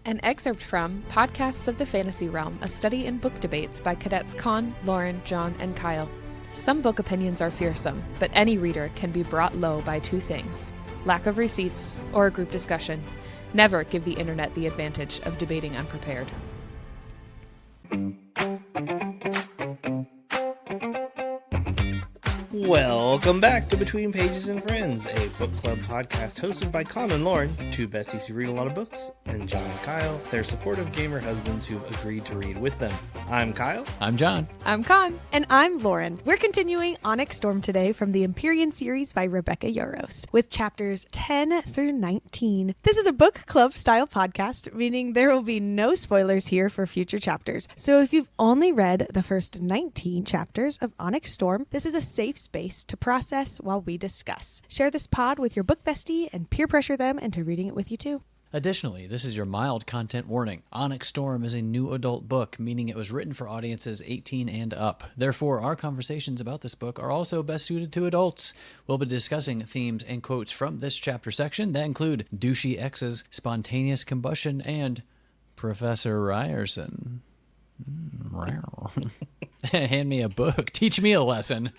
An excerpt from Podcasts of the Fantasy Realm, a study in book debates by cadets Con, Lauren, Jon, and Kyle. Some book opinions are fearsome, but any reader can be brought low by two things: lack of receipts or a group discussion. Never give the internet the advantage of debating unprepared. Welcome back to Between Pages and Friends, a book club podcast hosted by Con and Lauren, two besties who read a lot of books, and Jon and Kyle, their supportive gamer husbands who've agreed to read with them. I'm Kyle. I'm Jon. I'm Con. And I'm Lauren. We're continuing Onyx Storm today from the Empyrean Series by Rebecca Yarros with chapters 10 through 19. This is a book club style podcast, meaning there will be no spoilers here for future chapters. So if you've only read the first 19 chapters of Onyx Storm, this is a safe space to process while we discuss. Share this pod with your book bestie and peer pressure them into reading it with you too. Additionally, this is your mild content warning. Onyx Storm is a new adult book, meaning it was written for audiences 18 and up. Therefore, our conversations about this book are also best suited to adults. We'll be discussing themes and quotes from this chapter section that include douchey exes, spontaneous combustion, and Professor Ryerson. Hand me a book. Teach me a lesson.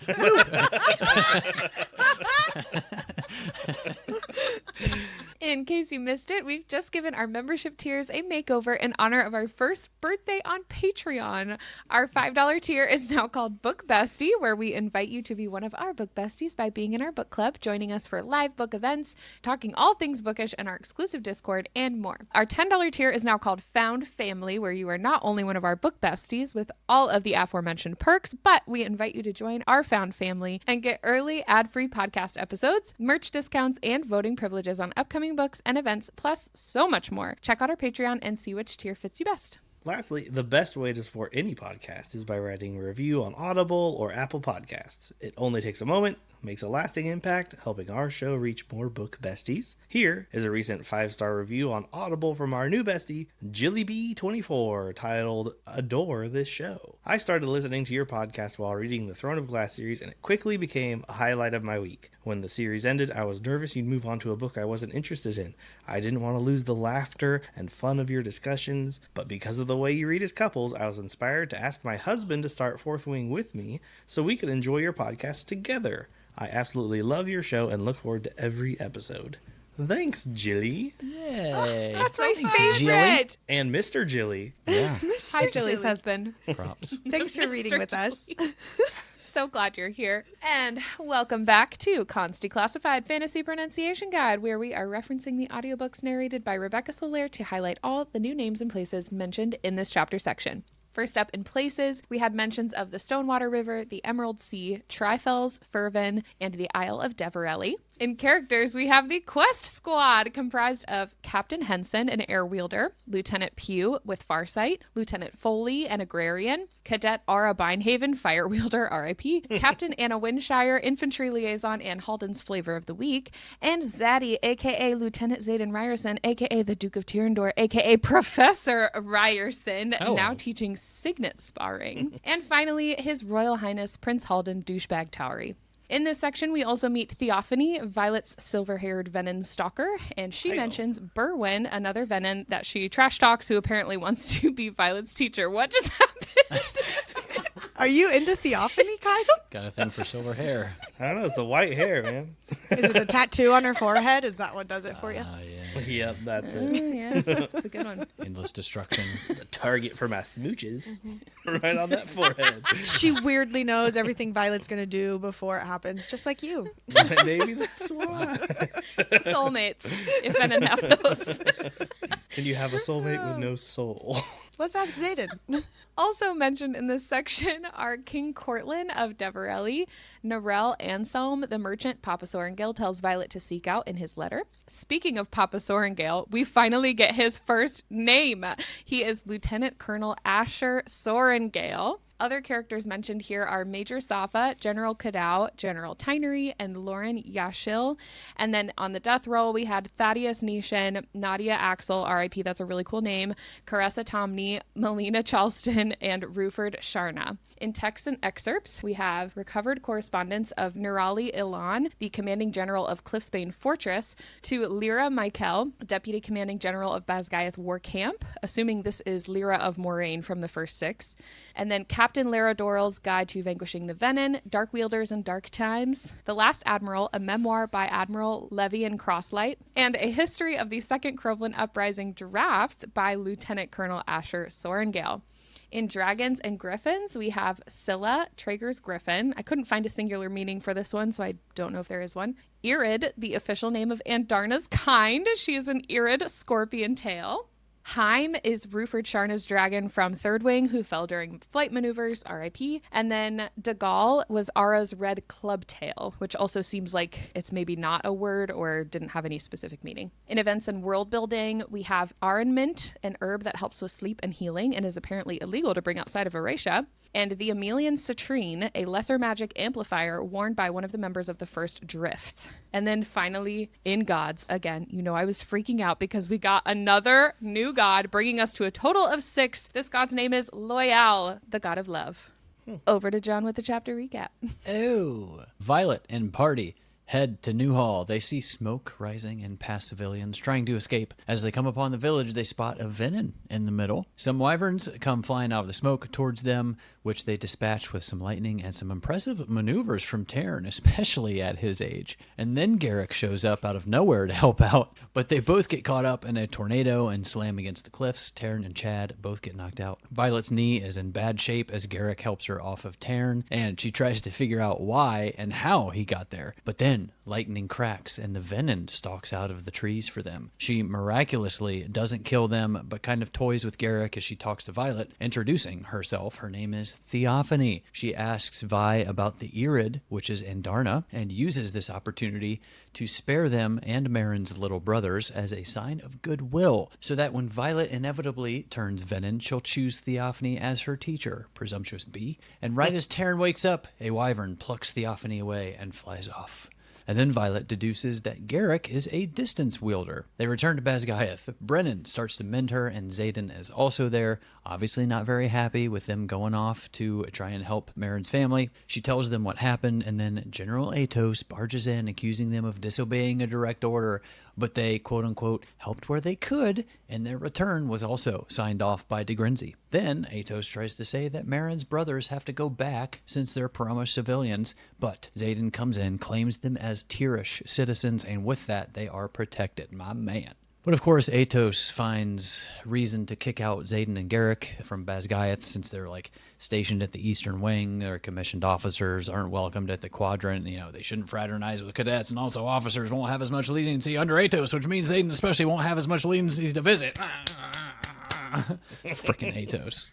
In case you missed it, we've just given our membership tiers a makeover in honor of our first birthday on Patreon. Our $5 tier is now called Book Bestie, where we invite you to be one of our book besties by being in our book club, joining us for live book events, talking all things bookish in our exclusive Discord, and more. Our $10 tier is now called Found Family, where you are not only one of our book besties with all of the aforementioned perks, but we invite you to join our Found Family and get early ad-free podcast episodes, merch discounts, and voting privileges on upcoming books and events, plus so much more. Check out our Patreon and see which tier fits you best. Lastly, the best way to support any podcast is by writing a review on Audible or Apple Podcasts. It only takes a moment, makes a lasting impact, helping our show reach more book besties. Here is a recent 5-star review on Audible from our new bestie, JillyB24, titled Adore This Show. I started listening to your podcast while reading the Throne of Glass series, and it quickly became a highlight of my week. When the series ended, I was nervous you'd move on to a book I wasn't interested in. I didn't want to lose the laughter and fun of your discussions, but because of the way you read as couples, I was inspired to ask my husband to start Fourth Wing with me so we could enjoy your podcast together. I absolutely love your show and look forward to every episode. Thanks, Jilly. Yay. That's my favorite. Jilly. And Mr. Jilly. Yeah. Hi, Jilly's husband. Props. Thanks for reading with us. So glad you're here. And welcome back to Con's Declassified Fantasy Pronunciation Guide, where we are referencing the audiobooks narrated by Rebecca Soler to highlight all the new names and places mentioned in this chapter section. First up in places, we had mentions of the Stonewater River, the Emerald Sea, Trifells, Fervin, and the Isle of Deverelli. In characters, we have the Quest Squad, comprised of Captain Henson, an air wielder, Lieutenant Pugh with Farsight, Lieutenant Foley, an agrarian, Cadet Aura Binehaven, fire wielder, RIP, Captain Anna Windshire, infantry liaison and Halden's flavor of the week, and Zaddy, aka Lieutenant Zayden Ryerson, aka the Duke of Tyrandor, aka Professor Ryerson, now teaching Signet sparring. And finally, His Royal Highness Prince Halden, douchebag Towery. In this section, we also meet Theophony, Violet's silver-haired Venon stalker, and she mentions Berwyn, another Venon that she trash talks, who apparently wants to be Violet's teacher. What just happened? Are you into Theophony, Kyle? Got a thing for silver hair. I don't know, it's the white hair, man. Is it the tattoo on her forehead? Is that what does it for you? Yeah. Yep, that's it. Yeah, that's a good one. Endless destruction. The target for my smooches. Right on that forehead. She weirdly knows everything Violet's going to do before it happens, just like you. Maybe that's why. Soulmates, if Venom have those. Can you have a soulmate with no soul? Let's ask Zayden. Also mentioned in this section are King Cortland of Deverelli, Narelle Anselm, the merchant Papa Sorengale tells Violet to seek out in his letter. Speaking of Papa Sorengale, we finally get his first name. He is Lieutenant Colonel Asher Sorengale. other characters mentioned here are Major Safa, General Kadau, General Tynery, and Lauren Yashil. And then on the death roll, we had Thaddeus Nation, Nadia Axel, RIP, that's a really cool name, Caressa Tomney, Melina Charleston, and Ruford Sharna. In text and excerpts, we have recovered correspondence of Nurali Ilan, the commanding general of Cliffsbane Fortress, to Lyra Michael, deputy commanding general of Basgiath War Camp, assuming this is Lyra of Moraine from the first 6. And then Captain Lara Doral's Guide to Vanquishing the Venon, Dark Wielders and Dark Times, The Last Admiral, a memoir by Admiral Levian Crosslight, and a history of the Second Crowland Uprising drafts by Lieutenant Colonel Asher Sorengale. In Dragons and Griffins, we have Scylla, Traeger's Griffin. I couldn't find a singular meaning for this one, so I don't know if there is one. Irid, the official name of Andarna's kind. She is an Irid scorpion tail. Heim is Ruford Sharna's dragon from Third Wing, who fell during flight maneuvers, RIP. And then Dagal was Ara's red clubtail, which also seems like it's maybe not a word or didn't have any specific meaning. In events and world building, we have Aranmint, an herb that helps with sleep and healing and is apparently illegal to bring outside of Eurasia. And the Emelian Citrine, a lesser magic amplifier worn by one of the members of the First Drift. And then finally, in gods, again, you know I was freaking out because we got another new god, bringing us to a total of 6. This god's name is Loyal, the god of love. Over to John with the chapter recap. Oh, Violet and party head to Newhall. They see smoke rising and past civilians trying to escape. As they come upon the village, they spot a Venon in the middle. Some wyverns come flying out of the smoke towards them, which they dispatch with some lightning and some impressive maneuvers from Taryn, especially at his age. And then Garrick shows up out of nowhere to help out, but they both get caught up in a tornado and slam against the cliffs. Taryn and Chad both get knocked out. Violet's knee is in bad shape as Garrick helps her off of Taryn, and she tries to figure out why and how he got there. But then lightning cracks and the Venon stalks out of the trees for them. She miraculously doesn't kill them, but kind of toys with Garrick as she talks to Violet, introducing herself. Her name is Theophony. She asks Vi about the Irid, which is Andarna, and uses this opportunity to spare them and Marin's little brothers as a sign of goodwill, so that when Violet inevitably turns Venon, she'll choose Theophony as her teacher. Presumptuous bee. And right as Taryn wakes up, a wyvern plucks Theophony away and flies off. And then Violet deduces that Garrick is a distance wielder. They return to Basgiath. Brennan starts to mend her, and Xaden is also there, obviously not very happy with them going off to try and help Marin's family. She tells them what happened, and then General Atos barges in, accusing them of disobeying a direct order, but they, quote-unquote, helped where they could, and their return was also signed off by de Grenzy. Then Atos tries to say that Marin's brothers have to go back since they're Paramosh civilians, but Xaden comes in, claims them as Tirish citizens, and with that, they are protected. My man. But of course, Atos finds reason to kick out Xaden and Garrick from Basgiath since they're stationed at the Eastern Wing. Their commissioned officers aren't welcomed at the Quadrant. You know, they shouldn't fraternize with cadets, and also officers won't have as much leniency under Atos, which means Xaden especially won't have as much leniency to visit. Freaking Atos.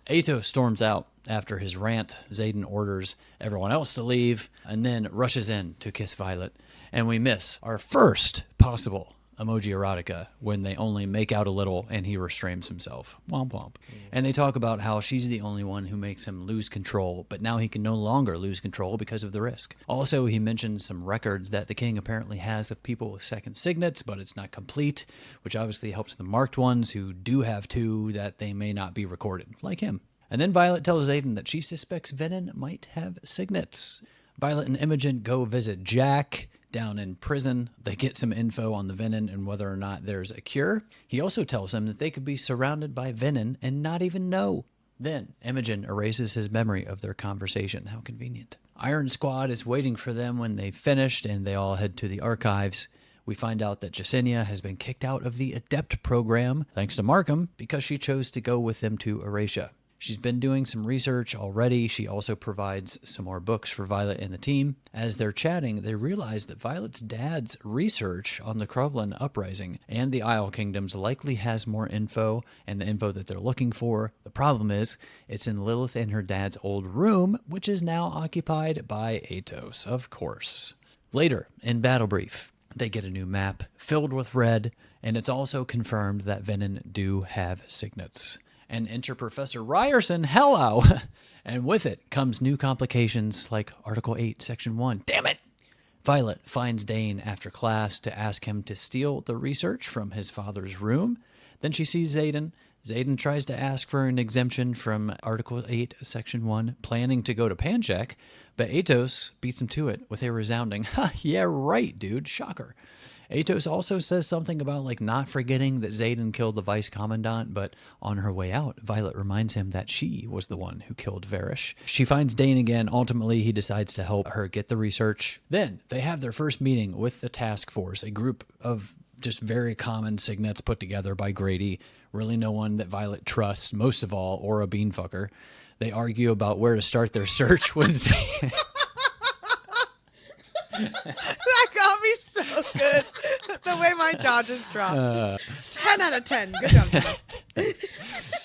Atos storms out after his rant. Xaden orders everyone else to leave and then rushes in to kiss Violet. And we miss our first possible emoji erotica when they only make out a little and he restrains himself. Womp womp. And they talk about how she's the only one who makes him lose control, but now he can no longer lose control because of the risk. Also, he mentions some records that the king apparently has of people with second signets, but it's not complete, which obviously helps the marked ones who do have 2 that they may not be recorded, like him. And then Violet tells Xaden that she suspects Venon might have signets. Violet and Imogen go visit Jack down in prison. They get some info on the Venon and whether or not there's a cure. He also tells them that they could be surrounded by Venon and not even know. Then Imogen erases his memory of their conversation. How convenient. Iron Squad is waiting for them when they've finished, and they all head to the archives. We find out that Jasenia has been kicked out of the Adept program, thanks to Markham, because she chose to go with them to Eurasia. She's been doing some research already. She also provides some more books for Violet and the team. As they're chatting, they realize that Violet's dad's research on the Crowland Uprising and the Isle Kingdoms likely has more info and the info that they're looking for. The problem is, it's in Lilith and her dad's old room, which is now occupied by Atos, of course. Later, in Battle Brief, they get a new map filled with red, and it's also confirmed that Venon do have signets. And enter Professor Ryerson. Hello! And with it comes new complications like Article 8, Section 1. Damn it! Violet finds Dane after class to ask him to steal the research from his father's room. Then she sees Xaden. Xaden tries to ask for an exemption from Article 8, Section 1, planning to go to Pancheck, but Atos beats him to it with a resounding, "Ha, yeah, right, dude, shocker." Atos also says something about not forgetting that Xaden killed the vice commandant, but on her way out, Violet reminds him that she was the one who killed Varish. She finds Dane again. Ultimately, he decides to help her get the research. Then they have their first meeting with the task force, a group of just very common signets put together by Grady. Really no one that Violet trusts, most of all, or a beanfucker. They argue about where to start their search when That got me so good. The way my jaw just dropped. 10 out of 10. Good job, John.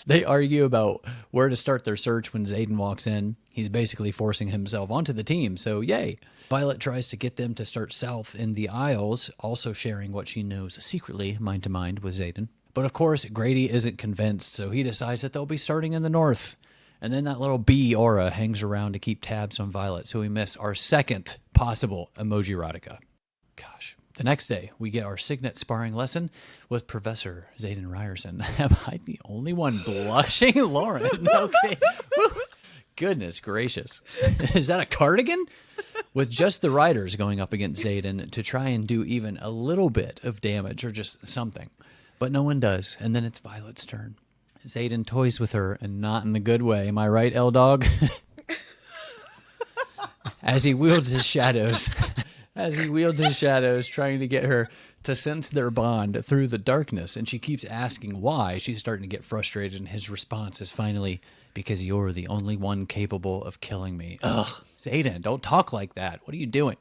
They argue about where to start their search when Xaden walks in. He's basically forcing himself onto the team, so yay. Violet tries to get them to start south in the Isles, also sharing what she knows secretly, mind to mind, with Xaden. But of course, Grady isn't convinced, so he decides that they'll be starting in the north. And then that little bee aura hangs around to keep tabs on Violet, so we miss our second possible emoji erotica. Gosh. The next day, we get our Signet sparring lesson with Professor Xaden Ryerson. Am I the only one blushing? Lauren, okay. Woo. Goodness gracious. Is that a cardigan? With just the riders going up against Xaden to try and do even a little bit of damage or just something. But no one does, and then it's Violet's turn. Xaden toys with her, and not in the good way. Am I right, L-Dog? As he wields his shadows, trying to get her to sense their bond through the darkness, and she keeps asking why. She's starting to get frustrated, and his response is finally, "Because you're the only one capable of killing me." Ugh, Xaden, don't talk like that. What are you doing?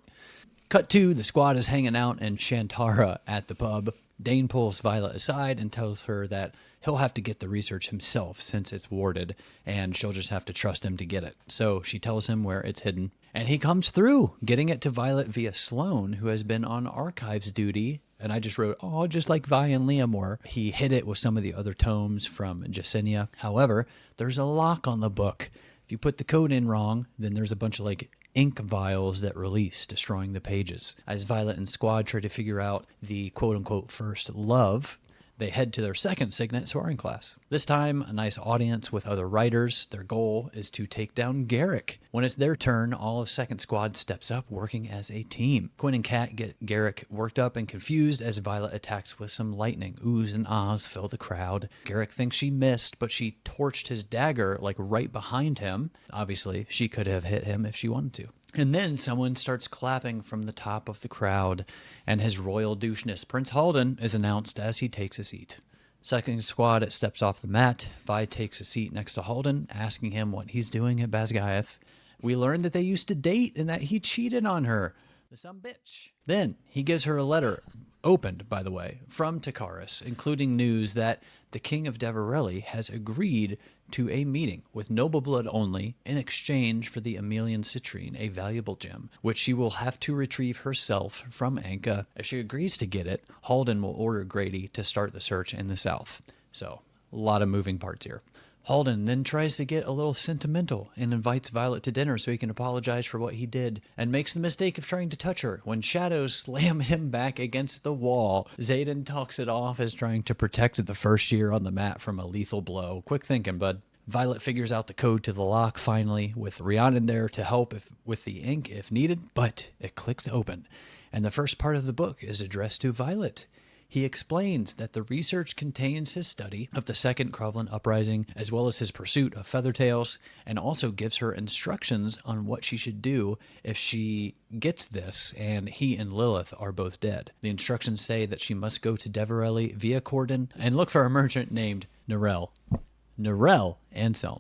Cut 2, the squad is hanging out in Shantara at the pub. Dane pulls Violet aside and tells her that he'll have to get the research himself since it's warded, and she'll just have to trust him to get it. So she tells him where it's hidden, and he comes through, getting it to Violet via Sloane, who has been on archives duty. And I just wrote, oh, just like Vi and Liam were. He hid it with some of the other tomes from Jasenia. However, there's a lock on the book. If you put the code in wrong, then there's a bunch of ink vials that release, destroying the pages. As Violet and Squad try to figure out the quote-unquote first love, they head to their second Signet soaring class. This time, a nice audience with other writers. Their goal is to take down Garrick. When it's their turn, all of Second Squad steps up, working as a team. Quinn and Kat get Garrick worked up and confused as Violet attacks with some lightning. Oohs and ahs fill the crowd. Garrick thinks she missed, but she torched his dagger right behind him. Obviously, she could have hit him if she wanted to. And then someone starts clapping from the top of the crowd, and His Royal Doucheness Prince Halden is announced as he takes a seat. Second Squad steps off the mat. Vi takes a seat next to Halden, asking him what he's doing at Basgiath. We learn that they used to date and that he cheated on her. The some bitch. Then he gives her a letter, opened, by the way, from Takaris, including news that the King of Deverelli has agreed to a meeting with noble blood only in exchange for the Emelian citrine, a valuable gem, which she will have to retrieve herself from Anka. If she agrees to get it, Halden will order Grady to start the search in the south. So, a lot of moving parts here. Halden then tries to get a little sentimental and invites Violet to dinner so he can apologize for what he did, and makes the mistake of trying to touch her when shadows slam him back against the wall. Xaden talks it off as trying to protect the first year on the mat from a lethal blow. Quick thinking, bud. Violet figures out the code to the lock finally, with Rhiannon there to help with the ink if needed, but it clicks open, and the first part of the book is addressed to Violet. He explains that the research contains his study of the Second Crovlin Uprising, as well as his pursuit of Feathertails, and also gives her instructions on what she should do if she gets this and he and Lilith are both dead. The instructions say that she must go to Deverelli via Cordon and look for a merchant named Narelle Anselm.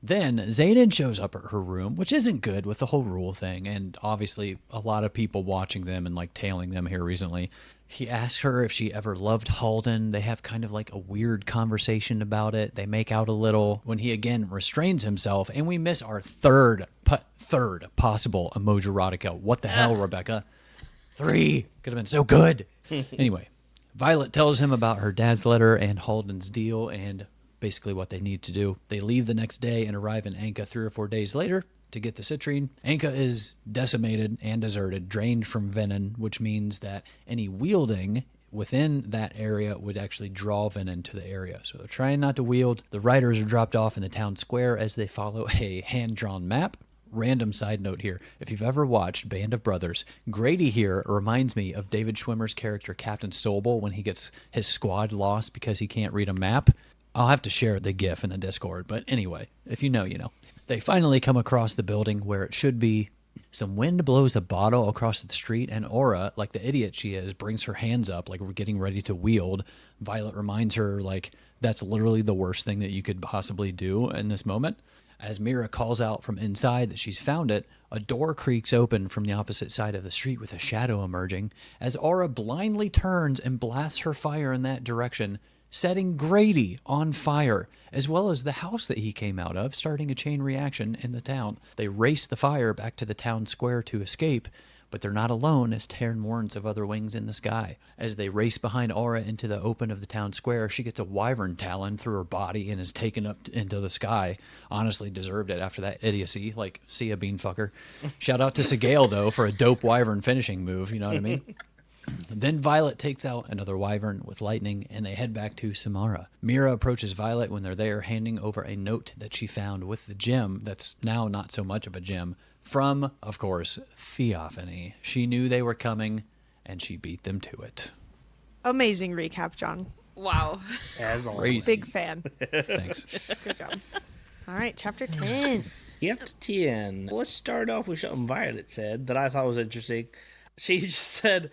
Then Xaden shows up at her room, which isn't good with the whole rule thing, and obviously a lot of people watching them and tailing them here recently. He asks her if she ever loved Halden. They have kind of a weird conversation about it. They make out a little when he again restrains himself, and we miss our third possible emoji erotica. What the hell, Rebecca? 3 could have been so good. Anyway, Violet tells him about her dad's letter and Halden's deal, and basically what they need to do. They leave the next day and arrive in Anka 3 or 4 days later to get the citrine. Anka is decimated and deserted, drained from venom, which means that any wielding within that area would actually draw venom to the area. So they're trying not to wield. The riders are dropped off in the town square as they follow a hand-drawn map. Random side note here. If you've ever watched Band of Brothers, Grady here reminds me of David Schwimmer's character Captain Sobel when he gets his squad lost because he can't read a map. I'll have to share the GIF in the Discord, but anyway, if you know, you know. They finally come across the building where it should be. Some wind blows a bottle across the street, and Aura, like the idiot she is, brings her hands up like we're getting ready to wield. Violet reminds her, like, that's literally the worst thing that you could possibly do in this moment. As Mira calls out from inside that she's found it, a door creaks open from the opposite side of the street with a shadow emerging, as Aura blindly turns and blasts her fire in that direction, setting Grady on fire, as well as the house that he came out of, starting a chain reaction in the town. They race the fire back to the town square to escape, but they're not alone as Taryn warns of other wings in the sky. As they race behind Aura into the open of the town square, she gets a wyvern talon through her body and is taken up into the sky. Honestly deserved it after that idiocy, like, see ya, beanfucker. Shout out to Sigale, though, for a dope wyvern finishing move, you know what I mean? Then Violet takes out another wyvern with lightning, and they head back to Samara. Mira approaches Violet when they're there, handing over a note that she found with the gem that's now not so much of a gem, from, of course, Theophony. She knew they were coming, and she beat them to it. Amazing recap, John. Wow. As always. Big fan. Thanks. Good job. All right, chapter 10. Chapter 10. Let's start off with something Violet said that I thought was interesting. She just said,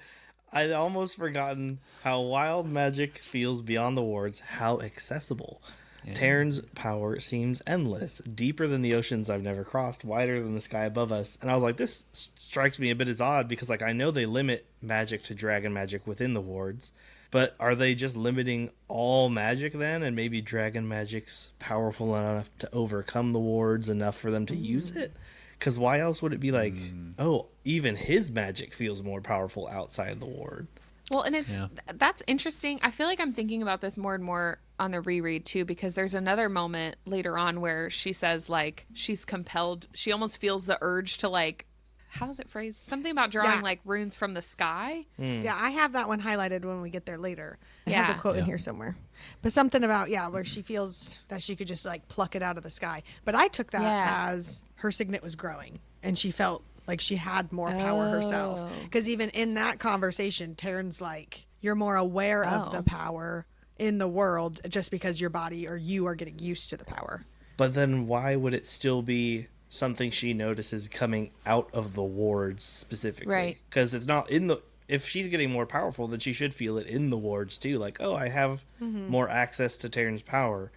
I'd almost forgotten how wild magic feels beyond the wards, how accessible. Yeah. Taryn's power seems endless, deeper than the oceans I've never crossed, wider than the sky above us. And I was like, this strikes me a bit as odd because, like, I know they limit magic to dragon magic within the wards, but are they just limiting all magic then? And maybe dragon magic's powerful enough to overcome the wards enough for them to use it? Because why else would it be like, oh, even his magic feels more powerful outside the ward? Well, and that's interesting. I feel like I'm thinking about this more and more on the reread too, because there's another moment later on where she says, like, she's compelled, she almost feels the urge to, like, how is it phrased? Something about drawing like runes from the sky. Yeah, I have that one highlighted when we get there later. I Yeah. have the quote in here somewhere. But something about, where she feels that she could just, like, pluck it out of the sky. But I took that as her signet was growing, and she felt like she had more power herself. Because even in that conversation, Taryn's like, you're more aware of the power in the world just because your body or you are getting used to the power. But then why would it still be something she notices coming out of the wards specifically? Right. Because it's not in the... If she's getting more powerful, then she should feel it in the wards too. Like, oh, I have more access to Taryn's power.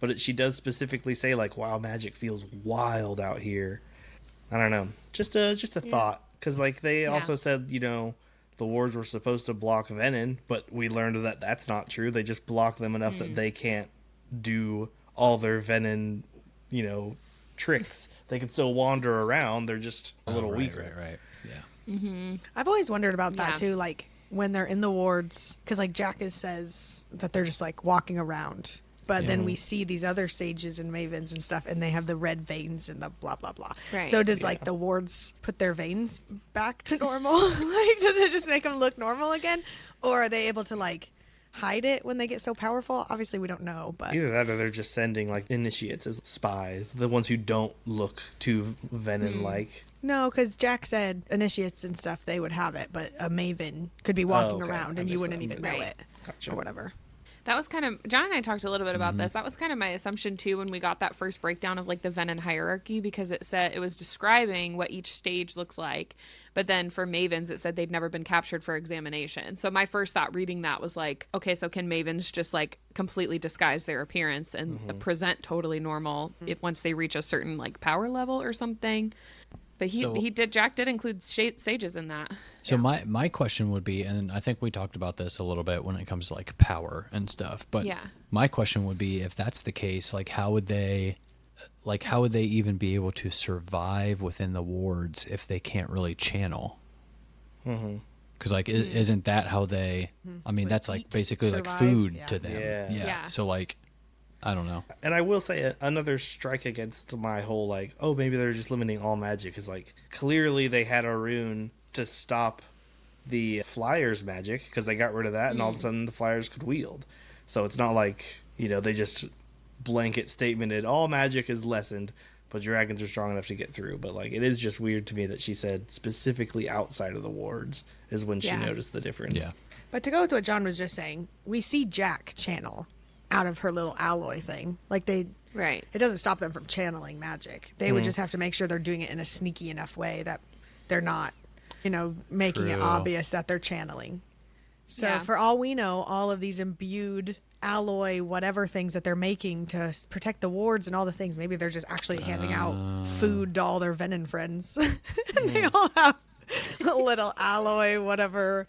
But she does specifically say, like, wow, magic feels wild out here. I don't know. Just a thought. Because, like, they also said, you know, the wards were supposed to block Venom, but we learned that that's not true. They just block them enough that they can't do all their Venom, you know, tricks. They can still wander around. They're just a little weaker. Right. Yeah. I've always wondered about that too, like when they're in the wards, because like Jack says that they're just like walking around, but then we see these other sages and mavens and stuff, and they have the red veins and the blah blah blah. Right. So does like the wards put their veins back to normal? Like, does it just make them look normal again, or are they able to like hide it when they get so powerful? Obviously we don't know, but Either that or they're just sending like initiates as spies, the ones who don't look too Venom like. no, because Jack said initiates and stuff they would have it, but a maven could be walking around and you wouldn't even know it. Gotcha. Or whatever. That was kind of, John and I talked a little bit about this. That was kind of my assumption too when we got that first breakdown of like the Venom hierarchy, because it said it was describing what each stage looks like. But then for mavens, it said they'd never been captured for examination. So my first thought reading that was like, okay, so can mavens just like completely disguise their appearance and present totally normal once they reach a certain like power level or something? But Jack did include sages in that. So my question would be, and I think we talked about this a little bit when it comes to like power and stuff, but my question would be, if that's the case, like how would they even be able to survive within the wards if they can't really channel? Because like isn't that how they? I mean, Like that's like eat, basically survive, like food to them. Yeah. So like, I don't know. And I will say another strike against my whole, like, oh, maybe they're just limiting all magic is, like, clearly they had a rune to stop the Flyers magic because they got rid of that and all of a sudden the Flyers could wield. So it's not like, they just blanket statemented all magic is lessened, but dragons are strong enough to get through. But, like, it is just weird to me that she said specifically outside of the wards is when she noticed the difference. Yeah. But to go with what John was just saying, we see Jack channel out of her little alloy thing. Like Right. It doesn't stop them from channeling magic. They would just have to make sure they're doing it in a sneaky enough way that they're not, making it True. obvious that they're channeling. So Yeah. for all we know, all of these imbued alloy whatever things that they're making to protect the wards and all the things, maybe they're just actually handing out food to all their Venom friends. And they all have a little alloy whatever.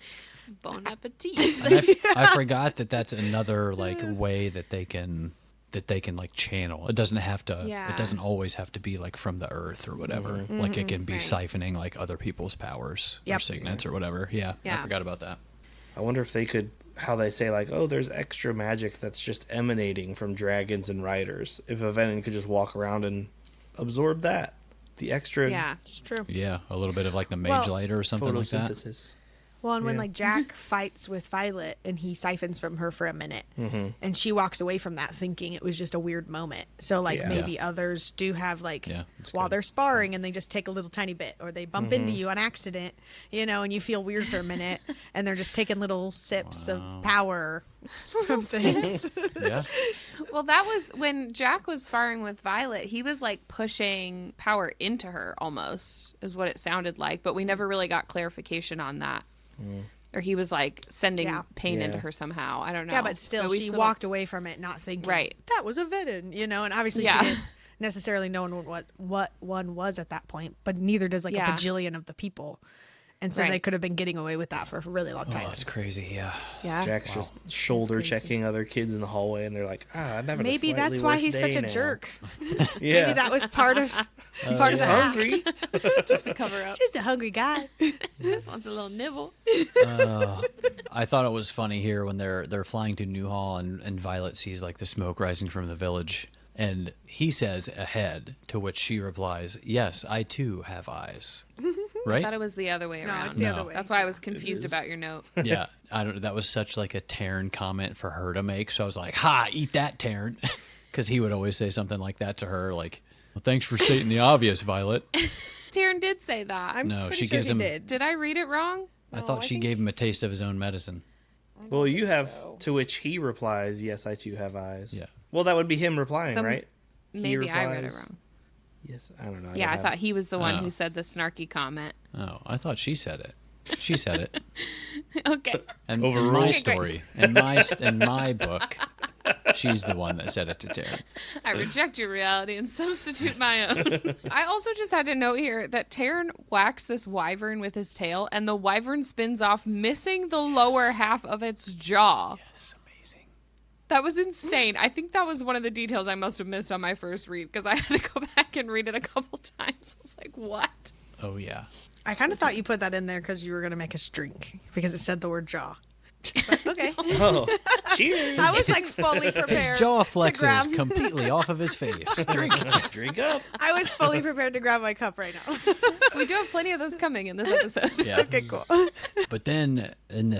Bon appetit. And I forgot that that's another like way that they can like channel. It doesn't have to. Yeah. It doesn't always have to be like from the earth or whatever. Like it can be Right. siphoning like other people's powers or Yep. signets or whatever. Yeah, I Yeah. forgot about that. I wonder if they could, how they say, like, oh, there's extra magic that's just emanating from dragons and riders. If a Venom could just walk around and absorb that. The extra Yeah. It's true. Yeah, a little bit of like the mage Well, lighter or something like that. photosynthesis. Well, and when Yeah. like Jack fights with Violet and he siphons from her for a minute, and she walks away from that thinking it was just a weird moment. So like Yeah. maybe others do have like while they're sparring and they just take a little tiny bit, or they bump into you on accident, and you feel weird for a minute, and they're just taking little sips of power from things. Yeah. Well, that was when Jack was sparring with Violet. He was like pushing power into her almost, is what it sounded like. But we never really got clarification on that. Or he was like sending pain into her somehow. I don't know. Yeah, but still, we she walked away from it not thinking, Right. that was a Venom, and obviously Yeah. she didn't necessarily know what one was at that point, but neither does like a bajillion of the people. And so they Right. could have been getting away with that for a really long time. Oh, it's crazy. Yeah. Yeah. Jack's just shoulder crazy. checking other kids in the hallway, and they're like, I'm having Maybe a slightly that's why worse he's such day a now." jerk. Yeah. Maybe that was part of He's part of just the hungry. act. Just to cover up. Just a hungry guy. Just wants a little nibble. I thought it was funny here when they're flying to Newhall and Violet sees like the smoke rising from the village, and he says ahead, to which she replies, "Yes, I too have eyes." I Right? thought it was the other way No, around. it's the No. other way. That's why I was confused about your note. Yeah, I don't. That was such like a Taryn comment for her to make. So I was like, "Ha, eat that, Taryn," because he would always say something like that to her, like, "Well, thanks for stating the obvious, Violet." Taryn did say that. I'm No, pretty she sure gives he him- did. Did I read it wrong? I thought she gave him a taste of his own medicine. Well, you have, to which he replies, yes, I too have eyes. Yeah. Well, that would be him replying, right? He Maybe I read it replies, wrong. Yes, I don't know. Yeah, I thought he was the one Oh. who said the snarky comment. Oh, I thought she said it. She said it. Okay. And Overruled. in my Okay, story, in my book, she's the one that said it to Taryn. I reject your reality and substitute my own. I also just had to note here that Taryn whacks this wyvern with his tail, and the wyvern spins off, missing the lower half of its jaw. Yes, amazing. That was insane. I think that was one of the details I must have missed on my first read, because I had to go back and read it a couple times. I was like, what? Oh yeah. I kind of thought you put that in there because you were going to make us drink because it said the word jaw. But, okay. Oh, cheers. I was like fully prepared. His jaw to flexes grab- completely off of his face. Drink. Drink up. I was fully prepared to grab my cup right now. We do have plenty of those coming in this episode. Yeah. Okay, cool. But then in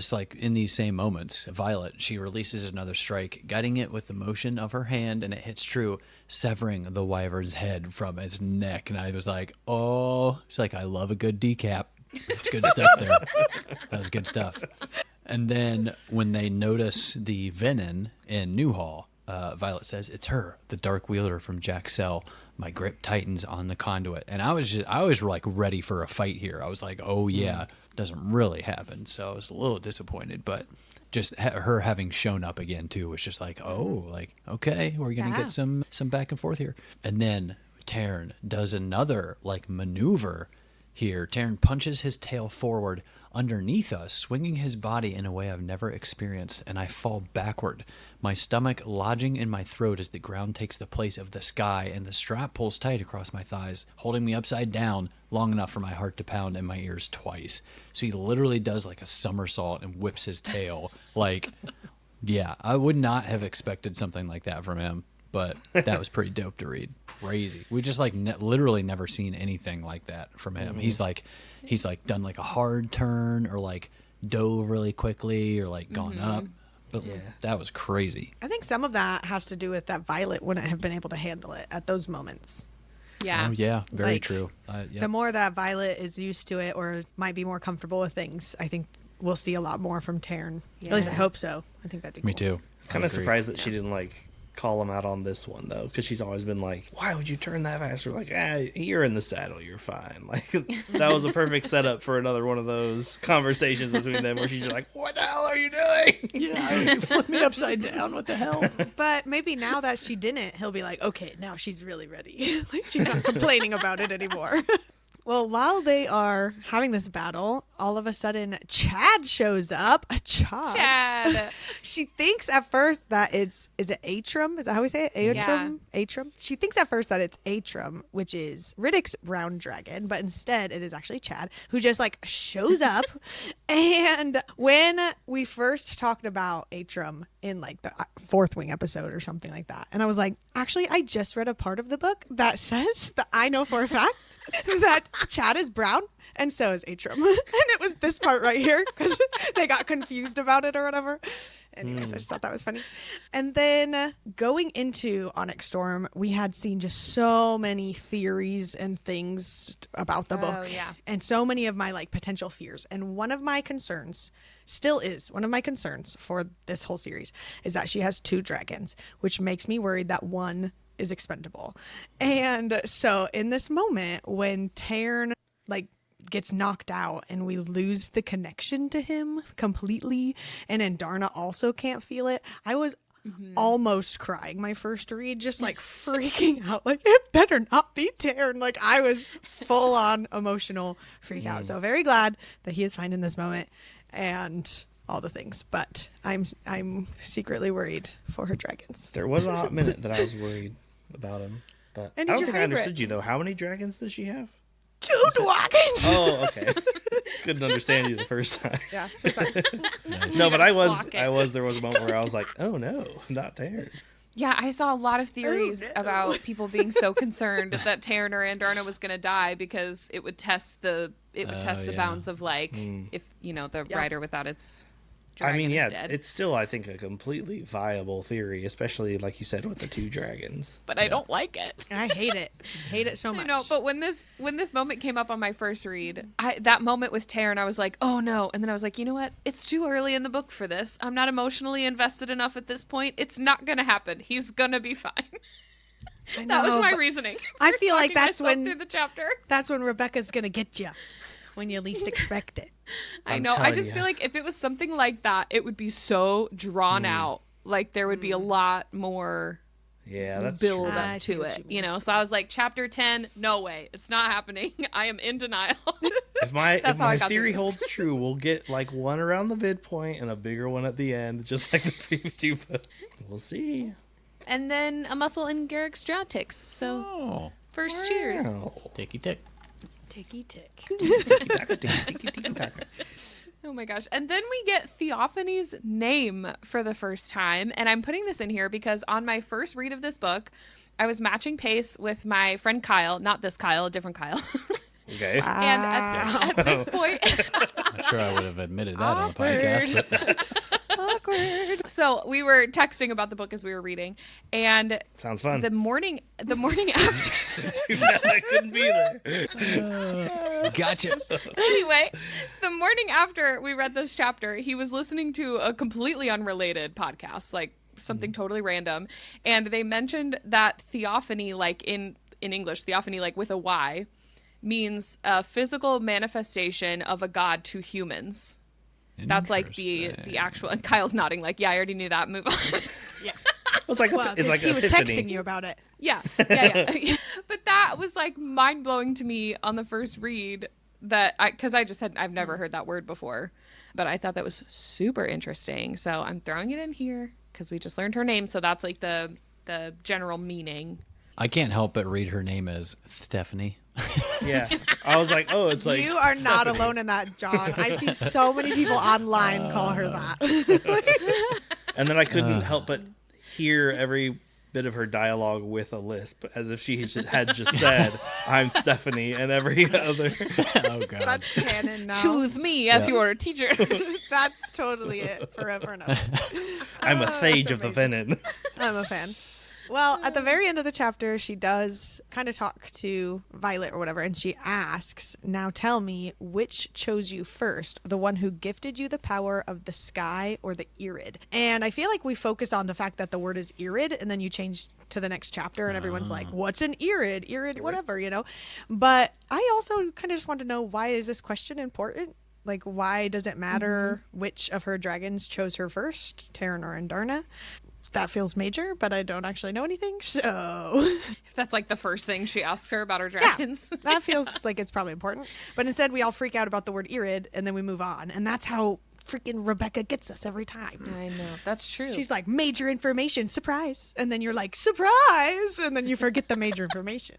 these same moments, Violet, she releases another strike, guiding it with the motion of her hand, and it hits true, severing the wyvern's head from its neck. And I was like, oh, it's like, I love a good decap. It's good stuff there. That was good stuff. And then when they notice the Venom in Newhall, Violet says, "It's her, the Dark Wielder from Jack's cell. My grip tightens on the conduit." And I was like ready for a fight here. I was like, "Oh yeah, doesn't really happen." So I was a little disappointed, but just her having shown up again too was just like, "Oh, like okay, we're gonna Yeah. get some back and forth here." And then Taryn does another like maneuver here. Taryn punches his tail forward underneath us, swinging his body in a way I've never experienced, and I fall backward, my stomach lodging in my throat as the ground takes the place of the sky, and the strap pulls tight across my thighs, holding me upside down long enough for my heart to pound in my ears twice. So he literally does like a somersault and whips his tail. Like, yeah, I would not have expected something like that from him. but that was pretty dope to read. Crazy. We just like literally never seen anything like that from him. He's like done like a hard turn or like dove really quickly or like gone up. But that was crazy. I think some of that has to do with that Violet wouldn't have been able to handle it at those moments. Yeah. Oh, yeah. Very Like, true. The more that Violet is used to it or might be more comfortable with things, I think we'll see a lot more from Taryn. Yeah. At least I hope so. I think that'd be cool. Me too. Kind of surprised that she didn't like call him out on this one though, because she's always been like, why would you turn that faster? Like, you're in the saddle, you're fine. Like, that was a perfect setup for another one of those conversations between them where she's just like, what the hell are you doing? Yeah, flip me upside down. What the hell? But maybe now that she didn't, he'll be like, okay, now she's really ready. Like, she's not complaining about it anymore. Well, while they are having this battle, all of a sudden Chad shows up. Chad. She thinks at first that is it Atrum? Is that how we say it? Atrum? Atrum? She thinks at first that it's Atrum, which is Riddick's brown dragon, but instead it is actually Chad, who just like shows up. And when we first talked about Atrum in like the Fourth Wing episode or something like that, and I was like, actually, I just read a part of the book that says that I know for a fact that Chad is brown and so is Atrum. And it was this part right here because they got confused about it or whatever. Anyways, I just thought that was funny. And then going into Onyx Storm, we had seen just so many theories and things about the book. Yeah. And so many of my like potential fears. And one of my concerns still is one of my concerns for this whole series is that she has 2 dragons, which makes me worried that one is expendable. And so in this moment when Taryn like gets knocked out and we lose the connection to him completely, and then Darna also can't feel it, I was almost crying my first read, just like freaking out, like it better not be Taryn. Like I was full on emotional freak out. So very glad that he is fine in this moment and all the things, but I'm secretly worried for her dragons. There was a hot minute that I was worried about him, but And I he's don't your think I understood favorite. you though. How many dragons does she have? 2 dragons. Oh, okay. Couldn't understand you the first time. Yeah, so sorry. No, but there was a moment where I was like, oh no, not Taryn. Yeah, I saw a lot of theories no. about people being so concerned that Taryn or Andarna was going to die because it would test the bounds of like if the rider without its dragon I mean, is dead. it's still I think a completely viable theory, especially like you said with the 2 dragons. But I don't like it. I hate it. Hate it so much. I know, but when this moment came up on my first read, that moment with Taryn, I was like, oh no. And then I was like, you know what? It's too early in the book for this. I'm not emotionally invested enough at this point. It's not going to happen. He's going to be fine. I That was know, my but reasoning. I for feel like talking that's myself when through the chapter. That's when Rebecca's gonna get you, when you least expect it. I I'm know. I telling just ya. feel like if it was something like that, it would be so drawn out. Like there would be a lot more Yeah, that's build true. I up see to what it, you mean. So I was like, chapter 10, no way, it's not happening. I am in denial. If my That's how I got theory through this. holds true, we'll get like one around the midpoint and a bigger one at the end, just like the previous 2 books. We'll see. And then a muscle in Garrick's jaw ticks. So Oh, first cheers. Wow. ticky tick. Ticky tick. Oh my gosh. And then we get Theophony's name for the first time. And I'm putting this in here because on my first read of this book, I was matching pace with my friend Kyle. Not this Kyle, a different Kyle. Okay. And at this point, Not sure I would have admitted that on the podcast. But Awkward. so we were texting about the book as we were reading. And Sounds fun. the morning after. Too bad I couldn't be there. gotcha. Anyway, the morning after we read this chapter, he was listening to a completely unrelated podcast, like something totally random. And they mentioned that theophany, like in English, theophany, like with a Y, means a physical manifestation of a god to humans. That's like the actual. And Kyle's nodding, like, yeah, I already knew that. Move on. It's like Well, it's like he was epiphany. texting you about it. Yeah. But that was like mind blowing to me on the first read. Because I just said I've never heard that word before, but I thought that was super interesting. So I'm throwing it in here because we just learned her name. So that's like the general meaning. I can't help but read her name as Stephanie. Yeah. I was like, oh, it's like You are not alone in that, John. I've seen so many people online call her that. And then I couldn't help but hear every bit of her dialogue with a lisp, as if she had just said, "I'm Stephanie," and every other. Oh god. That's canon now. Choose me as your teacher. That's totally it. Forever and ever. I'm a Thage that's of the amazing. Venon. I'm a fan. Well, at the very end of the chapter, she does kind of talk to Violet or whatever, and she asks, "Now tell me, which chose you first? The one who gifted you the power of the sky or the Irid?" And I feel like we focus on the fact that the word is Irid, and then you change to the next chapter, and everyone's like, "What's an Irid? Irid, whatever, you know?" But I also kind of just want to know, why is this question important? Like, why does it matter which of her dragons chose her first, Terranor and Darna? That feels major, but I don't actually know anything, so... That's like the first thing she asks her about her Yeah, dragons. that feels like it's probably important. But instead, we all freak out about the word Irid, and then we move on. And that's how freaking Rebecca gets us every time. I know. That's true. She's like, major information, surprise. And then you're like, surprise! And then you forget the major information.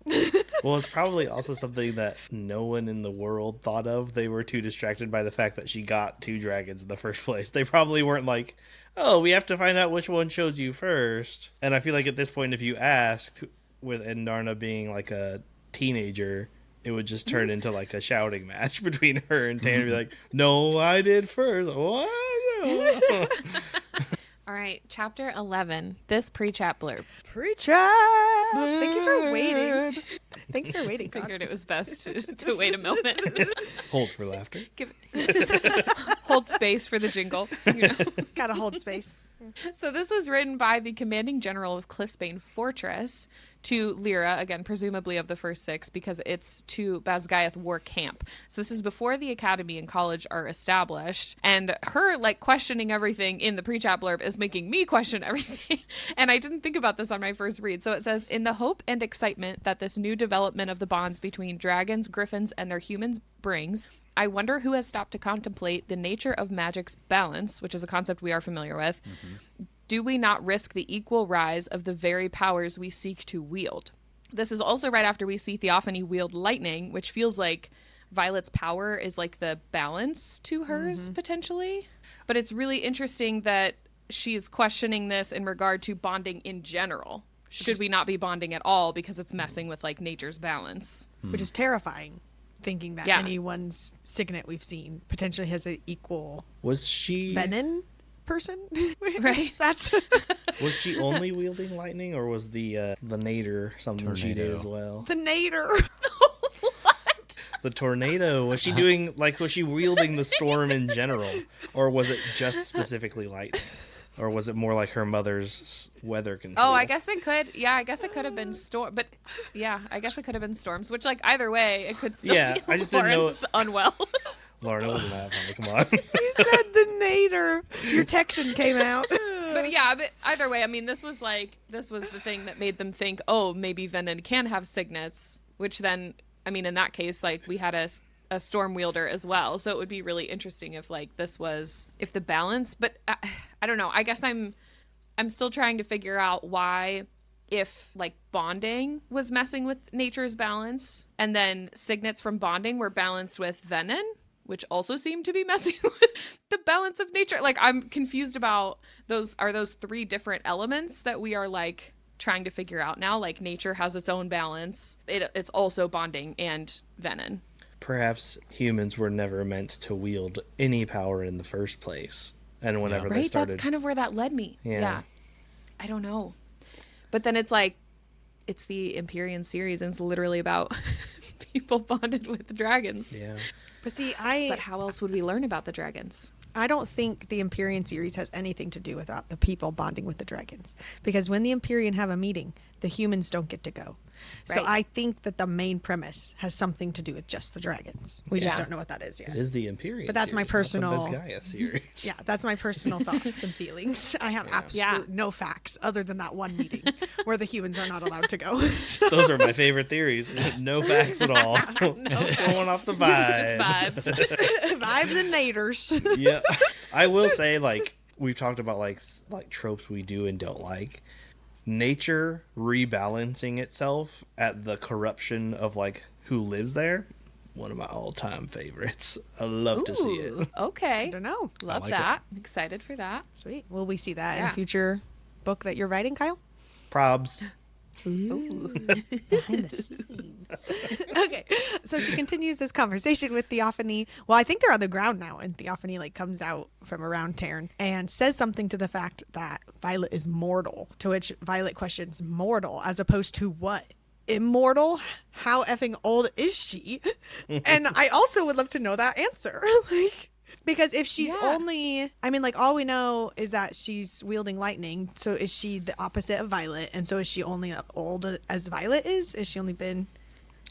Well, it's probably also something that no one in the world thought of. They were too distracted by the fact that she got 2 dragons in the first place. They probably weren't like, "Oh, we have to find out which one chose you first." And I feel like at this point, if you asked, with Darna being like a teenager, it would just turn into like a shouting match between her and Tanner. Be like, "No, I did first." What? No. All right, chapter 11. This pre-chat blurb. Pre-chat! Thank you for waiting. Thanks for waiting, Con. Figured it was best to wait a moment. Hold for laughter. Hold space for the jingle. You know? Gotta hold space. So this was written by the commanding general of Cliffsbane Fortress to Lyra, again, presumably of the first 6, because it's to Basgiath War Camp. So this is before the academy and college are established. And her, like, questioning everything in the pre-chat blurb is making me question everything. And I didn't think about this on my first read. So it says, "In the hope and excitement that this new development of the bonds between dragons, griffins, and their humans brings, I wonder who has stopped to contemplate the nature of magic's balance," which is a concept we are familiar with. "Do we not risk the equal rise of the very powers we seek to wield?" This is also right after we see Theophony wield lightning, which feels like Violet's power is like the balance to hers, potentially. But it's really interesting that she's questioning this in regard to bonding in general. Should we not be bonding at all because it's messing with like nature's balance? Which is terrifying, thinking that Yeah. anyone's signet we've seen potentially has an equal Was she venom person. Right. That's was she only wielding lightning, or was the nader something she did Tornado. as well? the nader. The tornado, was she doing, like, was she wielding the storm in general, or was it just specifically lightning, or was it more like her mother's weather control? Oh, I guess it could. Yeah, I guess it could have been storm. But yeah, I guess it could have been storms. Which, like, either way, it could still Yeah, be I just didn't know Lawrence unwell. Lauren, it wasn't that funny. Come on. You said the nader. Your Texan came out. But yeah, but either way, I mean, this was the thing that made them think, oh, maybe Venon can have signets. Which then, I mean, in that case, like, we had a storm wielder as well. So it would be really interesting if, like, this was, if the balance, but I don't know. I guess I'm still trying to figure out why, if, like, bonding was messing with nature's balance, and then signets from bonding were balanced with Venon, which also seemed to be messing with the balance of nature. Like, I'm confused about those 3 different elements that we are, like, trying to figure out now. Like, nature has its own balance. It's also bonding and Venon. Perhaps humans were never meant to wield any power in the first place. And whenever they Right? started... That's kind of where that led me. Yeah. I don't know. But then it's like, it's the Empyrean series, and it's literally about people bonded with dragons. Yeah. But see, But how else would we learn about the dragons? I don't think the Empyrean series has anything to do with the people bonding with the dragons. Because when the Empyrean have a meeting, the humans don't get to go. So Right. I think that the main premise has something to do with just the dragons. We just Yeah. don't know what that is yet. It is the Empyrean But that's my series, not personal- the Basgiath series. Yeah, that's my personal thoughts and feelings. I have absolutely no facts other than that one meeting where the humans are not allowed to go. Those are my favorite theories. No facts at all. Just going off the vibe. Just vibes. Vibes and naders. Yeah. I will say, like, we've talked about, like tropes we do and don't like. Nature rebalancing itself at the corruption of, like, who lives there. One of my all-time favorites. I love to see it. Ooh, okay. I don't know. Love like that. Excited for that. Sweet. Will we see that in Yeah. a future book that you're writing, Kyle? Probs. Behind the scenes. Okay, so she continues this conversation with Theophony. Well, I think they're on the ground now, and Theophony like comes out from around Taryn and says something to the fact that Violet is mortal. To which Violet questions, mortal as opposed to what? Immortal? How effing old is she? And I also would love to know that answer. Because if she's only, I mean, like, all we know is that she's wielding lightning. So is she the opposite of Violet? And so is she only old as Violet is? Is she only been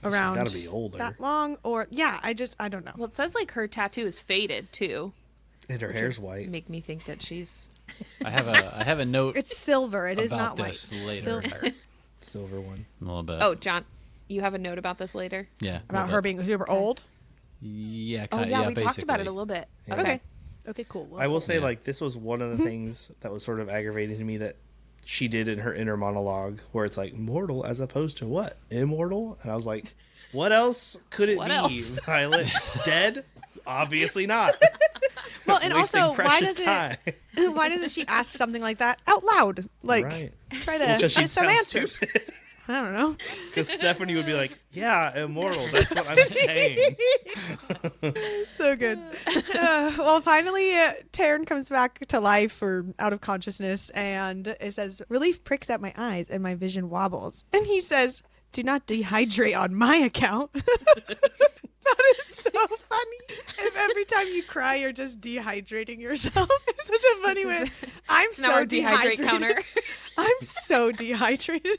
around She's gotta be older. that long? Or, I don't know. Well, it says like her tattoo is faded too. And her hair's white. Make me think that she's. I have a note. It's silver. It is about not white. this later. Silver. Silver one. A little bit. Oh, John, you have a note about this later? Yeah. About her being super old? Yeah. Oh, yeah, we basically. talked about it a little bit. Yeah. Okay. Okay, cool. Well, I will say, like, this was one of the things that was sort of aggravating to me that she did in her inner monologue, where it's like, mortal as opposed to what? Immortal? And I was like, what else could it What be, else? Violet? Dead? Obviously not. well, and Wasting also, precious time. why doesn't she ask something like that out loud? Like, Right. try to Because she get some sounds answers. stupid. I don't know. Because Stephanie would be like, yeah, immortal. That's what I'm saying. So good. Well, finally, Taryn comes back to life or out of consciousness, and it says, relief pricks at my eyes and my vision wobbles. And he says, do not dehydrate on my account. That is so funny. If every time you cry, you're just dehydrating yourself. It's such a funny way. I'm so Now our dehydrate dehydrated. counter. I'm so dehydrated.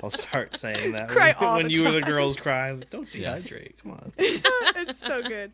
I'll start saying that Cry all when the you or the time. girls cry. Don't dehydrate. Come on. It's so good.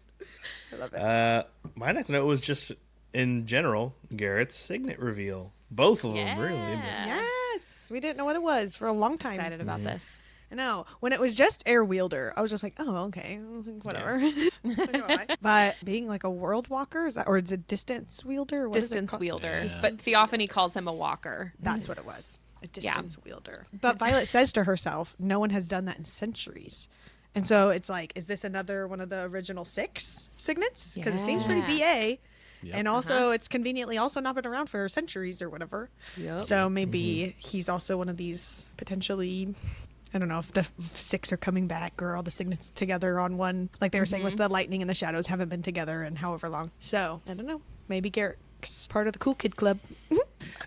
I love it. My next note was just, in general, Garrett's Signet reveal. Both of them, really. Yeah. Yes. We didn't know what it was for a long time. Excited about this. I know. When it was just air wielder, I was just like, oh, okay. I was like, whatever. I don't know why. But being like a world walker, or is it distance wielder? What is it Distance called? wielder. Yeah. But Theophany calls him a walker. That's what it was. A distance wielder. But Violet says to herself, no one has done that in centuries. And so it's like, is this another one of the original 6 signets? Because it seems pretty BA. Yep. And also, it's conveniently also not been around for centuries or whatever. Yep. So maybe he's also one of these potentially, I don't know if the 6 are coming back or all the signets together on one. Like they were saying with the lightning and the shadows haven't been together in however long. So, I don't know. Maybe Garrett's part of the cool kid club.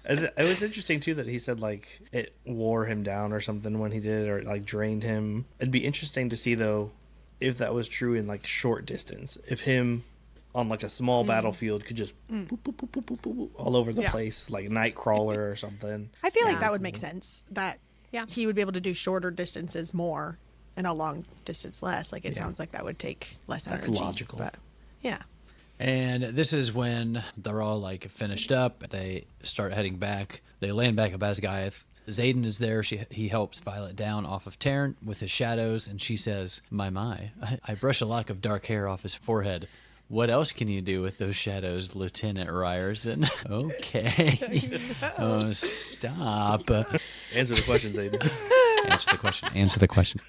It was interesting, too, that he said, like, it wore him down or something when he did it, or, like, drained him. It'd be interesting to see, though, if that was true in, like, short distance. If him on, like, a small battlefield could just boop, boop, boop, boop, boop, boop, boop, all over the Yeah. place, like Nightcrawler or something. I feel like Yeah. that would make sense. That Yeah. he would be able to do shorter distances more and a long distance less. Like it sounds like that would take less That's energy. logical. But yeah. And this is when they're all like finished up. They start heading back. They land back at Basgiath. Xaden is there. He helps Violet down off of Taryn with his shadows, and she says, my, I brush a lock of dark hair off his forehead. What else can you do with those shadows, Lieutenant Ryerson? Okay. Oh, stop. Answer the question, Zayden. Answer the question.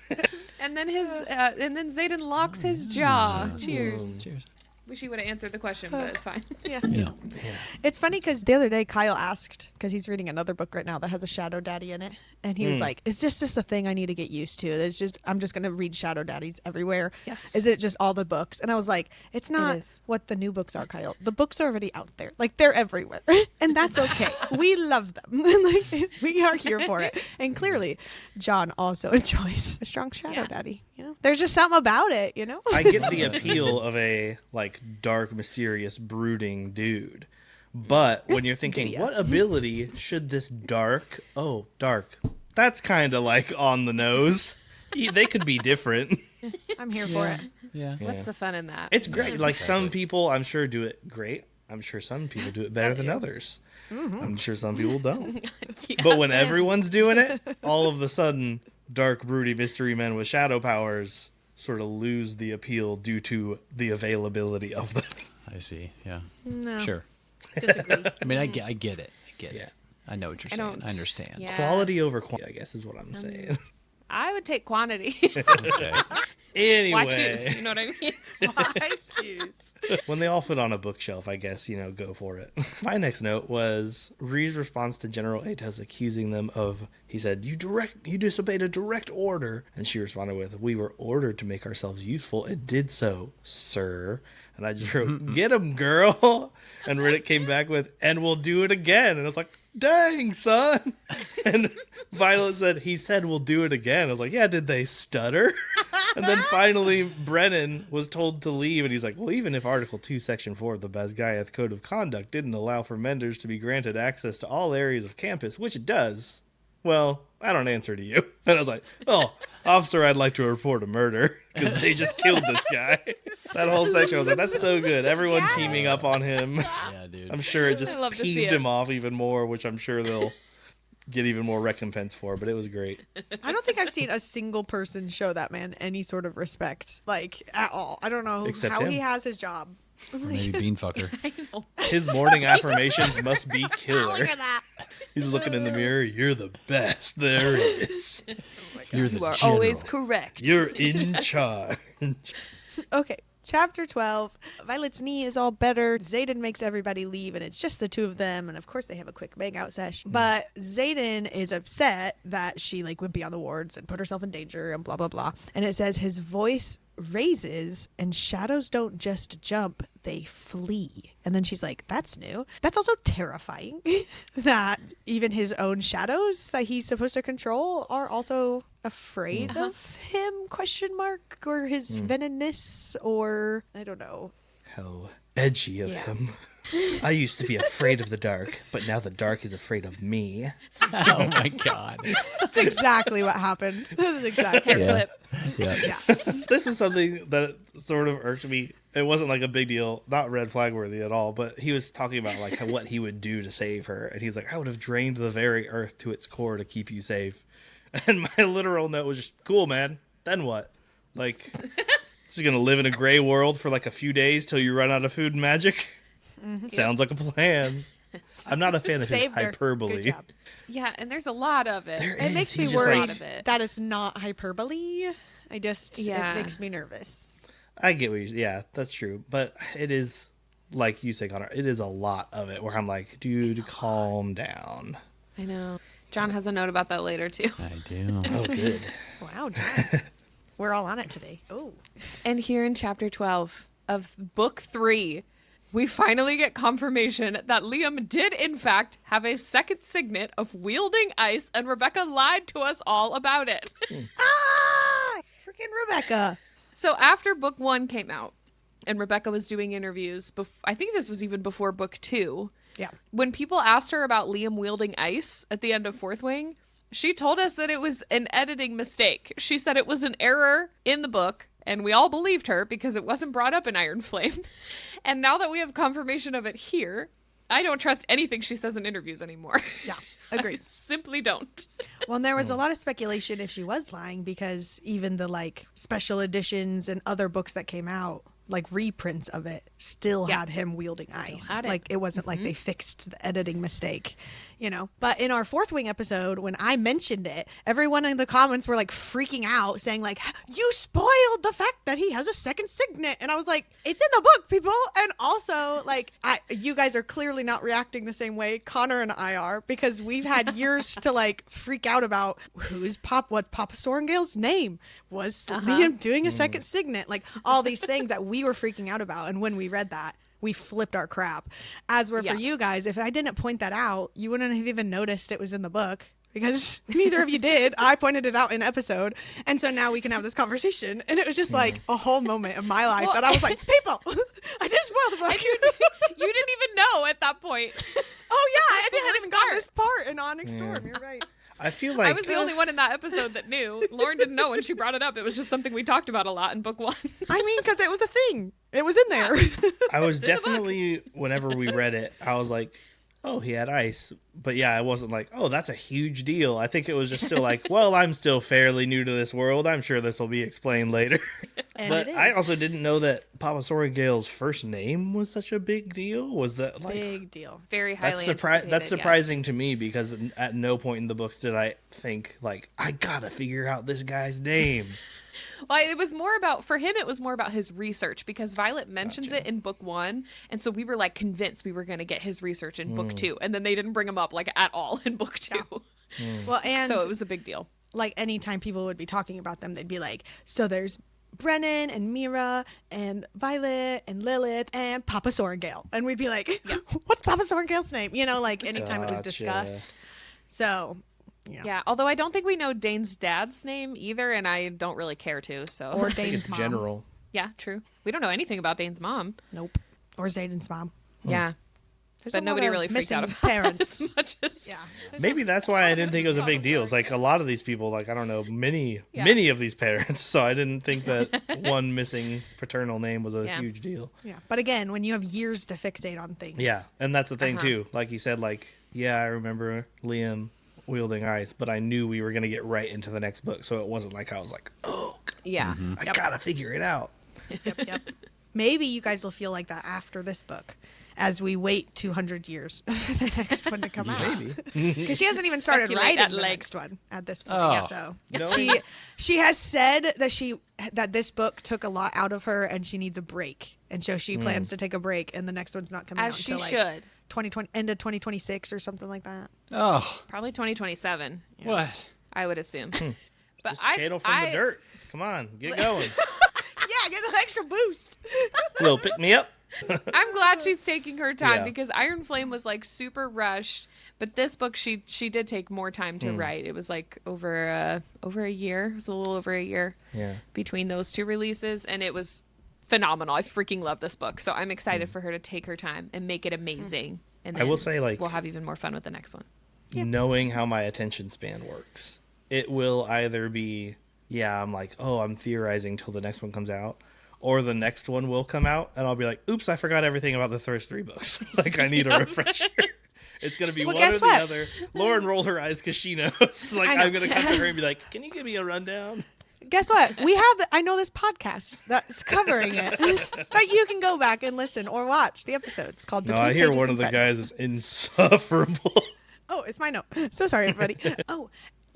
And then and then Xaden locks his jaw. Cheers. Cheers. Wish he would have answered the question, but it's fine. Yeah. You know. It's funny because the other day Kyle asked, because he's reading another book right now that has a Shadow Daddy in it, and he was like, "It's just a thing I need to get used to. I'm just gonna read Shadow Daddies everywhere. Yes. Is it just all the books?" And I was like, "It's not is. what the new books are, Kyle. The books are already out there. Like they're everywhere, and that's okay. We love them. Like we are here for it. And clearly, John also enjoys a strong Shadow Yeah. Daddy. You know, there's just something about it. You know." I get the appeal of a, like, dark, mysterious, brooding dude. But when you're thinking, Yeah. what ability should this dark... Oh, dark. That's kind of, like, on the nose. They could be different. I'm here for it. Yeah. What's the fun in that? It's great. Like, some people, I'm sure, do it great. I'm sure some people do it better than others. I'm sure some people don't. Yeah. But when everyone's doing it, all of a sudden, dark, broody mystery men with shadow powers sort of lose the appeal due to the availability of them. I see. Yeah. No. Sure. Disagree. I mean, I get it. Yeah. I know what you're I saying. don't- I understand. Yeah. Quality over quantity, I guess, is what I'm saying. I would take quantity. Okay. Anyway. Why choose? You know what I mean? Why choose? When they all fit on a bookshelf, I guess, go for it. My next note was Ree's response to General Atos accusing them of, he said, you disobeyed a direct order. And she responded with, we were ordered to make ourselves useful and did so, sir. And I just wrote, get him, girl. And Riddick came back with, and we'll do it again. And I was like, dang, son. And Violet said, he said we'll do it again. I was like, yeah, did they stutter? And then finally Brennan was told to leave, and he's like, well, even if Article 2, Section 4 of the Basgiath Code of Conduct didn't allow for Menders to be granted access to all areas of campus, which it does, well, I don't answer to you. And I was like, oh, officer, I'd like to report a murder, because they just killed this guy. That whole section, I was like, that's so good. Everyone teaming up on him. Yeah, dude. I'm sure it just I love to see peeved it. him off even more, which I'm sure they'll get even more recompense for, but it was great. I don't think I've seen a single person show that man any sort of respect, like, at all. I don't know Except how him. he has his job. Or maybe Beanfucker. I know. His morning affirmations must be killer. Look at that. He's looking in the mirror. You're the best there is. You're the You are general. always correct. You're in charge. Okay, chapter 12. Violet's knee is all better. Xaden makes everybody leave, and it's just the two of them. And of course, they have a quick make-out sesh. But Xaden is upset that she went beyond the wards and put herself in danger and blah blah blah. And it says his voice raises, and shadows don't just jump, they flee. And then she's like, that's new. That's also terrifying. That even his own shadows that he's supposed to control are also afraid of him, question mark, or his venonness, or I don't know. How edgy of him. I used to be afraid of the dark, but now the dark is afraid of me. Oh my god. That's exactly what happened. That is exactly Hair flip. Yeah. This is something that sort of irked me. It wasn't like a big deal, not red flag worthy at all, but he was talking about what he would do to save her. And he's like, I would have drained the very earth to its core to keep you safe. And my literal note was just, cool, man. Then what? She's going to live in a gray world for a few days till you run out of food and magic? Sounds like a plan. I'm not a fan of his Saved her. hyperbole. Good job. Yeah, and there's a lot of it. There It is. makes me He's just worried like- of it. That is not hyperbole. It makes me nervous. I get what yeah, that's true. But it is, like you say, Connor, it is a lot of it where I'm like, dude, calm down. I know. John has a note about that later, too. I do. Oh, good. Wow, John. We're all on it today. Oh. And here in chapter 12 of book 3, we finally get confirmation that Liam did, in fact, have a second signet of wielding ice, and Rebecca lied to us all about it. Ah! Freaking Rebecca. So after book 1 came out, and Rebecca was doing interviews, I think this was even before book 2, Yeah. when people asked her about Liam wielding ice at the end of Fourth Wing, she told us that it was an editing mistake. She said it was an error in the book, and we all believed her because it wasn't brought up in Iron Flame. And now that we have confirmation of it here, I don't trust anything she says in interviews anymore. Yeah. I Agreed. simply don't. Well, and there was a lot of speculation if she was lying because even the special editions and other books that came out, reprints of it, still had him wielding ice. had it. It wasn't like they fixed the editing mistake, But in our Fourth Wing episode, when I mentioned it, everyone in the comments were freaking out, saying you spoiled the fact that he has a second signet. And I was like, it's in the book, people. And also, you guys are clearly not reacting the same way Connor and I are, because we've had years to freak out about what Papa Sorengale's name was. Liam doing a second signet, all these things that we were freaking out about. And when we read that, we flipped our crap. As were for you guys, if I didn't point that out, you wouldn't have even noticed it was in the book because neither of you did. I pointed it out in episode. And so now we can have this conversation. And it was just a whole moment of my life that I was like, people, I just spoiled the book. And you didn't even know at that point. Oh, yeah. I the didn't worst even got part. this part in Onyx Storm. You're right. I feel like I was the only one in that episode that knew. Lauren didn't know when she brought it up. It was just something we talked about a lot in book 1. I mean, because it was a thing. It was in there. I was in the book. definitely, whenever we read it, I was like, oh, he had ice. But yeah, it wasn't like, oh, that's a huge deal. I think it was just still like, well, I'm still fairly new to this world. I'm sure this will be explained later. And But it is. I also didn't know that Papa Sorrengail's first name was such a big deal. Was that like Big deal. Very highly that's anticipated, surprising to me, because at no point in the books did I think like, I gotta figure out this guy's name. Well, it was more about, for him, it was more about his research, because Violet mentions it in book 1. And so we were like convinced we were going to get his research in book 2. And then they didn't bring him up like at all in book 2. Well, and So it was a big deal. like anytime people would be talking about them, they'd be like, so there's Brennan and Mira and Violet and Lilith and Papa Sorrengail. And we'd be like, what's Papa Sorrengail's name? You know, like anytime it was Gotcha. discussed. So, Yeah, although I don't think we know Dane's dad's name either, and I don't really care to. So Or I think Dane's it's mom. general. yeah, true. We don't know anything about Dane's mom. Nope. Or Zayden's mom. Yeah, There's but a lot nobody of really freaked out missing about parents. it as much as Yeah. Maybe that's why I didn't think it was a big deal. It's like a lot of these people, like, I don't know, many of these parents. So I didn't think that one missing paternal name was a huge deal. Yeah. But again, when you have years to fixate on things. Yeah. And that's the thing, too. Like you said, like, yeah, I remember Liam wielding ice, but I knew we were going to get right into the next book. So it wasn't like I was like, oh, yeah. I got to figure it out. Yep. Maybe you guys will feel like that after this book, as we wait 200 years for the next one to come out. Maybe. Because she hasn't even started Speculate writing at the length. next one at this point. Oh. So Knowing- she has said that this book took a lot out of her and she needs a break. And so she plans to take a break, and the next one's not coming As out she until like should. 2020, end of 2026 or something like that. Oh, Probably 2027, what? I would assume. But Just channel from the dirt. Come on, get going. Yeah, get an extra boost. Will pick me up. I'm glad she's taking her time, Yeah. because Iron Flame was like super rushed, but this book she did take more time to write. It was like over a year. It was a little over a year Yeah. between those two releases, and it was phenomenal. I freaking love this book, so I'm excited for her to take her time and make it amazing. And I then will say, like, we'll have even more fun with the next one. knowing how my attention span works, it will either be, I'm like, oh, I'm theorizing till the next one comes out, or the next one will come out and I'll be like, oops, I forgot everything about the first 3 books. Like, I need a refresher. It's going to be Well, one or guess the what? other. Lauren rolled her eyes because she knows. Like, I know. I'm going to come to her and be like, can you give me a rundown? Guess what? We have, I know this podcast that's covering it. That you can go back and listen or watch the episodes called No, Between I hear Pages one and of the Friends. guys is insufferable. Oh, it's my note. So sorry, everybody.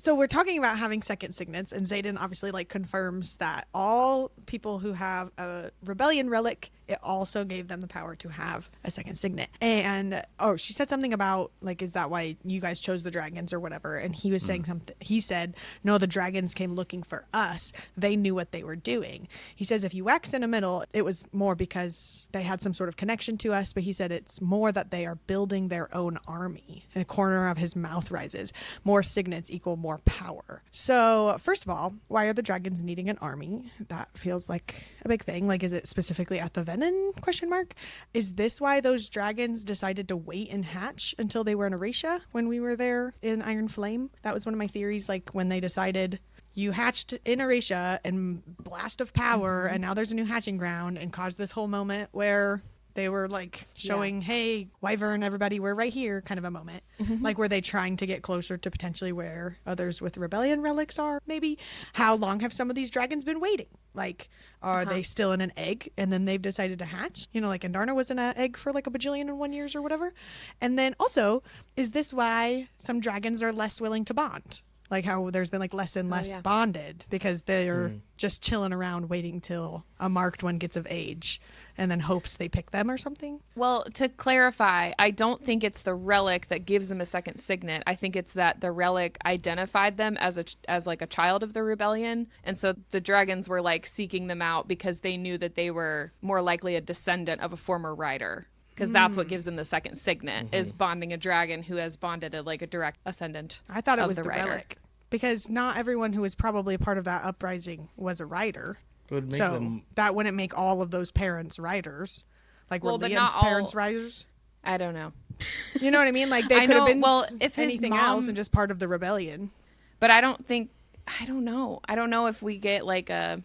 So we're talking about having second signets, and Xaden obviously like confirms that all people who have a Rebellion relic, it also gave them the power to have a second signet. And she said something about like, is that why you guys chose the dragons or whatever? And he was saying something. He said, no, the dragons came looking for us. They knew what they were doing. He says if you wax in the middle, it was more because they had some sort of connection to us. But he said it's more that they are building their own army. And a corner of his mouth rises. More signets equal more power. So first of all, why are the dragons needing an army? That feels like a big thing. Like, is it specifically at the Venon? Question mark. Is this why those dragons decided to wait and hatch until they were in Arisha when we were there in Iron Flame? That was one of my theories. Like when they decided you hatched in Arisha and blast of power, and now there's a new hatching ground, and caused this whole moment where they were like showing, hey, Wyvern, everybody, we're right here, kind of a moment. Like, were they trying to get closer to potentially where others with Rebellion relics are, maybe? How long have some of these dragons been waiting? Like, are they still in an egg and then they've decided to hatch? You know, like Andarna was in an egg for like a bajillion and 1 years or whatever. And then also, is this why some dragons are less willing to bond? Like how there's been like less and less bonded because they're just chilling around waiting till a marked one gets of age and then hopes they pick them or something. Well, to clarify, I don't think it's the relic that gives them a second signet. I think it's that the relic identified them as like a child of the rebellion, and so the dragons were like seeking them out because they knew that they were more likely a descendant of a former rider. Because that's what gives them the second signet, is bonding a dragon who has bonded a direct ascendant. I thought it of was the rider. relic because not everyone who was probably a part of that uprising was a rider. It would make So them. that wouldn't make all of those parents riders. Like, were Well, but Liam's not all- parents riders? I don't know. You know what I mean? Like, they I could have know- been well, if his anything mom- else and just part of the rebellion. But I don't know. I don't know if we get like a...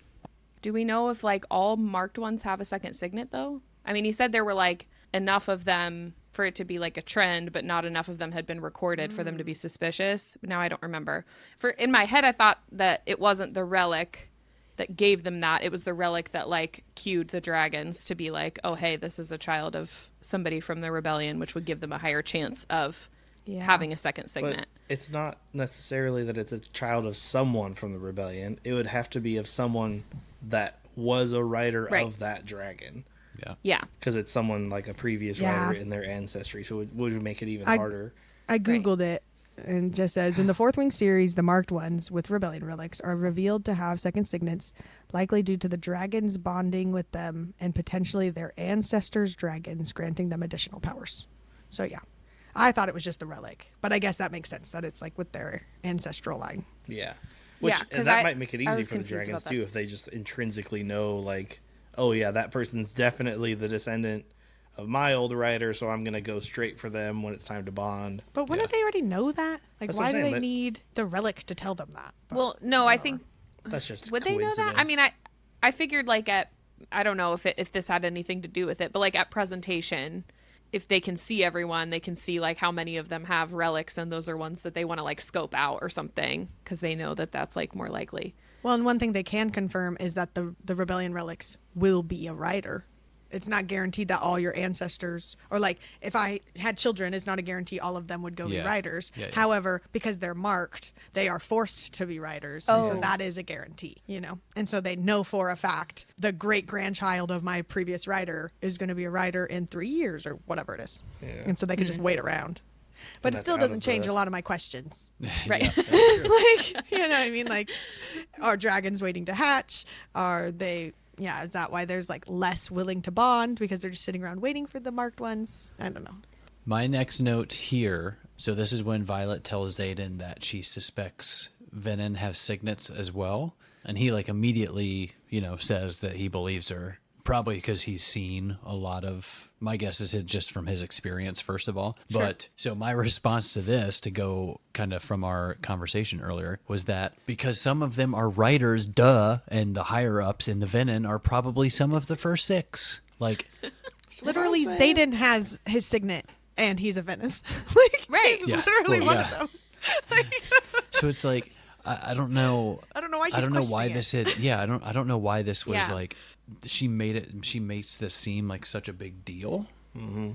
Do we know if like all marked ones have a second signet though? I mean, he said there were like enough of them for it to be like a trend, but not enough of them had been recorded for them to be suspicious. Now I don't remember. In my head, I thought that it wasn't the relic that gave them that. It was the relic that like cued the dragons to be like, oh, hey, this is a child of somebody from the rebellion, which would give them a higher chance of having a second signet. But it's not necessarily that it's a child of someone from the rebellion. It would have to be of someone that was a rider of that dragon. Yeah. Because it's someone like a previous rider in their ancestry. So it would make it even harder. I Googled it. And it just says, in the Fourth Wing series, the marked ones with Rebellion Relics are revealed to have second signets, likely due to the dragons bonding with them and potentially their ancestors' dragons granting them additional powers. So, yeah. I thought it was just the relic. But I guess that makes sense, that it's like with their ancestral line. Yeah. And that might make it easy for the dragons, too, if they just intrinsically know, like, oh, yeah, that person's definitely the descendant of my old rider, so I'm going to go straight for them when it's time to bond. But wouldn't they already know that? Like, why do they need the relic to tell them that? But, well, no, I think... That's just would they know that? I mean, I figured, like, I don't know if this had anything to do with it, but, like, at presentation, if they can see everyone, they can see, like, how many of them have relics, and those are ones that they want to, like, scope out or something, because they know that that's, like, more likely. Well, and one thing they can confirm is that the Rebellion Relics will be a rider. It's not guaranteed that all your ancestors, or like if I had children, it's not a guarantee all of them would go be riders. However, because they're marked, they are forced to be riders. Oh. So that is a guarantee, you know? And so they know for a fact the great grandchild of my previous rider is going to be a rider in 3 years or whatever it is. Yeah. And so they could just wait around. But it still doesn't change a lot of my questions. Right. Like, you know what I mean? Like, are dragons waiting to hatch? Are they... Yeah, is that why there's like less willing to bond because they're just sitting around waiting for the marked ones? I don't know. My next note here, so this is when Violet tells Xaden that she suspects Venon has signets as well. And he like immediately, says that he believes her. Probably because he's seen a lot of, my guess is just from his experience, first of all. Sure. But so my response to this, to go kind of from our conversation earlier, was that because some of them are writers, and the higher ups in the Venom are probably some of the first 6. Like, literally, Xaden has his signet and he's a Venom. Like, right. He's literally one of them. So it's like, I don't know. I don't know why she's I don't know why questioning this hit. Yeah, I don't know why this was like. She makes this seem like such a big deal,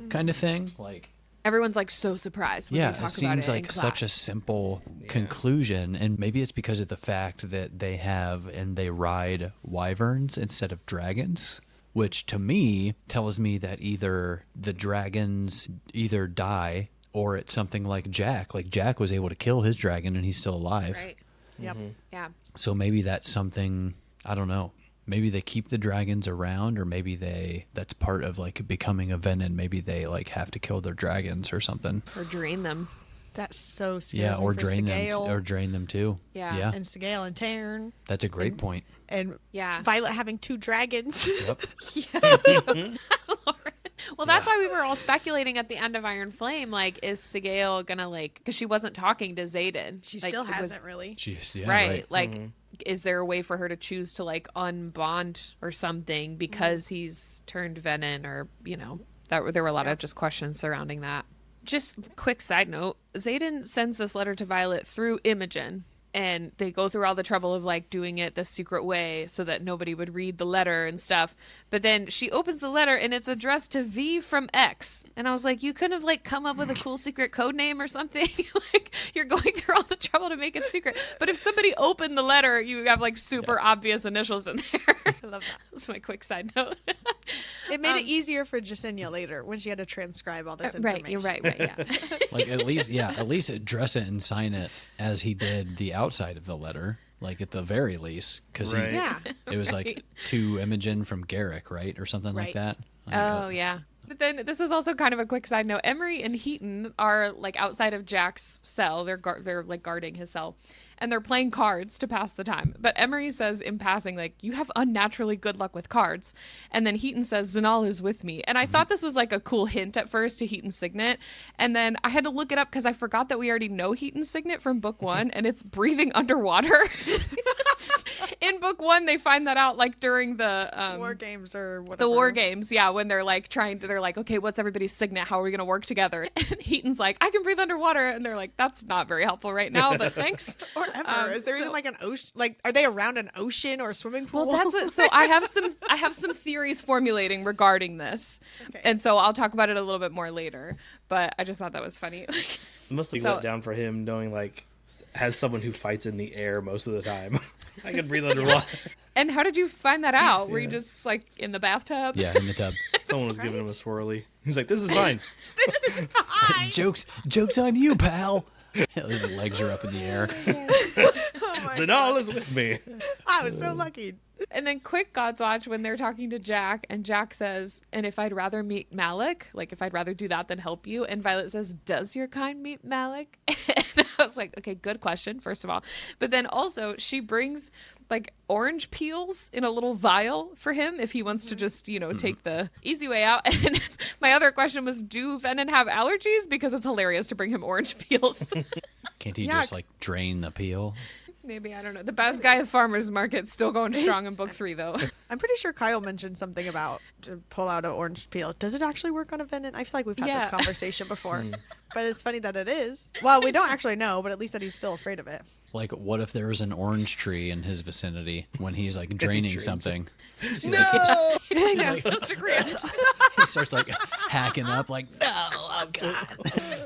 kind of thing. Like everyone's like so surprised when they talk about it. Yeah, it seems like such a simple conclusion, and maybe it's because of the fact that they ride wyverns instead of dragons. Which to me tells me that either the dragons die or it's something like Jack. Like Jack was able to kill his dragon and he's still alive. Right. Yep. Yeah. So maybe that's something, I don't know. Maybe they keep the dragons around, or maybe that's part of like becoming a Venom. Maybe they like have to kill their dragons or something. Or drain them. That's so scary. Yeah, or drain them too. Yeah. And Sigale and Tarn. That's a great point. And Violet having 2 dragons. Yep. Well, that's why we were all speculating at the end of Iron Flame, like, is Sigale gonna, like, because she wasn't talking to Xaden. She still hasn't really. Right. Like, is there a way for her to choose to, like, unbond or something because he's turned Venom, or, there were a lot of just questions surrounding that. Just quick side note, Xaden sends this letter to Violet through Imogen. And they go through all the trouble of like doing it the secret way so that nobody would read the letter and stuff. But then she opens the letter and it's addressed to V from X. And I was like, you couldn't have like come up with a cool secret code name or something. Like you're going through all the trouble to make it secret. But if somebody opened the letter, you have like super obvious initials in there. I love that. That's my quick side note. It made it easier for Jasenia later when she had to transcribe all this information. Right, you're right, yeah. Like at least address it and sign it as he did the outside of the letter, like at the very least, because it was like to Imogen from Garrick, right, or something like that. Yeah. But then this is also kind of a quick side note. Emery and Heaton are like outside of Jack's cell. They're like guarding his cell, and they're playing cards to pass the time. But Emery says in passing, like, you have unnaturally good luck with cards. And then Heaton says, Zanal is with me. And I thought this was like a cool hint at first to Heaton's signet. And then I had to look it up because I forgot that we already know Heaton's signet from book 1, and it's breathing underwater. In book book one, they find that out like during the War games or whatever. the war games, yeah, when they're like they're like, okay, what's everybody's signet? How are we gonna work together? And Heaton's like, I can breathe underwater, and they're like, that's not very helpful right now, but thanks. Or ever. Is there even like an ocean? Like, are they around an ocean or a swimming pool? Well, that's what. So I have some theories formulating regarding this, and so I'll talk about it a little bit more later. But I just thought that was funny. It must be let down for him knowing like has someone who fights in the air most of the time. I can breathe underwater. And how did you find that out? Were you just like in the bathtub? Yeah, in the tub. Someone was giving him a swirly. He's like, "This is fine." This is fine. Jokes on you, pal. His legs are up in the air. Oh my Zanal is with me. I was so lucky. And then quick God's Watch when they're talking to Jack, and Jack says, and if I'd rather meet Malik, like if I'd rather do that than help you, and Violet says, does your kind meet Malik? And I was like, okay, good question, first of all. But then also she brings like orange peels in a little vial for him if he wants to just, take the easy way out. And my other question was, do Venon have allergies? Because it's hilarious to bring him orange peels. Can't he just like drain the peel? Maybe, I don't know. The best guy at Farmer's Market's still going strong in book 3, though. I'm pretty sure Kyle mentioned something about to pull out an orange peel. Does it actually work on a Venom? I feel like we've had this conversation before. But it's funny that it is. Well, we don't actually know, but at least that he's still afraid of it. Like, what if there's an orange tree in his vicinity when he's like draining something? No! He starts like hacking up, like, no, oh god.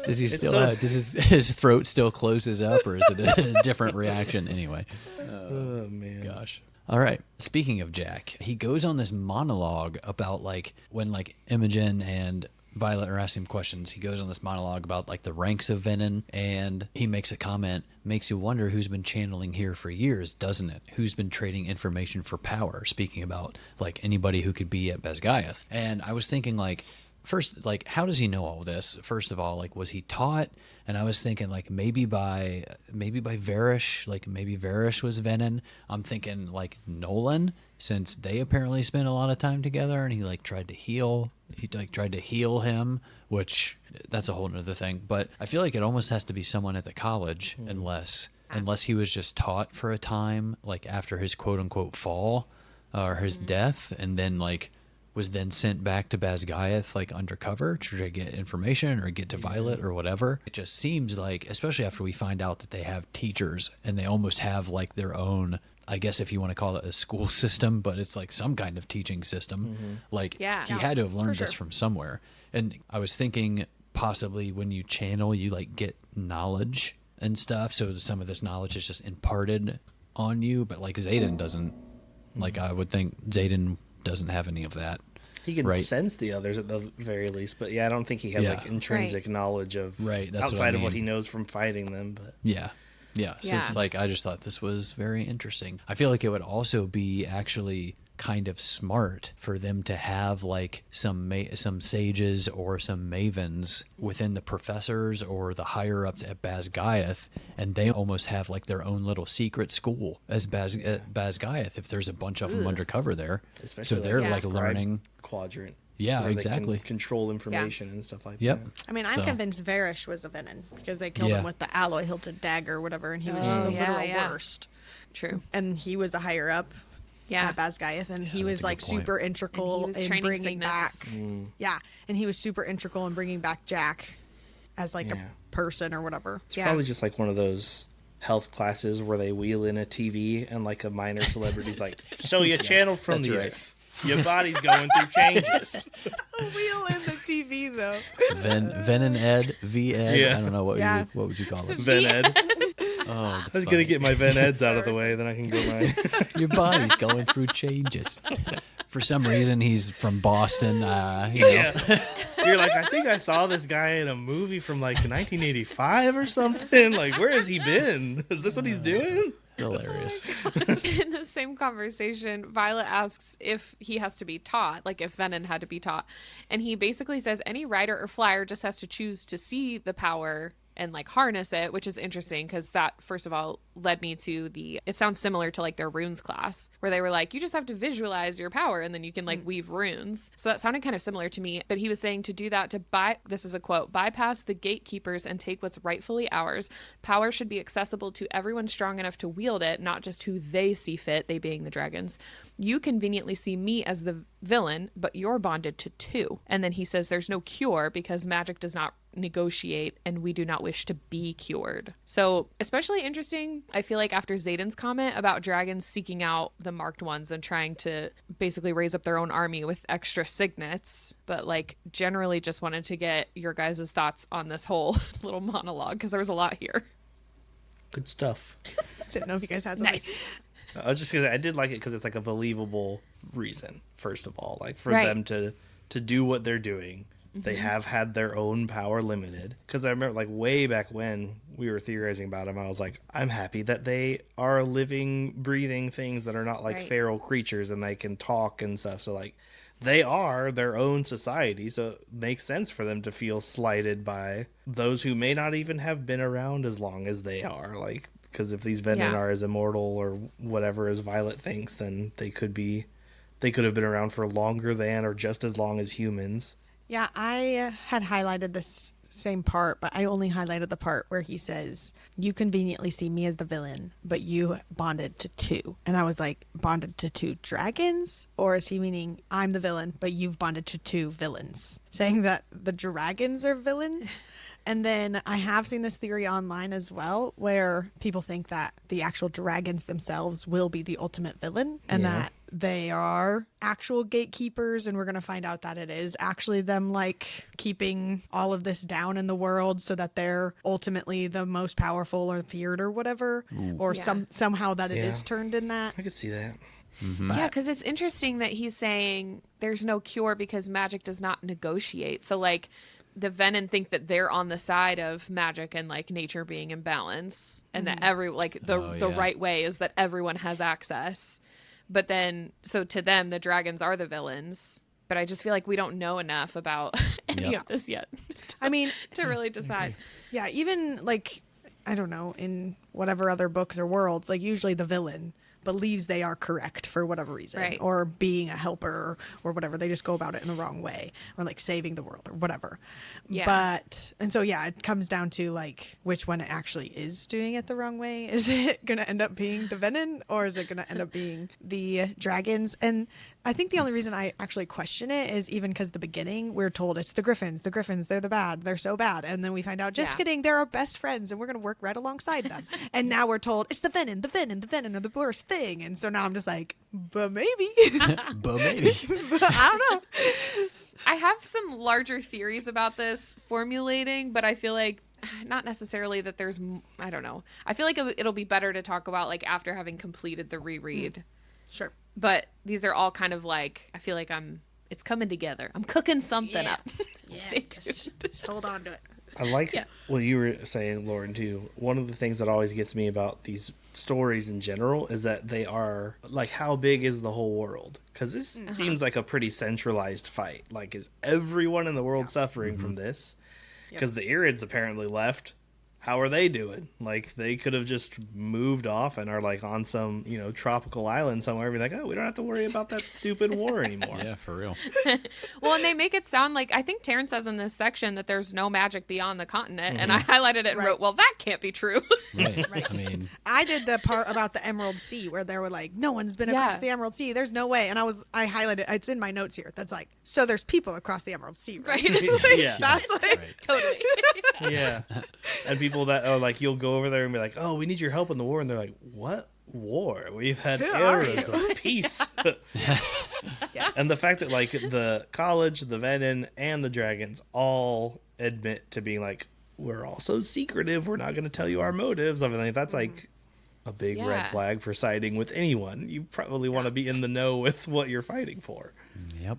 Does he still does his throat still closes up, or is it a different reaction anyway? Oh man, gosh. All right. Speaking of Jack, he goes on this monologue about like when like Imogen and Violet are asking him questions. He goes on this monologue about like the ranks of Venom, and he makes a comment, makes you wonder who's been channeling here for years, doesn't it? Who's been trading information for power, speaking about like anybody who could be at Basgiath. And I was thinking like, first, like, how does he know all this? First of all, like, was he taught? And I was thinking like maybe by Varish, like maybe Varish was Venom. I'm thinking like Nolan, since they apparently spent a lot of time together, and he like tried to heal him, which that's a whole nother thing. But I feel like it almost has to be someone at the college, unless he was just taught for a time, like after his quote unquote fall or his death, and then like was then sent back to Basgiath like undercover to try to get information or get to Violet or whatever. It just seems like, especially after we find out that they have teachers and they almost have like their own, I guess if you want to call it a school system, but it's like some kind of teaching system. Like he had to have learned this from somewhere. And I was thinking possibly when you channel, you like get knowledge and stuff. So some of this knowledge is just imparted on you, but like Xaden doesn't. Like I would think Xaden doesn't have any of that. He can sense the others at the very least, but I don't think he has like intrinsic knowledge of that's outside of what he knows from fighting them. But so it's like I just thought this was very interesting. I feel like it would also be actually kind of smart for them to have like some sages or some mavens within the professors or the higher ups at Basgiath, and they almost have like their own little secret school as Basgiath if there's a bunch of them undercover there. Especially so they're like Scribe learning Quadrant. Yeah, where exactly. They can control information and stuff like that. I mean, I'm convinced Varish was a Venom because they killed him with the alloy hilted dagger or whatever, and he was just the literal worst. True. And he was a higher up. At Basgiath, and he was like super integral in bringing back. And he was super integral in bringing back Jack as like a person or whatever. It's probably just like one of those health classes where they wheel in a TV and like a minor celebrity's like, so you channeled from the earth. Your body's going through changes. Wheel in the TV though. Ven and Ed, V Ed. I don't know what would you call it. Ven Ed. Oh, I was gonna get my Ven Eds out of the way, then I can go mine. Your body's going through changes. For some reason, he's from Boston. You're like, I think I saw this guy in a movie from like 1985 or something. Like, where has he been? Is this what he's doing? Hilarious. In the same conversation, Violet asks if he has to be taught, like if Venom had to be taught. And he basically says any rider or flyer just has to choose to see the power and like harness it, which is interesting because that, first of all, led me to it sounds similar to like their runes class where they were like, you just have to visualize your power and then you can like weave runes. So that sounded kind of similar to me, but he was saying to do that, this is a quote, bypass the gatekeepers and take what's rightfully ours. Power should be accessible to everyone strong enough to wield it, not just who they see fit, they being the dragons. You conveniently see me as the villain, but you're bonded to two. And then he says there's no cure because magic does not negotiate and we do not wish to be cured. So especially interesting, I feel like after Zayden's comment about dragons seeking out the marked ones and trying to basically raise up their own army with extra signets, but like generally just wanted to get your guys' thoughts on this whole little monologue because there was a lot here. Good stuff. Didn't know if you guys had something. Nice. I was just gonna say, I did like it because it's like a believable reason, first of all, like for Right. them to do what they're doing. They have had their own power limited. Because I remember, like, way back when we were theorizing about them, I was like, I'm happy that they are living, breathing things that are not like Right. feral creatures and they can talk and stuff. So, like, they are their own society. So it makes sense for them to feel slighted by those who may not even have been around as long as they are. Like, because if these Venom are as immortal or whatever as Violet thinks, then they could have been around for longer than or just as long as humans. Yeah, I had highlighted this same part, but I only highlighted the part where he says, you conveniently see me as the villain, but you bonded to two. And I was like, bonded to two dragons? Or is he meaning I'm the villain, but you've bonded to two villains? Saying that the dragons are villains? And then I have seen this theory online as well, where people think that the actual dragons themselves will be the ultimate villain and that they are actual gatekeepers. And we're going to find out that it is actually them like keeping all of this down in the world so that they're ultimately the most powerful or feared or whatever, or somehow that it is turned in that. I could see that. Yeah, because it's interesting that he's saying there's no cure because magic does not negotiate. So like the Venom think that they're on the side of magic and like nature being in balance and that the right way is that everyone has access. But then, so to them, the dragons are the villains. But I just feel like we don't know enough about any of this yet. I mean, to really decide. Yeah, even like, I don't know, in whatever other books or worlds, like usually the villain believes they are correct for whatever reason, Right. or being a helper or whatever. They just go about it in the wrong way, or like saving the world or whatever. Yeah. But, and so, yeah, it comes down to like which one actually is doing it the wrong way. Is it going to end up being the Venom or is it going to end up being the dragons? And I think the only reason I actually question it is even because the beginning we're told it's the Griffins, they're the bad, they're so bad. And then we find out, just kidding, they're our best friends and we're going to work right alongside them. And now we're told it's the Venom are the worst thing. And so now I'm just like, but maybe. But maybe. But I don't know. I have some larger theories about this formulating, but I feel like not necessarily that there's, I don't know. I feel like it'll be better to talk about like after having completed the reread. Sure. But these are all kind of like, I feel like it's coming together. I'm cooking something up. Stay tuned. Just hold on to it. I like what you were saying, Lauren, too. One of the things that always gets me about these stories in general is that they are, like, how big is the whole world? Because this seems like a pretty centralized fight. Like, is everyone in the world suffering from this? Because the Irids apparently left. How are they doing? Like, they could have just moved off and are, like, on some, tropical island somewhere and be like, oh, we don't have to worry about that stupid war anymore. Yeah, for real. Well, and they make it sound like, I think Terrence says in this section that there's no magic beyond the continent. And I highlighted it and wrote, well, that can't be true. Right. Right. I mean, I did the part about the Emerald Sea where they were like, no one's been across the Emerald Sea. There's no way. And I highlighted, it's in my notes here. That's like, so there's people across the Emerald Sea, right? Yeah. That's like, right. Totally. Yeah. And people that are like, you'll go over there and be like, oh, we need your help in the war. And they're like, what war? We've had Who are eras you? of peace. yes. And the fact that, like, the college, the Venom, and the dragons all admit to being like, we're also secretive. We're not going to tell you our motives. I mean, like, that's like a big red flag for siding with anyone. You probably want to be in the know with what you're fighting for. Yep.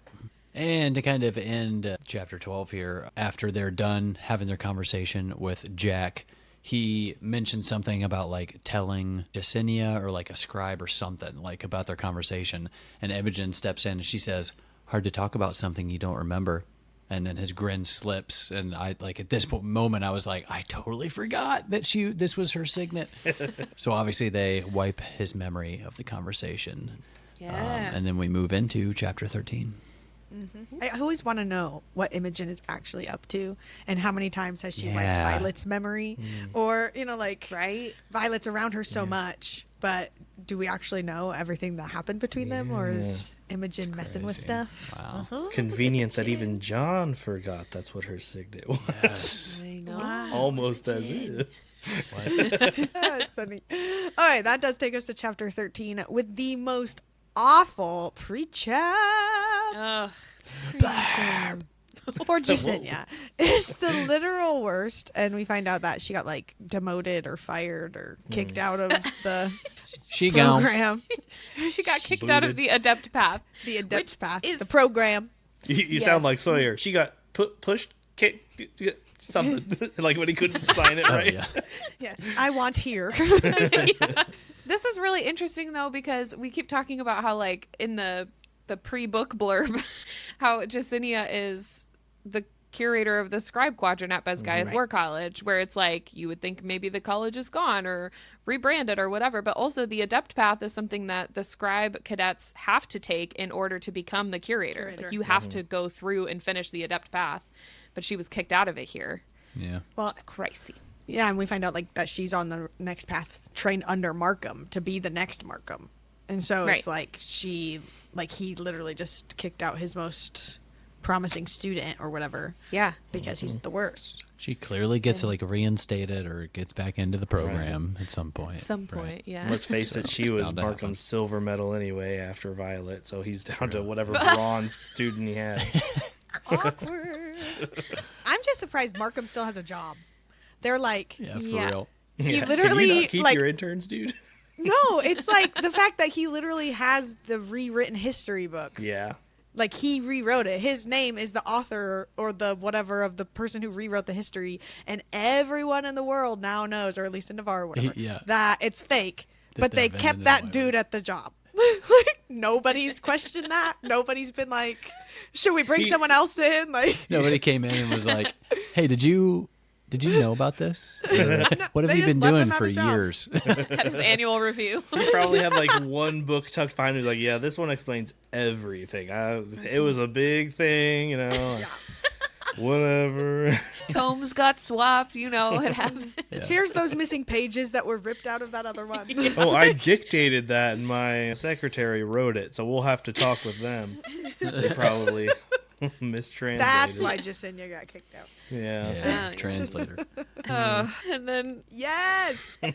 And to kind of end chapter 12 here, after they're done having their conversation with Jack, he mentioned something about like telling Yesenia or like a scribe or something like about their conversation. And Imogen steps in and she says, hard to talk about something you don't remember. And then his grin slips, and I like at this moment I was like, I totally forgot that this was her signet. So obviously they wipe his memory of the conversation. Yeah. And then we move into chapter 13. Mm-hmm. I always want to know what Imogen is actually up to and how many times has she wiped Yeah. Violet's memory or, like Right? Violet's around her so much, but do we actually know everything that happened between them or is Imogen messing with crazy. stuff? Wow. Uh-huh. Convenient that even John forgot that's what her signet was. Yes. I know. Wow. Almost as if. That's funny. All right, that does take us to chapter 13 with the most awful pre-chap. Ugh. For Jasenia. It's the literal worst, and we find out that she got like demoted or fired or kicked out of the She goes. program. She got kicked out of the adept path. The adept Which path. is- The program. You sound Yes. like Sawyer. She got pushed, kicked, something. Like when he couldn't sign it Oh, right. yeah. Yes. I want here. Yeah. This is really interesting though, because we keep talking about how like in the pre-book blurb, how Jasenia is the curator of the Scribe Quadrant at Besgaiath War College, where it's like you would think maybe the college is gone or rebranded or whatever, but also the adept path is something that the scribe cadets have to take in order to become the curator. Like you have to go through and finish the adept path, but she was kicked out of it here. Yeah. Well, It's crazy. yeah, and we find out like that she's on the next path, trained under Markham to be the next Markham. And so it's Right. like he literally just kicked out his most promising student or whatever Yeah. because he's the worst. She clearly gets like reinstated or gets back into the program at some point. At some point, Right. yeah. Let's face it, she was bound to happen. Markham's silver medal anyway after Violet, so he's down to whatever bronze student he had. Awkward. I'm just surprised Markham still has a job. They're like, Yeah, for Yeah. real. he Can literally you not keep like your interns, dude? no, it's like the fact that he literally has the rewritten history book. Yeah. Like he rewrote it. His name is the author or the whatever of the person who rewrote the history, and everyone in the world now knows, or at least in Navarre or whatever, Yeah. that it's fake. That But they they're kept Venon that and dude at the job. Like nobody's questioned that. Nobody's been like, should we bring someone else in? Like Nobody came in and was like, "Hey, did you know about this? Or, what have they you been just left doing him at for his job." years?" At his annual review. He probably had like one book tucked behind him. He's like, yeah, this one explains everything. It was a big thing, whatever. Tomes got swapped, it happened. here's those missing pages that were ripped out of that other one. Oh, I dictated that and my secretary wrote it, so we'll have to talk with them. They probably mistranslated. That's why Jasenia got kicked out. Yeah. Yeah, yeah. translator. And then Yes. whoop,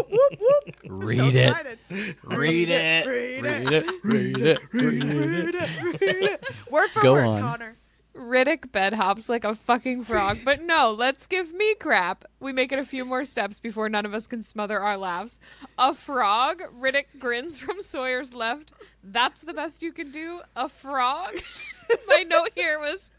whoop, whoop. Read So it. excited. Read it. Read Read it. it. Read it. Read it. Read it. Read it. Word for Go word, on. Connor. Riddick bed hops like a fucking frog, but no, let's give me crap. We make it a few more steps before none of us can smother our laughs. A frog? Riddick grins from Sawyer's left. That's the best you can do? A frog? My note here was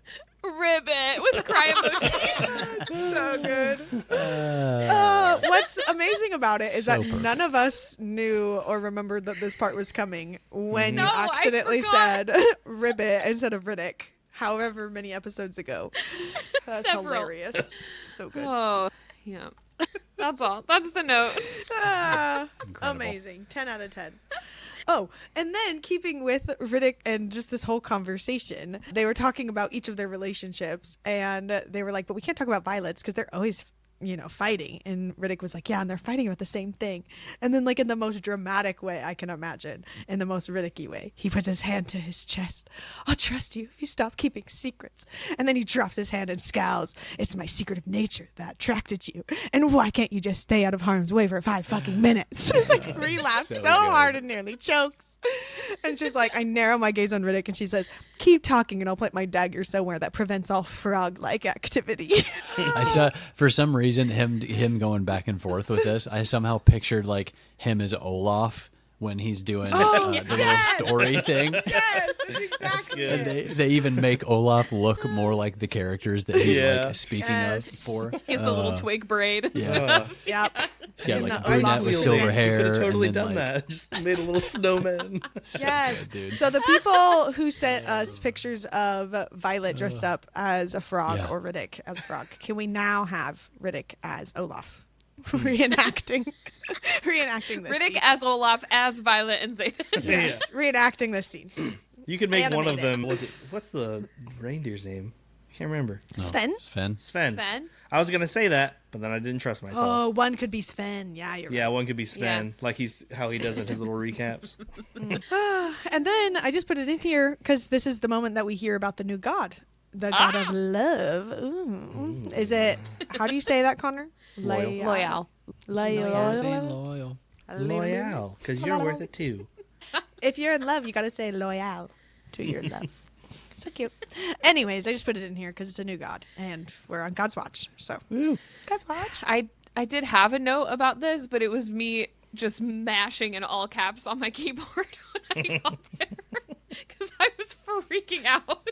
ribbit with a cry emoji. So good. Uh, What's amazing about it is So that perfect. none of us knew or remembered that this part was coming when No, you I accidentally forgot. said ribbit instead of Riddick, however many episodes ago. That's Several. hilarious. So good. Oh, yeah. That's all. That's the note. Ah, Incredible. amazing. 10 out of 10. Oh, and then keeping with Riddick and just this whole conversation, they were talking about each of their relationships, and they were like, but we can't talk about Violet's because they're always, fighting. And Riddick was like, yeah, and they're fighting about the same thing. And then, like, in the most dramatic way I can imagine, in the most Riddicky way, he puts his hand to his chest. I'll trust you if you stop keeping secrets. And then he drops his hand and scowls. It's my secretive nature that attracted you. And why can't you just stay out of harm's way for 5 fucking minutes? It's like, Ree laughs so good. hard and nearly chokes. And she's like, I narrow my gaze on Riddick, and she says, keep talking and I'll plant my dagger somewhere that prevents all frog-like activity. I saw for some reason him going back and forth with this. I somehow pictured like him as Olaf when he's doing Oh, the yes! little story thing. Yes, that's exactly good. it. They even make Olaf look more like the characters that he's Yeah. like speaking Yes. of for. He has the little twig braid and yeah. stuff. Yep. He's got And like the brunette Olaf with wheels silver in. hair. Could have totally and then, done like, that. Just made a little snowman. Yes. good, dude. So the people who sent us pictures of Violet dressed up as a frog Yeah. or Riddick as a frog, can we now have Riddick as Olaf? reenacting this Riddick scene. as Olaf as Violet and Zayden. Yes, reenacting this scene. You could make one of Animated. them. What's the reindeer's name? Can't remember. Oh, Sven? Sven. Sven. Sven? I was gonna say that, but then I didn't trust myself. Oh, one could be Sven. Yeah, you're Yeah, right. one could be Sven, Yeah. like how he does in his little recaps. And then I just put it in here because this is the moment that we hear about the new god, the god of love. Ooh. Is it? How do you say that, Connor? Loyal. Loyal. Loyal, because you're worth it too. If you're in love, you gotta say loyal to your love. So cute. Anyways, I just put it in here because it's a new god, and we're on God's watch. So God's watch. I did have a note about this, but it was me just mashing in all caps on my keyboard when I got there because I was freaking out.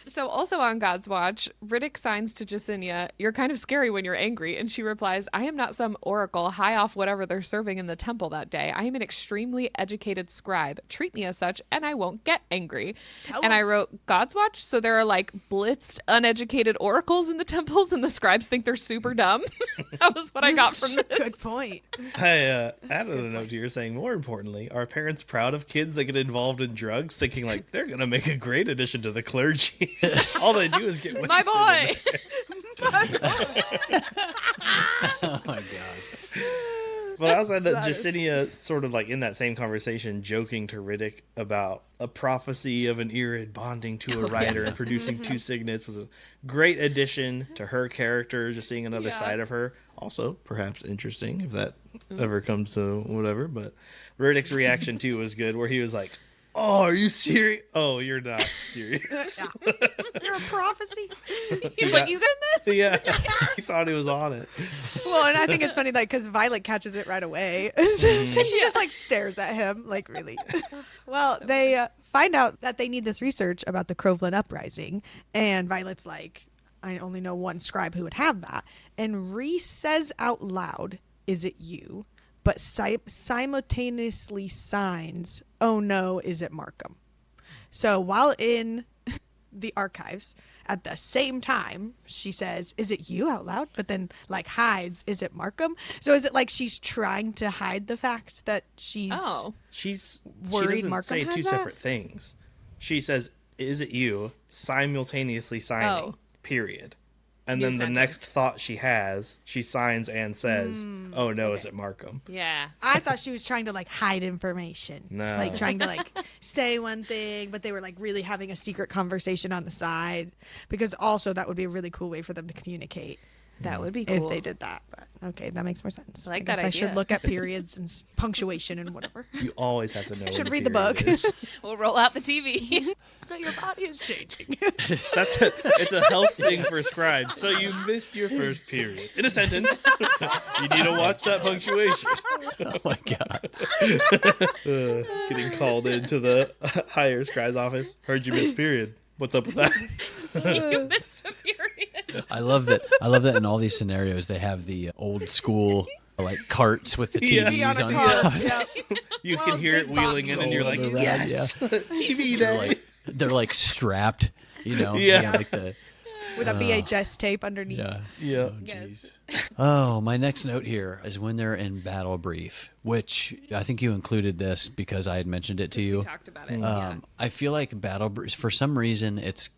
So also on God's watch, Riddick signs to Jesinia, "You're kind of scary when you're angry." And she replies, "I am not some oracle high off whatever they're serving in the temple that day. I am an extremely educated scribe. Treat me as such and I won't get angry." And I wrote God's watch. So there are like blitzed, uneducated oracles in the temples and the scribes think they're super dumb. That was what I got from this. Good point. I added a note here saying, more importantly, are parents proud of kids that get involved in drugs, thinking like they're gonna make a great addition to the clergy? All they do is get wasted. My boy. Oh my gosh. But I also had that That is- Jesinia sort of like in that same conversation joking to Riddick about a prophecy of an Irid bonding to a rider and producing two signets was a great addition to her character, just seeing another Yeah. side of her. Also, perhaps interesting if that ever comes to whatever, but Riddick's reaction too was good, where he was like, "Oh, are you serious? Oh, you're not serious." You're a prophecy. He's like, "You get this?" Yeah, he thought he was on it. Well, and I think it's funny, like, because Violet catches it right away. And she just, like, stares at him, like, really. Well, they find out that they need this research about the Crovlin Uprising. And Violet's like, "I only know one scribe who would have that." And Reese says out loud, "Is it you?" But simultaneously signs, "Oh no, is it Markham?" So while in the archives, at the same time, she says, "Is it you?" out loud, but then like hides, "Is it Markham?" So is it like she's trying to hide the fact that she's Oh. She Worried doesn't Markham say has two that? separate things. She says, "Is it you?" simultaneously signing. Oh. Period. And New then the sentence. next thought she has, she signs and says, "Oh no, is it Markham?" Yeah. I thought she was trying to like hide information. No. Like trying to like say one thing, but they were like really having a secret conversation on the side. Because also that would be a really cool way for them to communicate That would be if cool. they did that. But okay, that makes more sense. I like guess that I should idea. look at periods and punctuation and whatever. You always have to know. Should when read the period book. is. We'll roll out the TV. So your body is changing. It's a health thing for scribes. So you missed your first period in a sentence. You need to watch that punctuation. Oh my god. Getting called into the higher scribe's office. Heard you missed period. What's up with that? You missed a period. I love that. I love that in all these scenarios they have the old school like carts with the Yeah. TVs Be on a on car. top. Yep. You Well, can hear it big wheeling box. in, and you're like, Rolling around, "Yes, TV day." They're like strapped, you know. Yeah. They got, like the With a VHS tape underneath. yeah. Yeah. Oh, Yes. jeez. Oh, my next note here is when they're in battle brief, which I think you included this because I had mentioned it to you. We talked about it. Yeah. I feel like battle brief for some reason it's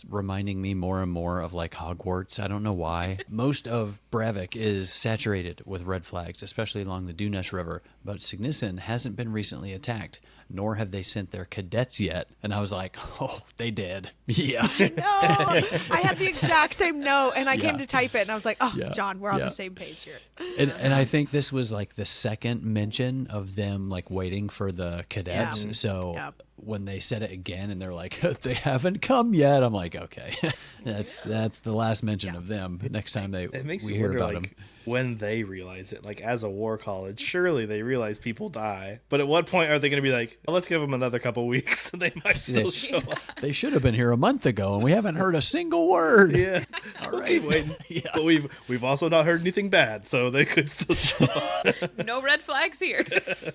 reminding me more and more of like Hogwarts. I don't know why. Most of Bravik is saturated with red flags, especially along the Dunesh River, but Signissen hasn't been recently attacked, nor have they sent their cadets yet. And I was like, oh, they did. Yeah. No, I had the exact same note, and I Yeah. came to type it, and I was like, "Oh, Yeah. John, we're on Yeah. the same page here." And I think this was like the second mention of them like waiting for the cadets. Yeah. So Yep. when they said it again and they're like, they haven't come yet, I'm like, okay, that's the last mention of them. Next time It makes we me hear wonder, about like, them. when they realize it, like as a war college, surely they realize people die. But at what point are they going to be like, well, let's give them another couple weeks and they might still show up? They should have been here a month ago and we haven't heard a single word. Yeah. All We'll right. keep waiting. Yeah. But we've also not heard anything bad, so they could still show up. No red flags here.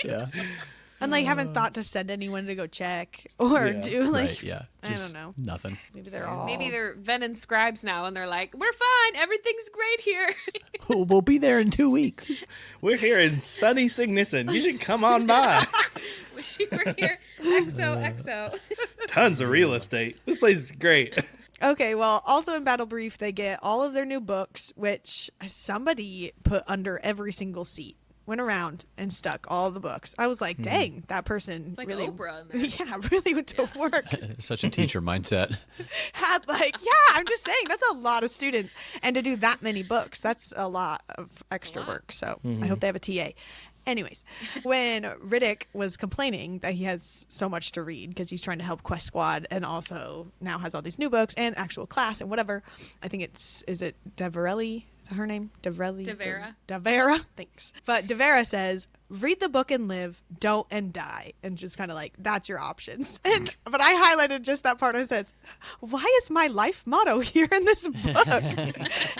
Yeah. And like haven't thought to send anyone to go check or Yeah. do like Right, yeah. I don't Just know. Nothing. Maybe they're all Maybe they're Venon scribes now, and they're like, "We're fine. Everything's great here." We'll be there in 2 weeks. We're here in sunny Signet. You should come on by. Wish you were here. XOXO. Tons of real estate. This place is great. Okay, well, also in Battle Brief, they get all of their new books, which somebody put under every single seat. Went around and stuck all the books. I was like, dang, that person It's like really, Oprah in there. yeah, really went to work. Such a teacher mindset. Had like, yeah, I'm just saying, that's a lot of students. And to do that many books, that's a lot of extra work. So I hope they have a TA. Anyways, when Riddick was complaining that he has so much to read because he's trying to help Quest Squad and also now has all these new books and actual class and whatever, I think is it Deverelli? Is that her name? Deverelli? Devera. Devera? Thanks. But Devera says, read the book and live, don't and die. And just kind of like, that's your options. But I highlighted just that part. I said, why is my life motto here in this book?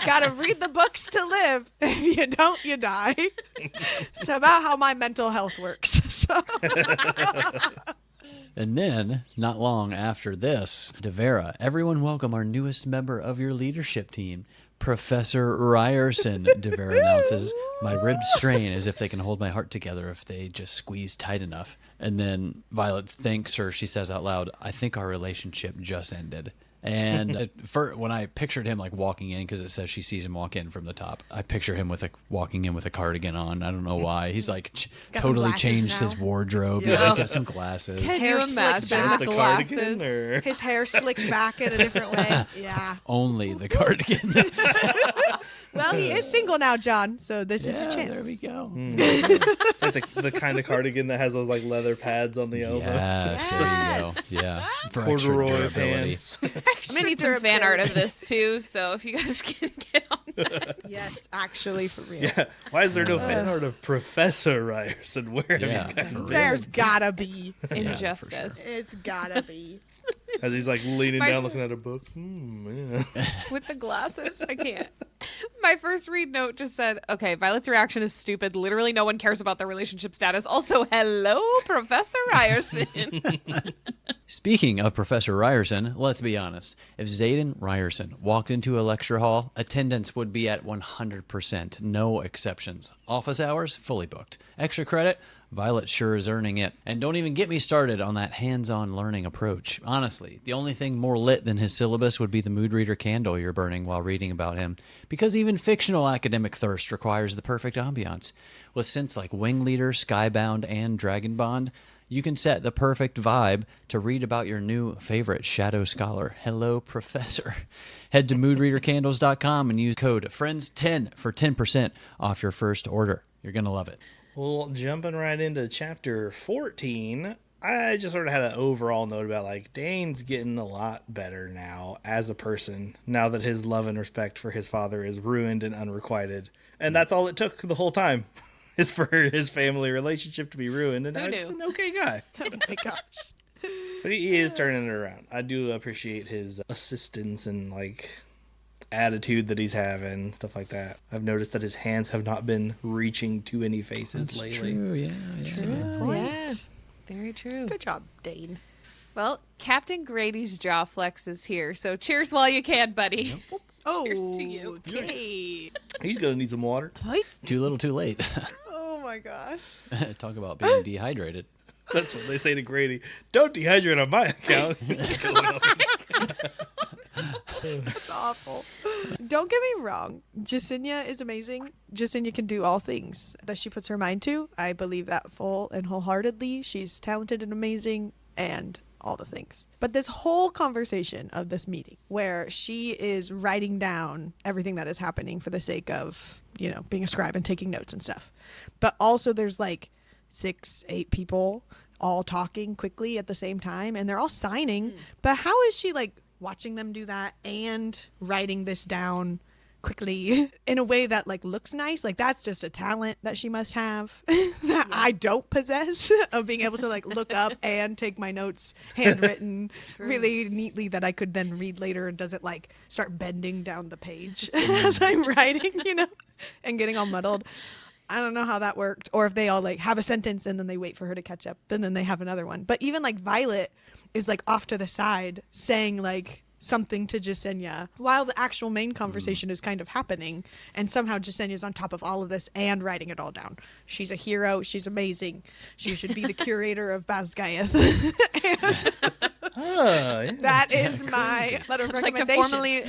Gotta read the books to live. If you don't, you die. It's about how my mental health works. So. And then, not long after this, Devera, everyone welcome our newest member of your leadership team, Professor Ryerson, Devera announces. My ribs strain as if they can hold my heart together if they just squeeze tight enough. And then Violet thinks, or she says out loud, I think our relationship just ended. And when I pictured him like walking in, because it says she sees him walk in from the top, I picture him walking in with a cardigan on. I don't know why. He's like Got some totally glasses changed now. his wardrobe. Yeah. Yeah, he's got some glasses. Can Hair you slicked imagine back. the The cardigan, glasses? or His hair slicked back in a different way. Yeah. Only the cardigan. Well, he is single now, John. So this is your chance. There we go. it's like the kind of cardigan that has those like leather pads on the elbow. Yes, there you go. Yeah, for extra Corduroy durability. pants. I'm gonna need some fan art of this too. So if you guys can get on that. Yes, actually, for real. Yeah. Why is there no fan art of Professor Ryerson? Where have Yeah. you guys For been? real. There's gotta be. Injustice. It's gotta be. As he's like leaning My- down looking at a book. Yeah. With the glasses, I can't. My first read note just said, okay, Violet's reaction is stupid. Literally no one cares about their relationship status. Also, hello, Professor Ryerson. Speaking of Professor Ryerson, let's be honest. If Zayden Ryerson walked into a lecture hall, attendance would be at 100%. No exceptions. Office hours, fully booked. Extra credit, Violet sure is earning it. And don't even get me started on that hands-on learning approach. Honestly, the only thing more lit than his syllabus would be the mood reader candle you're burning while reading about him. Because even fictional academic thirst requires the perfect ambiance. With synths like Wing Leader, Skybound, and Dragon Bond, you can set the perfect vibe to read about your new favorite shadow scholar. Hello, Professor. Head to moodreadercandles.com and use code FRIENDS10 for 10% off your first order. You're going to love it. Well, jumping right into chapter 14, I just sort of had an overall note about like Dane's getting a lot better now as a person, now that his love and respect for his father is ruined and unrequited. And that's all it took the whole time, is for his family relationship to be ruined, and now he's an okay guy. Oh my gosh. But he is turning it around. I do appreciate his assistance and like attitude that he's having, stuff like that. I've noticed that his hands have not been reaching to any faces lately. Yeah. Yeah, very true. Good job, Dane. Well, Captain Grady's jaw flex is here, so cheers while you can, buddy. Oh, Cheers to you. okay. He's gonna need some water. Too little, too late. Oh my gosh. Talk about being dehydrated. That's what they say to Grady. Don't dehydrate on my account. That's awful. Don't get me wrong. Jasenia is amazing. Jasenia can do all things that she puts her mind to. I believe that full and wholeheartedly. She's talented and amazing and all the things. But this whole conversation of this meeting where she is writing down everything that is happening for the sake of, you know, being a scribe and taking notes and stuff. But also there's like 6-8 people all talking quickly at the same time, and they're all signing. But how is she like watching them do that and writing this down quickly in a way that like looks nice? Like that's just a talent that she must have that I don't possess, of being able to like look up and take my notes handwritten really neatly that I could then read later, and doesn't like start bending down the page as I'm writing, and getting all muddled. I don't know how that worked, or if they all like have a sentence and then they wait for her to catch up and then they have another one. But even like Violet is like off to the side saying like something to Jasenia while the actual main conversation is kind of happening, and somehow Jasenia's on top of all of this and writing it all down. She's a hero. She's amazing. She should be the curator of Basgaeth. That is my letter of I'd like to recommendation. formally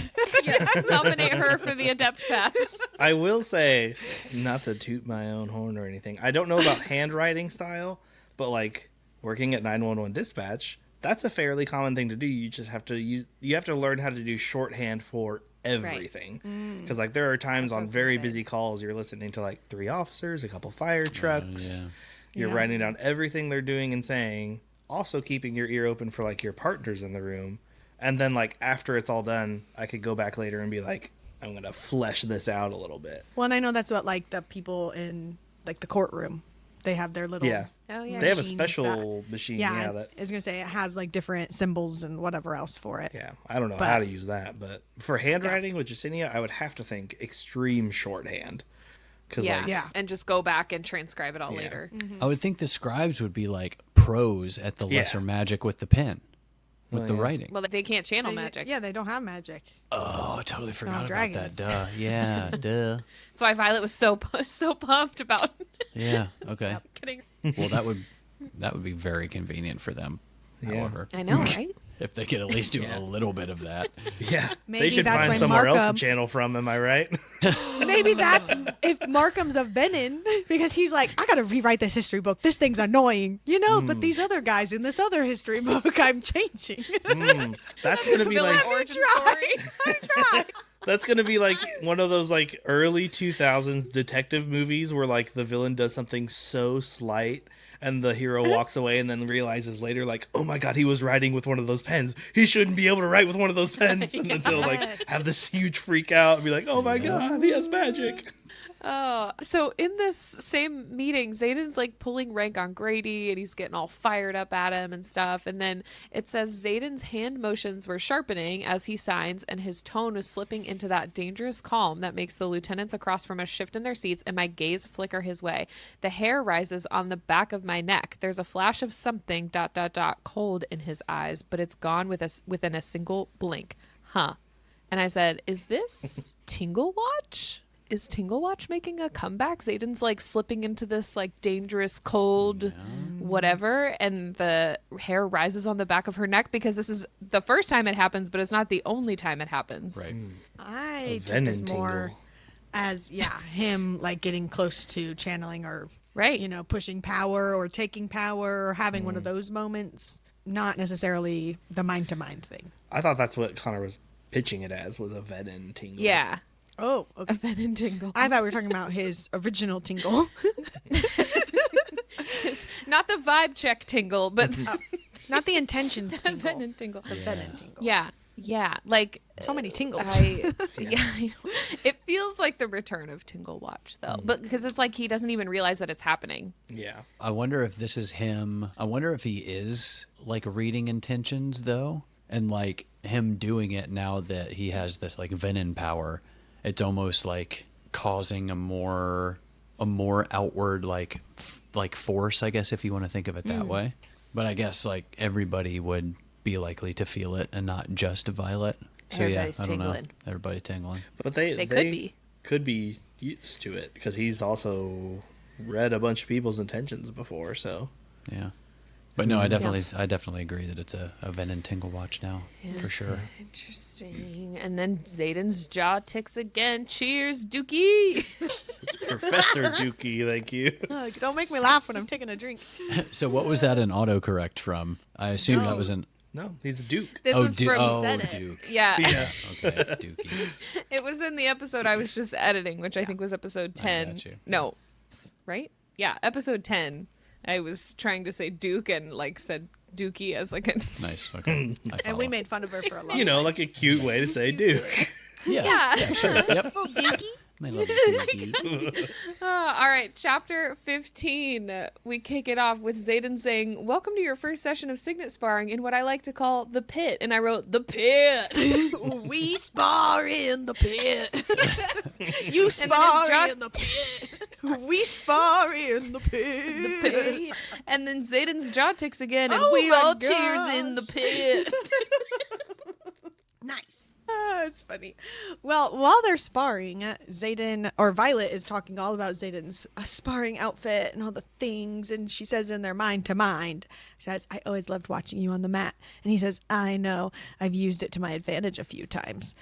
nominate her for the Adept Path. I will say, not to toot my own horn or anything, I don't know about handwriting style, but like working at 911 dispatch, that's a fairly common thing to do. You just have to you have to learn how to do shorthand for everything, because like there are times on very busy calls you're listening to like 3 officers, a couple fire trucks. You're writing down everything they're doing and saying, also keeping your ear open for like your partners in the room. And then like after it's all done, I could go back later and be like, I'm gonna flesh this out a little bit. Well, and I know that's what like the people in like the courtroom, they have their little Oh yeah. They have a machine special machine. I That was gonna say it has like different symbols and whatever else for it. I don't know how to use that, but for handwriting with Jasenia, I would have to think extreme shorthand. And just go back and transcribe it all later. I would think the scribes would be like pros at the lesser magic with the pen, with the writing. Well, they can't channel magic. Yeah, they don't have magic. Oh, I totally forgot about dragons. that. Duh. Yeah, duh. That's why Violet was so pumped about Yeah, okay. getting. Well, that would be very convenient for them. However, I know, right? if they could at least do a little bit of that. Yeah, Maybe they should that's find why somewhere else Markham- to channel from. Am I right? Maybe that's if Markham's a Venon, because he's like, I gotta rewrite this history book. This thing's annoying, but these other guys in this other history book, I'm changing. That's gonna be like origin story. I tried. that's gonna be like one of those like early 2000s detective movies where like the villain does something so slight and the hero walks away and then realizes later like, oh my god, he was writing with one of those pens. He shouldn't be able to write with one of those pens. And then they'll like have this huge freak out and be like, oh my god, he has magic. Oh, so in this same meeting, Zayden's like pulling rank on Grady and he's getting all fired up at him and stuff. And then it says Zayden's hand motions were sharpening as he signs and his tone was slipping into that dangerous calm that makes the lieutenants across from us shift in their seats and my gaze flicker his way. The hair rises on the back of my neck. There's a flash of something ... cold in his eyes, but it's gone within a single blink. Huh. And I said, is this Tingle Watch? Is Tingle Watch making a comeback? Zayden's like slipping into this like dangerous cold whatever, and the hair rises on the back of her neck because this is the first time it happens, but it's not the only time it happens. Right. I took Venom this more tingle. as him like getting close to channeling or Right. pushing power or taking power or having one of those moments, not necessarily the mind to mind thing. I thought that's what Connor was pitching it as, was a Venom tingle. Yeah. Oh, okay. Venom and Tingle. I thought we were talking about his original tingle. Not the vibe check tingle, but Not the intentions tingle. Venom tingle. The Venom tingle. Yeah. Like So many tingles. I know. It feels like the return of Tingle Watch though, but because it's like he doesn't even realize that it's happening. Yeah. I wonder if this is him. I wonder if he is like reading intentions though, and like him doing it now that he has this like venom power. It's almost like causing a more outward like force, I guess, if you want to think of it that way. But I guess like everybody would be likely to feel it and not just Violet. So Everybody's I don't know. tingling. Everybody tingling. But they could be. used to it because he's also read a bunch of people's intentions before, so Yeah. But no, I definitely agree that it's a Venom Tingle Watch now, for sure. Interesting. And then Zayden's jaw ticks again. Cheers, Dookie. it's Professor Dookie, thank you. Don't make me laugh when I'm taking a drink. So what was that an autocorrect from? I assume that was an... No, he's a Duke. This was from said it. Duke. Yeah. Okay, Dookie. It was in the episode I was just editing, which I think was episode 10. got you. No, right? Yeah, episode 10. I was trying to say Duke and like said Dookie as like a Nice. Okay. And we made fun of her for a long You know, time. like a cute way to say Duke. Yeah. Sure. Yep. Oh, Geeky? My little Dookie. all right, chapter 15. We kick it off with Xaden saying, "Welcome to your first session of Signet sparring in what I like to call the pit." And I wrote, "The pit." We spar in the pit. You spar John- in the pit. We spar in the pit. And then Xaden's jaw ticks again, and Oh we my all cheers in the gosh. pit. Nice. It's funny. Well, while they're sparring, Xaden or Violet is talking all about Xaden's sparring outfit and all the things, and she says in their mind to mind, she says, "I always loved watching you on the mat." And he says, "I know. I've used it to my advantage a few times."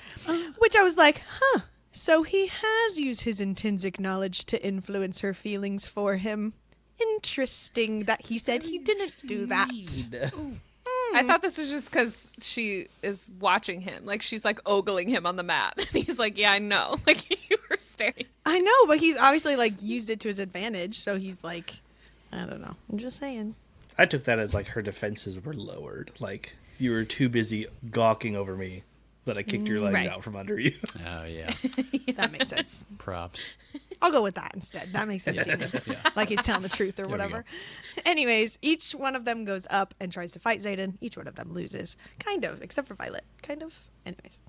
Which I was like, huh. So he has used his intrinsic knowledge to influence her feelings for him. Interesting that he said he didn't do that. I thought this was just because she is watching him. Like, she's like ogling him on the mat. And he's like, "Yeah, I know." Like, you were staring. I know, but he's obviously like used it to his advantage. So he's like, I don't know. I'm just saying. I took that as like her defenses were lowered. Like, you were too busy gawking over me that I kicked your legs Right. out from under you. Oh, yeah. That makes sense. Props. I'll go with that instead. That makes sense. Yeah. Even. Yeah. Like he's telling the truth or we whatever. Anyways, each one of them goes up and tries to fight Xaden. Each one of them loses. Kind of, except for Violet. Kind of. Anyways.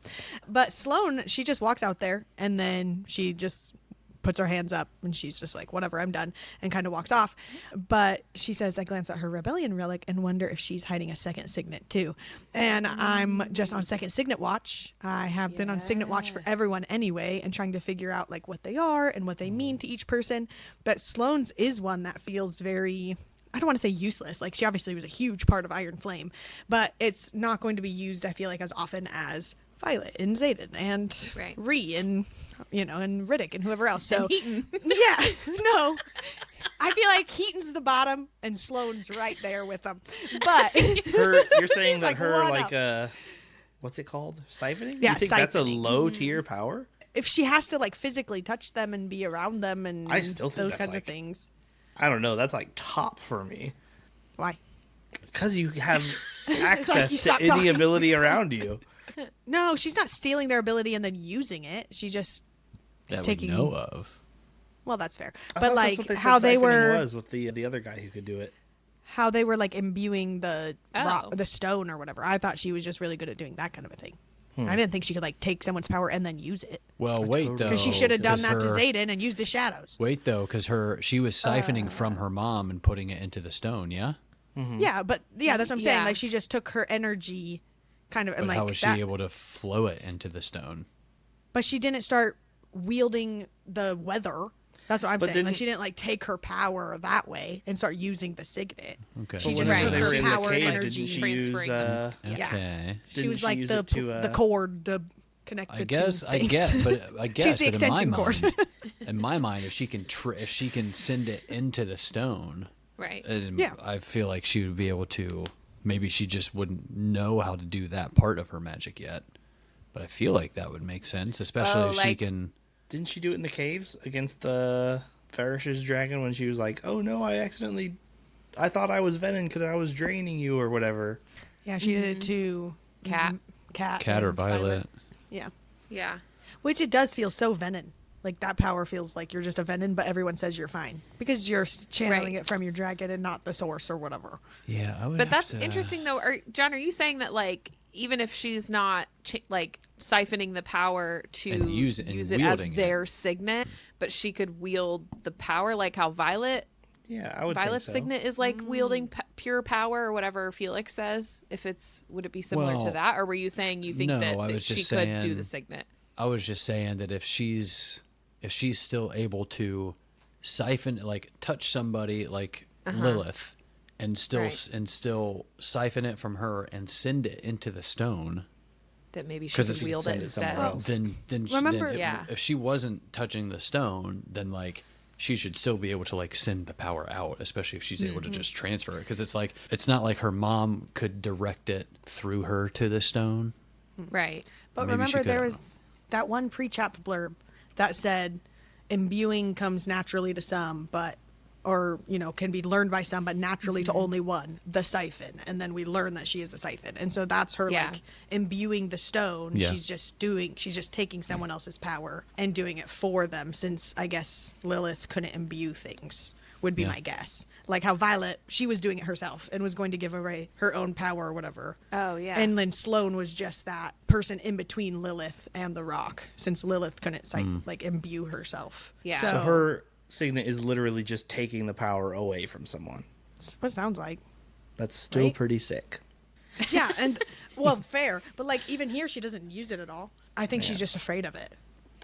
But Sloane, she just walks out there and then she just puts her hands up and she's just like, "Whatever, I'm done," and kind of walks off. But she says, "I glance at her Rebellion relic and wonder if she's hiding a second signet too." And I'm just on second signet watch. I have been on signet watch for everyone anyway and trying to figure out like what they are and what they mean to each person. But Sloane's is one that feels very, I don't want to say useless. Like, she obviously was a huge part of Iron Flame, but it's not going to be used, I feel like, as often as Violet and Xaden and Right. Rhee and, you know, and Riddick and whoever else. So, Heaton. yeah, no. I feel like Heaton's the bottom and Sloane's right there with them. But You're saying She's that like, her, "One like, up." what's it called? Siphoning? Yeah, You think that's a siphoning. low tier power? if she has to like physically touch them and be around them and I still think those that's, kinds like, of things. I don't know. That's like top for me. Why? Because you have access you to stop any talking. ability around you. No, she's not stealing their ability and then using it. She just is That taking. we know of. Well, that's fair. I But thought that's like what they said how they siphoning were, was with the other guy who could do it. how they were like imbuing the rock, Oh. the stone or whatever. I thought she was just really good at doing that kind of a thing. I didn't think she could like take someone's power and then use it. Well, wait totally- though. Because she should have done 'cause that to her- Xaden and used his shadows. Wait though, because she was siphoning from her mom and putting it into the stone. Yeah. Yeah, but yeah, that's what I'm saying. Yeah. Like she just took her energy, kind of, and But like how was she that. able to flow it into the stone? But she didn't start wielding the weather. That's what I'm But saying. Like didn't- she didn't like take her power that way and start using the signet. Okay. She But just Right. took whenever they her were in the power cave, energy. didn't she Transferring use? Yeah. Okay. She Didn't was she like use the it to, the cord to connect the I guess two I things. get, but I guess She's the but in my extension cord. mind, in my mind, if she can send it into the stone, Right. Yeah. I feel like she would be able to. Maybe she just wouldn't know how to do that part of her magic yet. But I feel like that would make sense, especially Oh, if she like- can. Didn't she do it in the caves against the Farish's dragon when she was like, "Oh no, I thought I was Venom because I was draining you or whatever." Yeah, she did it to Cat. Cat or and Violet. Yeah. Yeah. Which it does feel so Venom. Like that power feels like you're just a Venom, but everyone says you're fine because you're channeling Right. it from your dragon and not the source or whatever. Yeah, I would. But have that's to- interesting, though. John, are you saying that, like, even if she's not, like, siphoning the power to And use it as wielding it. their signet, but she could wield the power, like how Violet's Yeah, I would. Violet's think so. signet is, like, wielding pure power or whatever Felix says. Would it be similar to Well, that? Or were you saying you think no, that I was she just could do saying- the signet? I was just saying that if she's still able to siphon, like touch somebody like Lilith, and still Right. and still siphon it from her and send it into the stone, That maybe she 'Cause could it's- wield send it it somewhere instead. else. then Remember- Yeah. if she wasn't touching the stone, then like she should still be able to like send the power out, especially if she's able to just transfer it, because it's not like her mom could direct it through her to the stone. Right. But Maybe she remember, could, there I don't was that one pre-chap blurb that said, "Imbuing comes naturally to some, but or, can be learned by some, but naturally to only one, the Siphon. And then we learn that she is the Siphon. And so that's her, imbuing the stone. Yeah. She's just taking someone else's power and doing it for them, since I guess Lilith couldn't imbue things, would be my guess. Like how Violet, she was doing it herself and was going to give away her own power or whatever. Oh, yeah. And then Sloane was just that person in between Lilith and the rock, since Lilith couldn't, imbue herself. Yeah. So her signet is literally just taking the power away from someone. That's what it sounds like. That's still pretty sick. Yeah, and, well, fair. But, even here, she doesn't use it at all. I think she's just afraid of it.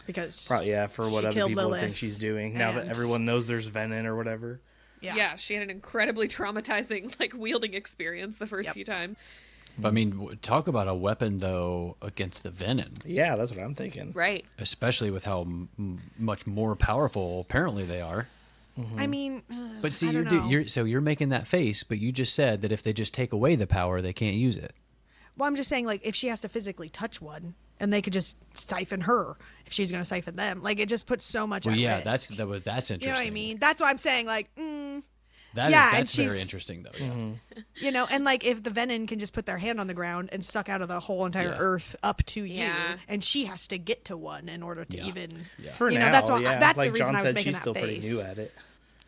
Because Probably, for what other people Lilith think she's doing, now that everyone knows there's Venon or whatever. Yeah, she had an incredibly traumatizing, wielding experience the first few times. But I mean, talk about a weapon, though, against the Venom. Yeah, that's what I'm thinking. Right. Especially with how much more powerful apparently they are. Mm-hmm. I mean, But see, I don't know. you're making that face, but you just said that if they just take away the power, they can't use it. Well, I'm just saying, if she has to physically touch one, and they could just siphon her if she's going to siphon them. It just puts so much at risk. that's interesting. You know what I mean? That's why I'm saying, That's very interesting, though. Yeah. And if the Venom can just put their hand on the ground and suck out of the whole entire earth up to you, and she has to get to one in order to even. Yeah. For now, that's the like reason John I was said, making she's that still face. pretty new at it.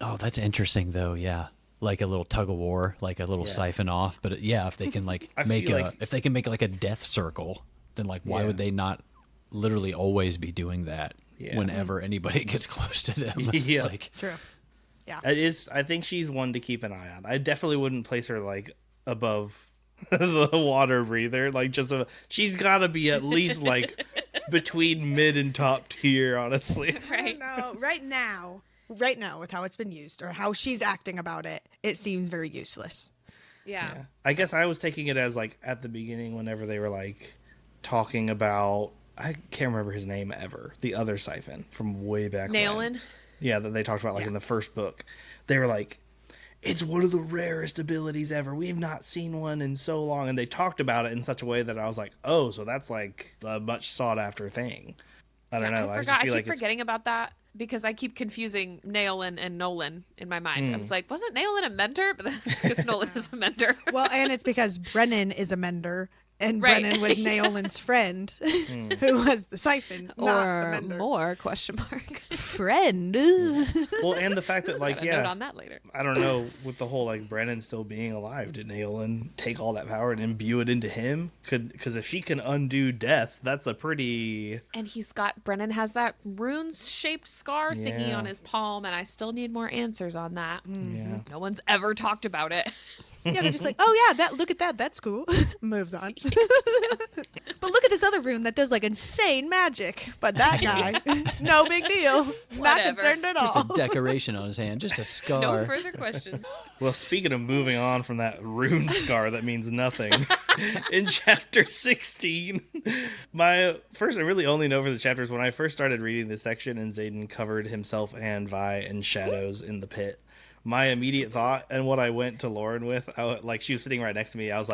Oh, that's interesting, though. Yeah. Like a little tug of war, like a little siphon off. But if they can if they can make a death circle, then why would they not literally always be doing that whenever anybody gets close to them? Yeah. True. Yeah. It is. I think she's one to keep an eye on. I definitely wouldn't place her above the water breather. She's got to be at least between mid and top tier, honestly. Right. No, right now, with how it's been used or how she's acting about it, it seems very useless. Yeah. I guess I was taking it as at the beginning whenever they were talking about, I can't remember his name ever, the other Siphon from way back when. Naolin. Yeah, that they talked about in the first book. They were it's one of the rarest abilities ever. We've not seen one in so long. And they talked about it in such a way that I was oh, so that's a much sought after thing. I don't know. I keep forgetting about that because I keep confusing Naolin and Nolan in my mind. I was wasn't Naolin a mentor? But that's because Nolan is a mentor. Well, and it's because Brennan is a mender. And Brennan was Naolin's friend, who was the Siphon, not the mender. More question mark. Friend. Well, and the fact that note on that later. I don't know, with the whole Brennan still being alive, did Naolin take all that power and imbue it into him? Because if she can undo death, that's a pretty. And Brennan has that rune-shaped scar thingy on his palm, and I still need more answers on that. Yeah. No one's ever talked about it. Yeah, they're just oh yeah, look at that, that's cool. Moves on. But look at this other rune that does insane magic. But that guy, no big deal. Not concerned at all. Just a decoration on his hand, just a scar. No further questions. Well, speaking of moving on from that rune scar that means nothing, in chapter 16, my first and really only note for this chapter is when I first started reading this section and Xaden covered himself and Vi in shadows in the pit. My immediate thought, and what I went to Lauren with, she was sitting right next to me, I was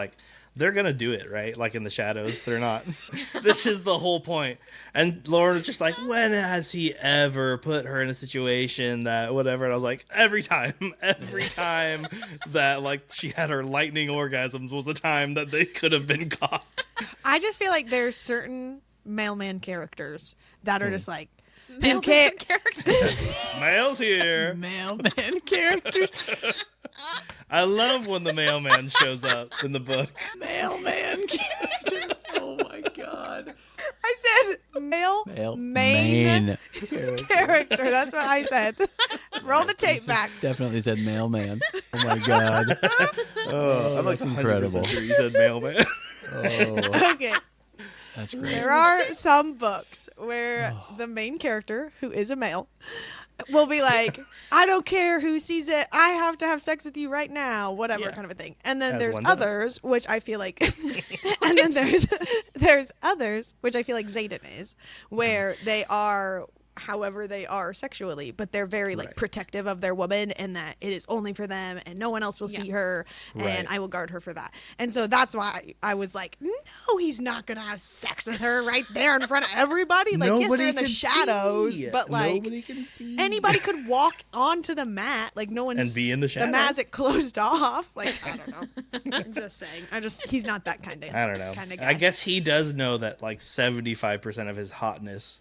they're going to do it, right? In the shadows. They're not. This is the whole point. And Lauren was just when has he ever put her in a situation that whatever? And I was every time that she had her lightning orgasms was a time that they could have been caught. I just feel there's certain mailman characters that are just Mailman characters. Mail's here. Mailman characters. I love when the mailman shows up in the book. Mailman characters. Oh my god. I said main character. That's what I said. Roll the tape back. Definitely said mailman. Oh my god. Oh, that's incredible. Sure you said mailman. Oh. Okay. That's great. There are some books where the main character, who is a male, will be I don't care who sees it. I have to have sex with you right now, whatever kind of a thing. And then there's others, which I feel and then there's others, which I feel Xaden is, where they are, however they are sexually, but they're very like Right. protective of their woman, and that it is only for them and no one else will see her, and Right. I will guard her for that. And so that's why I was like, no, he's not gonna have sex with her right there in front of everybody. Like, yes, they're in the can shadows, see. but like Nobody can see. anybody could walk onto the mat. Like, no one's And be in the shadow. The mat's closed off. Like, I don't know. I'm just saying. He's not that kind of. I don't know. Kind of guy. I guess he does know that like 75% of his hotness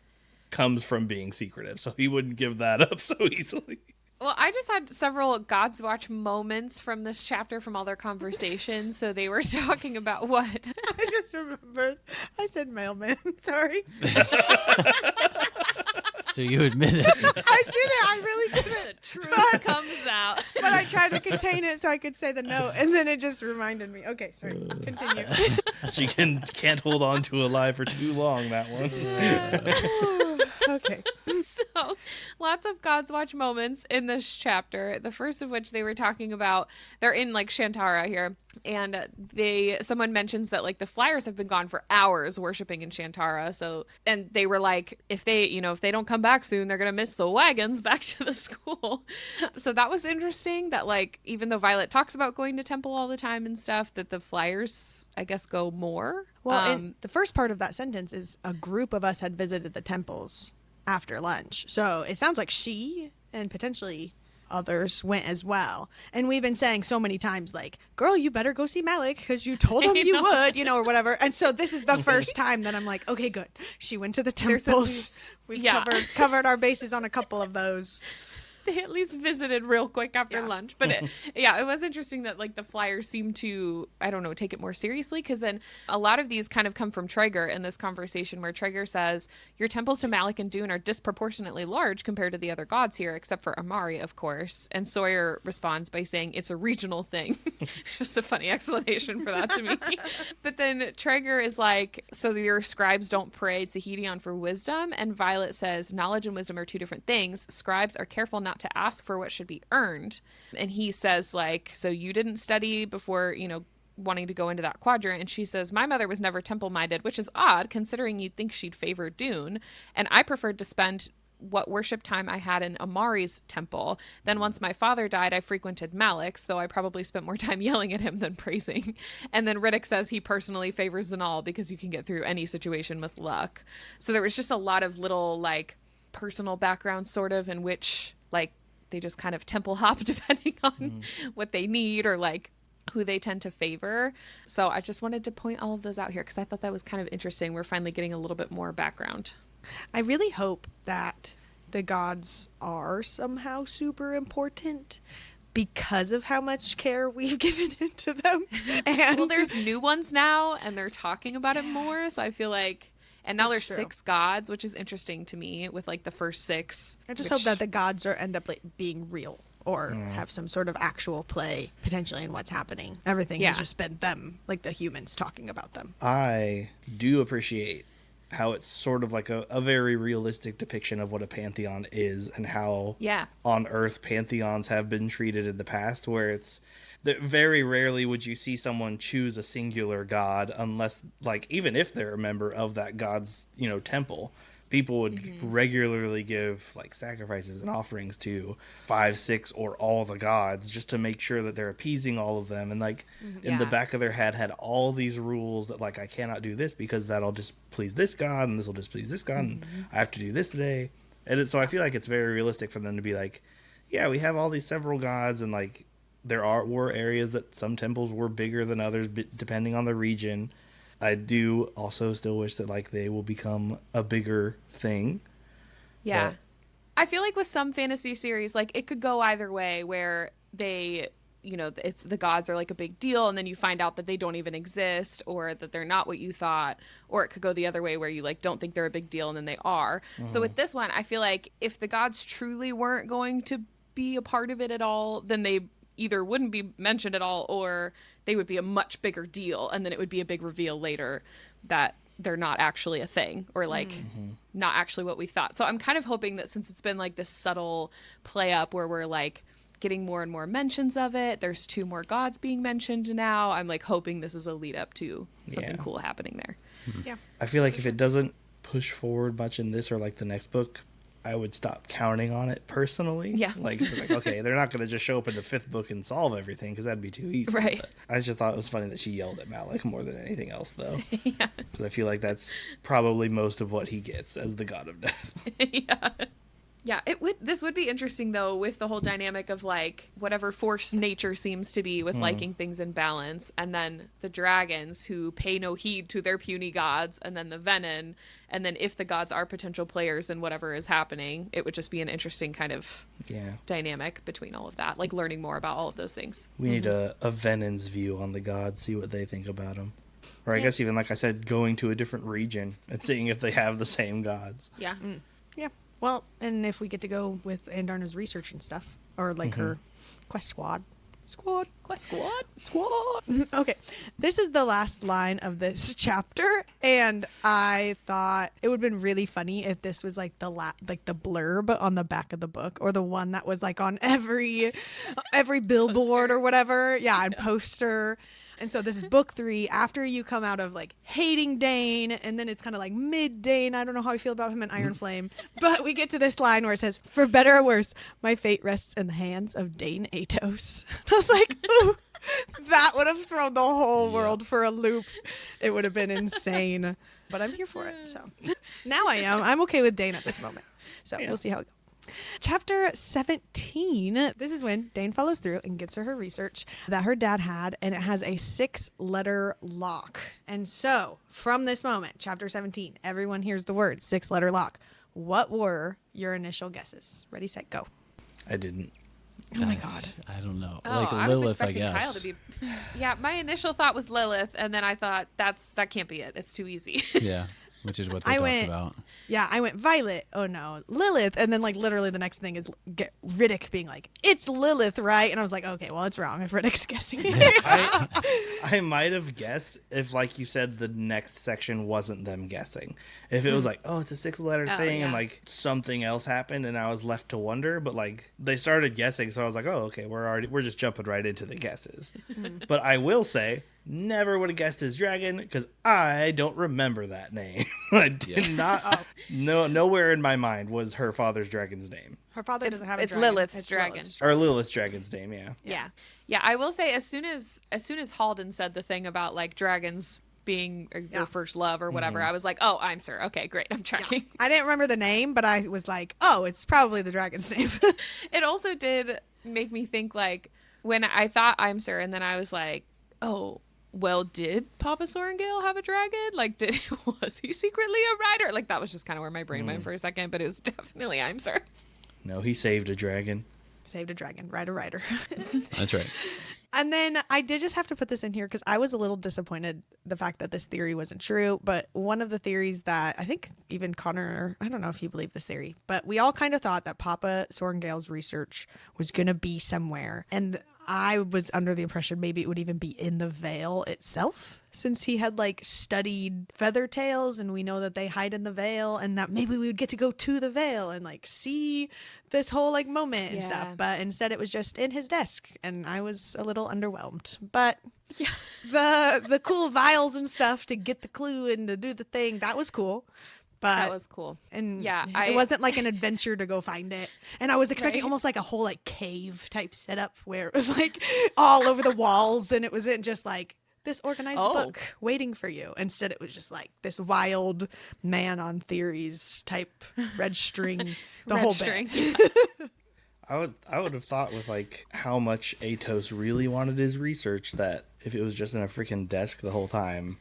comes from being secretive, so he wouldn't give that up so easily. Well, I just had several God's Watch moments from this chapter from all their conversations. So they were talking about what? I just remembered. I said mailman. Sorry. So you admit it. I did it. I really did The it. truth comes out. But I tried to contain it so I could say the note, and then it just reminded me. Okay, sorry. Continue. She can't hold on to a lie for too long, that one. Okay. So lots of God's Watch moments in this chapter. The first of which they were talking about, they're in like Shantara here, and someone mentions that like the flyers have been gone for hours worshiping in Shantara. So, and they were like, if they don't come back soon, they're gonna miss the wagons back to the school. So that was interesting that like, even though Violet talks about going to temple all the time and stuff, that the flyers I guess go more. Well, and the first part of that sentence is a group of us had visited the temples after lunch. So it sounds like she and potentially others went as well. And we've been saying so many times, like, girl, you better go see Malik because you told him you would, or whatever. And so this is the first time that I'm like, okay, good. She went to the There's at temples. least- We've yeah. covered our bases on a couple of those. They at least visited real quick after lunch. But it was interesting that like the flyers seem to, I don't know, take it more seriously, because then a lot of these kind of come from Traeger in this conversation, where Traeger says, your temples to Malik and Dune are disproportionately large compared to the other gods here, except for Amari, of course. And Sawyer responds by saying it's a regional thing. Just a funny explanation for that to me. But then Traeger is like, so your scribes don't pray to Hedion for wisdom? And Violet says, knowledge and wisdom are two different things. Scribes are careful not to ask for what should be earned. And he says like, so you didn't study before, wanting to go into that quadrant? And she says, my mother was never temple minded, which is odd considering you'd think she'd favor Dune. And I preferred to spend what worship time I had in Amari's temple. Then once my father died, I frequented Malik's, though I probably spent more time yelling at him than praising. And then Riddick says he personally favors Zanal because you can get through any situation with luck. So there was just a lot of little like personal background sort of in which like they just kind of temple hop depending on what they need or like who they tend to favor. So I just wanted to point all of those out here because I thought that was kind of interesting. We're finally getting a little bit more background. I really hope that the gods are somehow super important because of how much care we've given into them. And Well, there's new ones now and they're talking about it more. So I feel like, and now That's there's true. 6 gods, which is interesting to me with like the first 6. I just which- hope that the gods end up like, being real or have some sort of actual play potentially in what's happening. Everything has Yeah. just been them, like the humans talking about them. I do appreciate how it's sort of like a very realistic depiction of what a pantheon is and how Yeah. on Earth pantheons have been treated in the past, where it's that very rarely would you see someone choose a singular god unless, like, even if they're a member of that god's, temple, people would regularly give like sacrifices and offerings to 5, 6, or all the gods just to make sure that they're appeasing all of them. And like in the Yeah. back of their head had all these rules that like, I cannot do this because that'll just please this god and this will displease this god and I have to do this today. And so I feel like it's very realistic for them to be like, yeah, we have all these several gods, and like there were areas that some temples were bigger than others depending on the region. I do also still wish that like they will become a bigger thing. Yeah. But- I feel like with some fantasy series, like it could go either way where they, it's the gods are like a big deal and then you find out that they don't even exist or that they're not what you thought, or it could go the other way where you like don't think they're a big deal and then they are. So with this one, I feel like if the gods truly weren't going to be a part of it at all, then they either wouldn't be mentioned at all or they would be a much bigger deal, and then it would be a big reveal later that they're not actually a thing or like not actually what we thought. So I'm kind of hoping that since it's been like this subtle play up where we're like getting more and more mentions of it, there's 2 more gods being mentioned now, I'm like hoping this is a lead up to something Yeah. cool happening there. Yeah. I feel like if it doesn't push forward much in this or like the next book, I would stop counting on it personally. Yeah. Like, okay, they're not going to just show up in the 5th book and solve everything because that'd be too easy. Right. But I just thought it was funny that she yelled at Malik more than anything else, though. Yeah. Because I feel like that's probably most of what he gets as the god of death. Yeah. Yeah, this would be interesting, though, with the whole dynamic of, like, whatever force nature seems to be with liking things in balance, and then the dragons who pay no heed to their puny gods, and then the Venom, and then if the gods are potential players in whatever is happening, it would just be an interesting kind of dynamic between all of that, like learning more about all of those things. We need a Venom's view on the gods, see what they think about them. Or I guess even, like I said, going to a different region and seeing if they have the same gods. Yeah. Yeah. Well, and if we get to go with Andarna's research and stuff, or like her quest squad. Quest squad. Okay, this is the last line of this chapter, and I thought it would have been really funny if this was like the blurb on the back of the book, or the one that was like on every billboard or whatever. Yeah, and poster. And so this is book 3 after you come out of like hating Dane, and then it's kind of like mid Dane. I don't know how I feel about him in Iron Flame, but we get to this line where it says, "For better or worse, my fate rests in the hands of Dane Atos." I was like, ooh, that would have thrown the whole world for a loop. It would have been insane, but I'm here for it. So now I'm okay with Dane at this moment. So we'll see how it goes. Chapter 17. This is when Dane follows through and gets her research that her dad had, and it has a 6-letter lock. And so from this moment, chapter 17, everyone hears the word 6-letter lock. What were your initial guesses? Ready, set, go. I didn't. Oh my God. I don't know. Oh, Like I was Lilith, I expecting guess. Kyle to be. Yeah, my initial thought was Lilith, and then I thought that can't be it. It's too easy. Yeah, which is what they talked about. Yeah, I went Violet. Oh no, Lilith. And then like literally the next thing is Riddick being like, "It's Lilith, right?" And I was like, okay, well, it's wrong if Riddick's guessing. I might have guessed if, like you said, the next section wasn't them guessing. If it was like, oh, it's a 6-letter thing, and like something else happened, and I was left to wonder. But like they started guessing, so I was like, oh, okay, we're just jumping right into the guesses. But I will say, never would have guessed his dragon because I don't remember that name. I did not. Nowhere in my mind was her father's dragon's name. Her father doesn't have a It's dragon. Lilith's dragon. Or Lilith's dragon's name. Yeah. Yeah. I will say, as soon as Halden said the thing about like dragons being your first love or whatever, I was like, oh, I'm sir. Okay, great. I'm tracking. Yeah. I didn't remember the name, but I was like, oh, it's probably the dragon's name. It also did make me think, like, when I thought I'm sir, and then I was like, oh, well, did Papa Sornale have a dragon? Like, was he secretly a rider? Like, that was just kind of where my brain went for a second, but it was definitely I'm sir. No, he saved a dragon. Saved a dragon. Rider. That's right. And then I did just have to put this in here because I was a little disappointed the fact that this theory wasn't true. But one of the theories that I think even Connor, I don't know if you believe this theory, but we all kind of thought that Papa Sornale's research was going to be somewhere. And I was under the impression maybe it would even be in the Veil itself, since he had like studied feather tails, and we know that they hide in the Veil, and that maybe we would get to go to the Veil and like see this whole like moment and stuff. But instead it was just in his desk, and I was a little underwhelmed. But the cool vials and stuff to get the clue and to do the thing, that was cool. But that was cool. And it wasn't like an adventure to go find it. And I was expecting almost like a whole like cave type setup where it was like all over the walls, and it wasn't just like this organized book waiting for you. Instead, it was just like this wild man on theories type red string, whole bit. I would have thought with like how much Atos really wanted his research that if it was just in a freaking desk the whole time,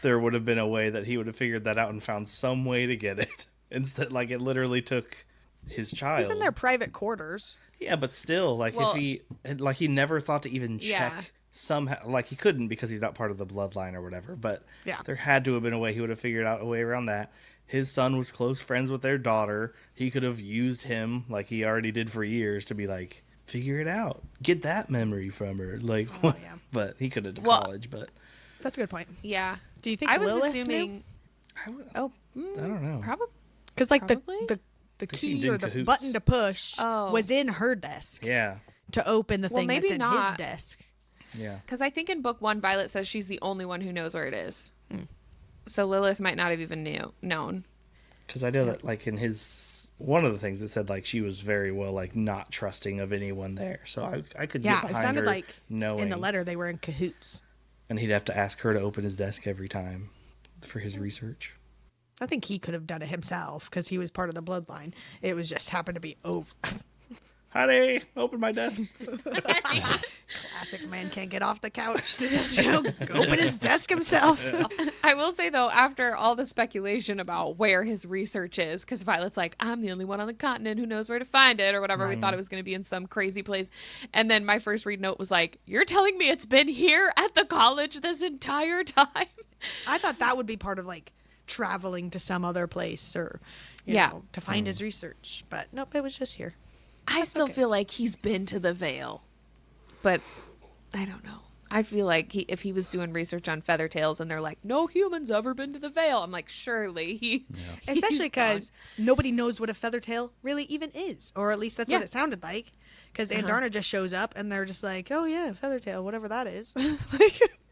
there would have been a way that he would have figured that out and found some way to get it. Instead, like, it literally took his child. He's in their private quarters. Yeah, but still, like, if he never thought to even check somehow, like, he couldn't because he's not part of the bloodline or whatever, but there had to have been a way he would have figured out a way around that. His son was close friends with their daughter. He could have used him, like he already did for years, to be like, figure it out. Get that memory from her. Like, but he could have to college, but... That's a good point. Yeah. Do you think I was Lilith assuming? knew? I don't know. Probably. Because like Probably? the key or the cahoots. button to push was in her desk. Yeah. To open the thing maybe that's in not. his desk. Yeah. Because I think in book 1, Violet says she's the only one who knows where it is. So Lilith might not have even known. Because I know that, like, in his... One of the things it said, like, she was very well, like, not trusting of anyone there. So I could get behind it sounded her like knowing... in the letter they were in cahoots. And he'd have to ask her to open his desk every time for his research. I think he could have done it himself because he was part of the bloodline. It was just happened to be over. Honey, open my desk. Classic man can't get off the couch to just open his desk himself. I will say, though, after all the speculation about where his research is, because Violet's like, I'm the only one on the continent who knows where to find it, or whatever. We thought it was going to be in some crazy place. And then my first read note was like, you're telling me it's been here at the college this entire time? I thought that would be part of, like, traveling to some other place or, you know, to find his research. But nope, it was just here. I still feel like he's been to the Vale, but I don't know. I feel like if he was doing research on Feathertails and they're like, no human's ever been to the Vale, I'm like, surely he... Yeah. Especially because nobody knows what a Feathertail really even is, or at least that's what it sounded like. Because Andarna just shows up and they're just like, oh yeah, Feathertail, whatever that is.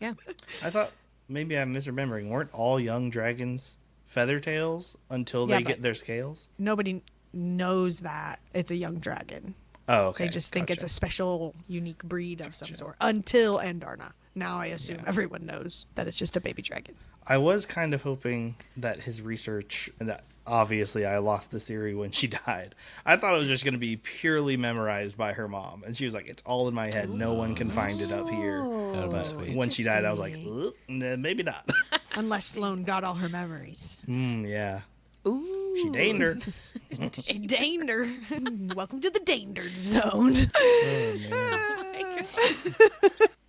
Yeah. I thought, maybe I'm misremembering, weren't all young dragons Feathertails until they get their scales? Nobody knows that it's a young dragon. Oh, okay. They just think it's a special, unique breed of some sort. Until Andarna. Now I assume everyone knows that it's just a baby dragon. I was kind of hoping that his research, and that obviously I lost the Siri when she died. I thought it was just going to be purely memorized by her mom. And she was like, it's all in my head. No one can find it up here. But when she died, I was like, maybe not. Unless Sloane got all her memories. Yeah. Ooh. She deigned her. She deigned her. Welcome to the danger zone.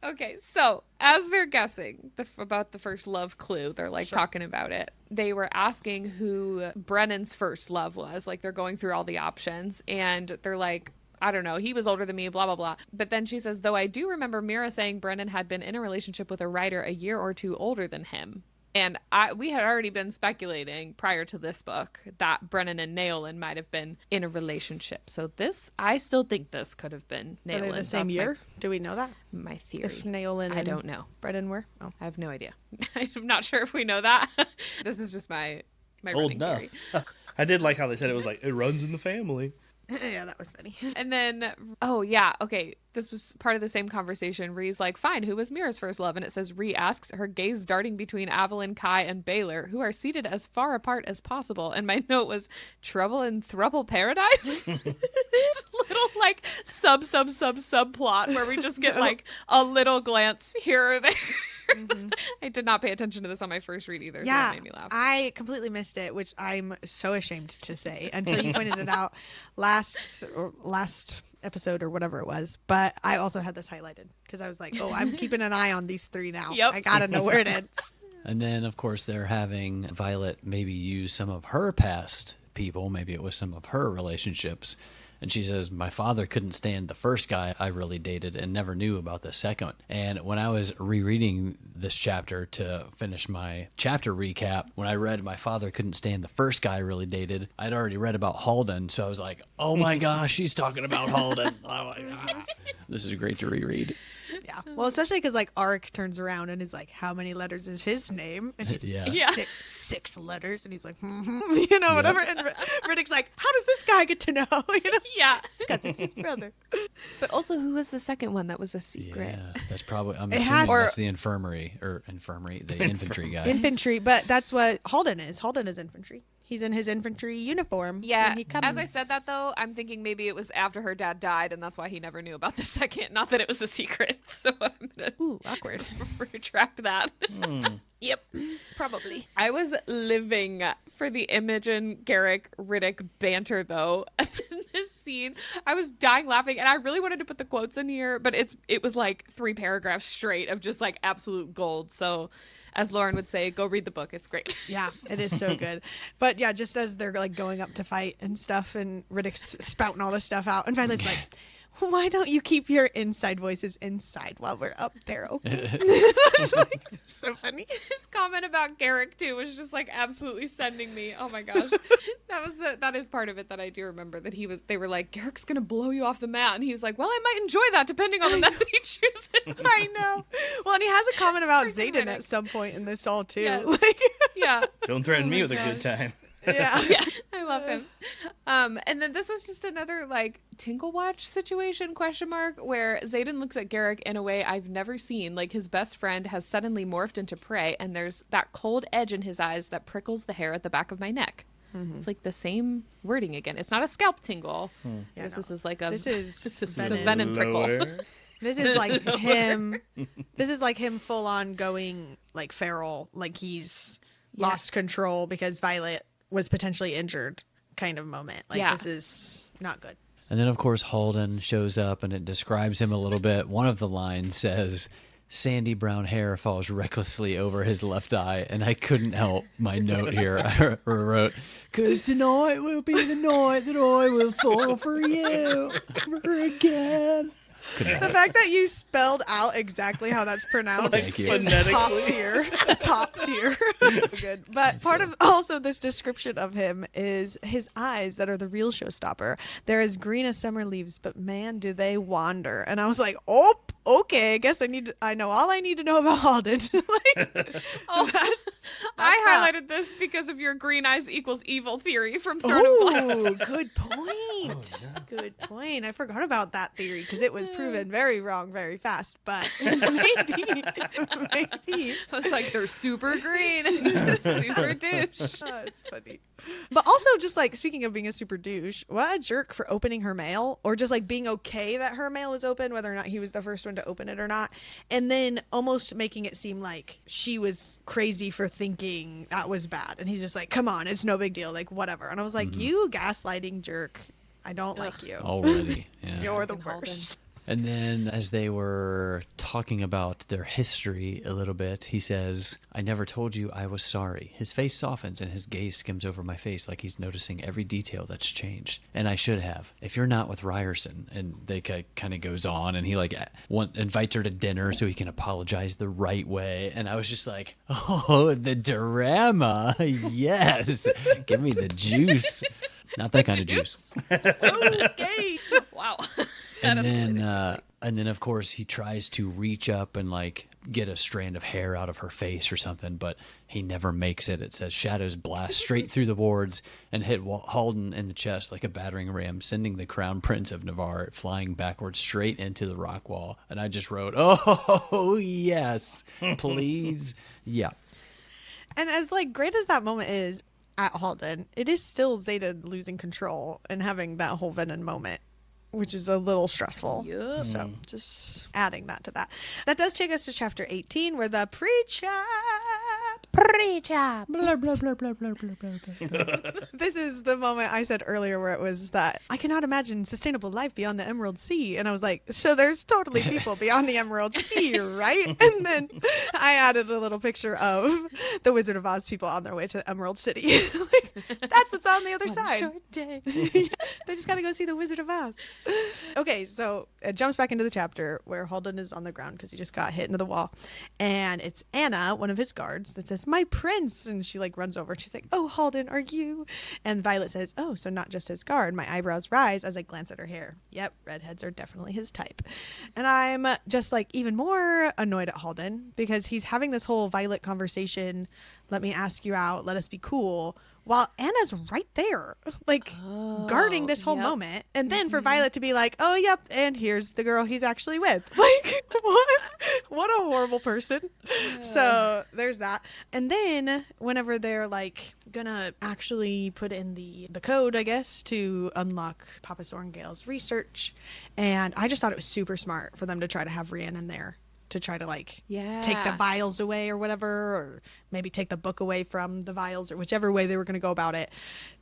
Okay, so as they're guessing about the first love clue, they're like talking about it. They were asking who Brennan's first love was. Like they're going through all the options and they're like, I don't know, he was older than me, blah, blah, blah. But then she says, though I do remember Mira saying Brennan had been in a relationship with a writer a year or two older than him. And we had already been speculating prior to this book that Brennan and Naolin might have been in a relationship. So I still think this could have been Naolin. Are they the same year? Do we know that? My theory. If Naolin I don't know. Brennan were? Oh. I have no idea. I'm not sure if we know that. This is just my old running enough. theory. I did like how they said it was like, it runs in the family. Yeah, that was funny. And then, okay, this was part of the same conversation. Ree's like, fine, who was Mira's first love? And it says, Ree asks, her gaze darting between Avalyn, Kai, and Baylor, who are seated as far apart as possible. And my note was, trouble in Thruple Paradise? This little, like, subplot where we just get, like, a little glance here or there. Mm-hmm. I did not pay attention to this on my first read either, so that made me laugh. I completely missed it, which I'm so ashamed to say until you pointed it out last episode or whatever it was. But I also had this highlighted because I was like, oh, I'm keeping an eye on these three now. Yep. I gotta know where it ends. And then, of course, they're having Violet maybe use some of her past people. Maybe it was some of her relationships. And she says, my father couldn't stand the first guy I really dated and never knew about the second. And when I was rereading this chapter to finish my chapter recap, when I read my father couldn't stand the first guy I really dated, I'd already read about Halden. So I was like, oh my gosh, she's talking about Halden. I'm like, this is great to reread. Yeah. Well, especially because like Arik turns around and is like, how many letters is his name? And she's six letters. And he's like, whatever. And Riddick's like, how does this guy get to know? Yeah. It's because it's his brother. But also, who was the second one that was a secret? Yeah, that's probably, I'm assuming that's the infirmary, the infantry guy. Infantry, but that's what Halden is. Halden is infantry. He's in his infantry uniform. Yeah, when he comes. as I said that, though, I'm thinking maybe it was after her dad died, and that's why he never knew about the second. Not that it was a secret, so I'm going to awkward. retract that. Yep, probably. I was living for the Imogen, Garrick, Riddick banter, though, in this scene. I was dying laughing, and I really wanted to put the quotes in here, but it was like 3 paragraphs straight of just like absolute gold, so... As Lauren would say, go read the book. It's great. Yeah, it is so good. But yeah, just as they're like going up to fight and stuff, and Riddick's spouting all this stuff out, and Violet's like, why don't you keep your inside voices inside while we're up there? Okay. It's like, so funny. His comment about Garrick too was just like absolutely sending me. Oh my gosh. That is part of it that I do remember, that they were like, Garrick's gonna blow you off the mat, and he's like, well, I might enjoy that depending on the method he chooses. I know. Well, and he has a comment about Xaden at some point in this all too. Yes. Like, don't threaten me with a good time. Yeah. Yeah, I love him. And then this was just another like Tingle Watch situation question mark where Xaden looks at Garrick in a way I've never seen. Like his best friend has suddenly morphed into prey, and there's that cold edge in his eyes that prickles the hair at the back of my neck. It's like the same wording again. It's not a scalp tingle. Yeah, This is like a This is a venom prickle. This is like him. This is like him full on going like feral, like he's lost control because Violet was potentially injured kind of moment. Like this is not good. And then, of course, Halden shows up and it describes him a little bit. One of the lines says, sandy brown hair falls recklessly over his left eye. And I couldn't help my note here. I wrote, because tonight will be the night that I will fall for you ever again. The fact that you spelled out exactly how that's pronounced Thank you. is top tier. Top tier. Good. But part of also this description of him is his eyes that are the real showstopper. They're as green as summer leaves, but man, do they wander. And I was like, oh, okay, I guess I know all I need to know about Halden. That's I highlighted this because of your green eyes equals evil theory from Throne of Glass. Oh, good point. Good point. I forgot about that theory because it was proven very wrong very fast, but maybe. I was like, they're super green and he's a super douche. Oh, it's funny. But also just like speaking of being a super douche, what a jerk for opening her mail or just like being okay that her mail was open, whether or not he was the first one to open it or not. And then almost making it seem like she was crazy for thinking that was bad. And he's just like, come on, it's no big deal. Like, whatever. And I was like, you gaslighting jerk. I don't like you. Already. Yeah. You're the Halden. worst. And then as they were talking about their history a little bit, he says, I never told you I was sorry. His face softens and his gaze skims over my face like he's noticing every detail that's changed. And I should have. If you're not with Ryerson, and they kind of goes on, and he like invites her to dinner so he can apologize the right way. And I was just like, oh, the drama. Yes. Give me the juice. Not that kind of juice. Okay. Wow. And then, of course, he tries to reach up and like get a strand of hair out of her face or something, but he never makes it. It says shadows blast straight through the boards and hit Halden in the chest like a battering ram, sending the crown prince of Navarre flying backwards straight into the rock wall. And I just wrote, oh, yes, please. Yeah. And as like great as that moment is at Halden, it is still Xaden losing control and having that whole Venom moment, which is a little stressful. Yep. So just adding that to that. That does take us to chapter 18 where the pre-chap. Pre-chap. Blah, blah, blah, blah, blah, blah, blah. This is the moment I said earlier where it was that I cannot imagine sustainable life beyond the Emerald Sea. And I was like, so there's totally people beyond the Emerald Sea, right? And then I added a little picture of the Wizard of Oz people on their way to the Emerald City. Like, that's what's on the other side. Short day. They just got to go see the Wizard of Oz. Okay, so it jumps back into the chapter where Halden is on the ground because he just got hit into the wall. And it's Anna, one of his guards, that says, my prince. And she like runs over and she's like, oh, Halden, are you? And Violet says, oh, so not just his guard. My eyebrows rise as I glance at her hair. Yep, redheads are definitely his type. And I'm just like even more annoyed at Halden because he's having this whole Violet conversation. Let me ask you out. Let us be cool. While Anna's right there, like guarding this whole moment. And then for Violet to be like, oh, yep, and here's the girl he's actually with. Like, what a horrible person. So there's that. And then whenever they're like gonna actually put in the code, I guess, to unlock Papa Sorngale's research. And I just thought it was super smart for them to try to have Rhiannon in there. To try to like take the vials away or whatever, or maybe take the book away from the vials or whichever way they were going to go about it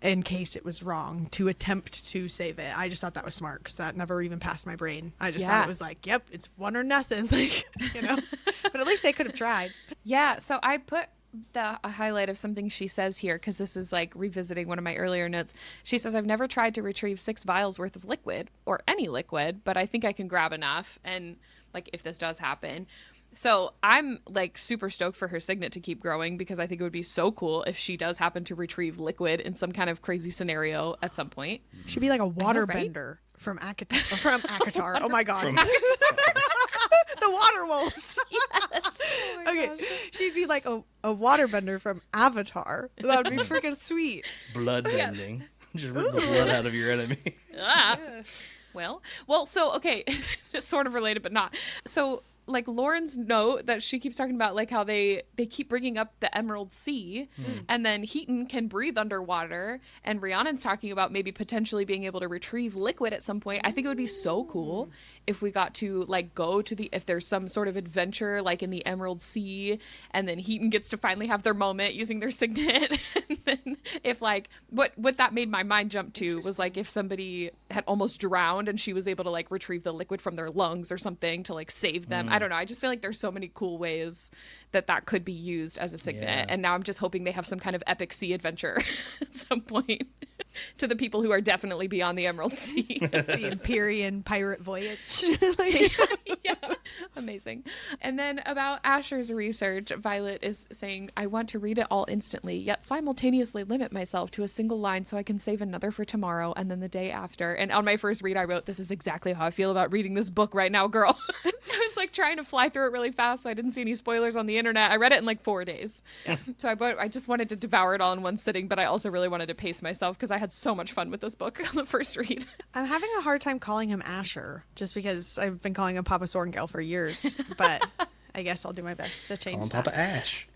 in case it was wrong to attempt to save it. I just thought that was smart because that never even passed my brain. I just thought it was like, yep, it's one or nothing, like, you know, but at least they could have tried. Yeah. So I put a highlight of something she says here because this is like revisiting one of my earlier notes. She says, I've never tried to retrieve 6 vials worth of liquid or any liquid, but I think I can grab enough. And like if this does happen. So I'm like super stoked for her signet to keep growing because I think it would be so cool if she does happen to retrieve liquid in some kind of crazy scenario at some point. She'd be like a water bender from Akatar. Oh my god. The water wolves. Yes. Oh Okay, gosh. she'd be like a waterbender from Avatar. That would be freaking sweet. Blood bending. Just rip the blood out of your enemy. Ah. Well, so, okay, it's sort of related, but not. So, like, Lauren's note that she keeps talking about, like, how they keep bringing up the Emerald Sea, and then Heaton can breathe underwater, and Rhiannon's talking about maybe potentially being able to retrieve liquid at some point. I think it would be so cool if we got to, like, go to if there's some sort of adventure, like, in the Emerald Sea, and then Heaton gets to finally have their moment using their signet, and then if, like, what that made my mind jump to was, like, if somebody had almost drowned and she was able to, like, retrieve the liquid from their lungs or something to, like, save them. I don't know. I just feel like there's so many cool ways that could be used as a signet. Yeah. And now I'm just hoping they have some kind of epic sea adventure at some point to the people who are definitely beyond the Emerald Sea. The Empyrean pirate voyage. Yeah. Amazing. And then about Asher's research, Violet is saying, I want to read it all instantly, yet simultaneously limit myself to a single line so I can save another for tomorrow and then the day after. And on my first read, I wrote, this is exactly how I feel about reading this book right now, girl. I was like trying to fly through it really fast so I didn't see any spoilers on the internet. I read it in like 4 days. So I just wanted to devour it all in one sitting, but I also really wanted to pace myself because I had so much fun with this book on the first read. I'm having a hard time calling him Asher just because I've been calling him Papa Sornale for years, but I guess I'll do my best to change Call him that. Papa Ash.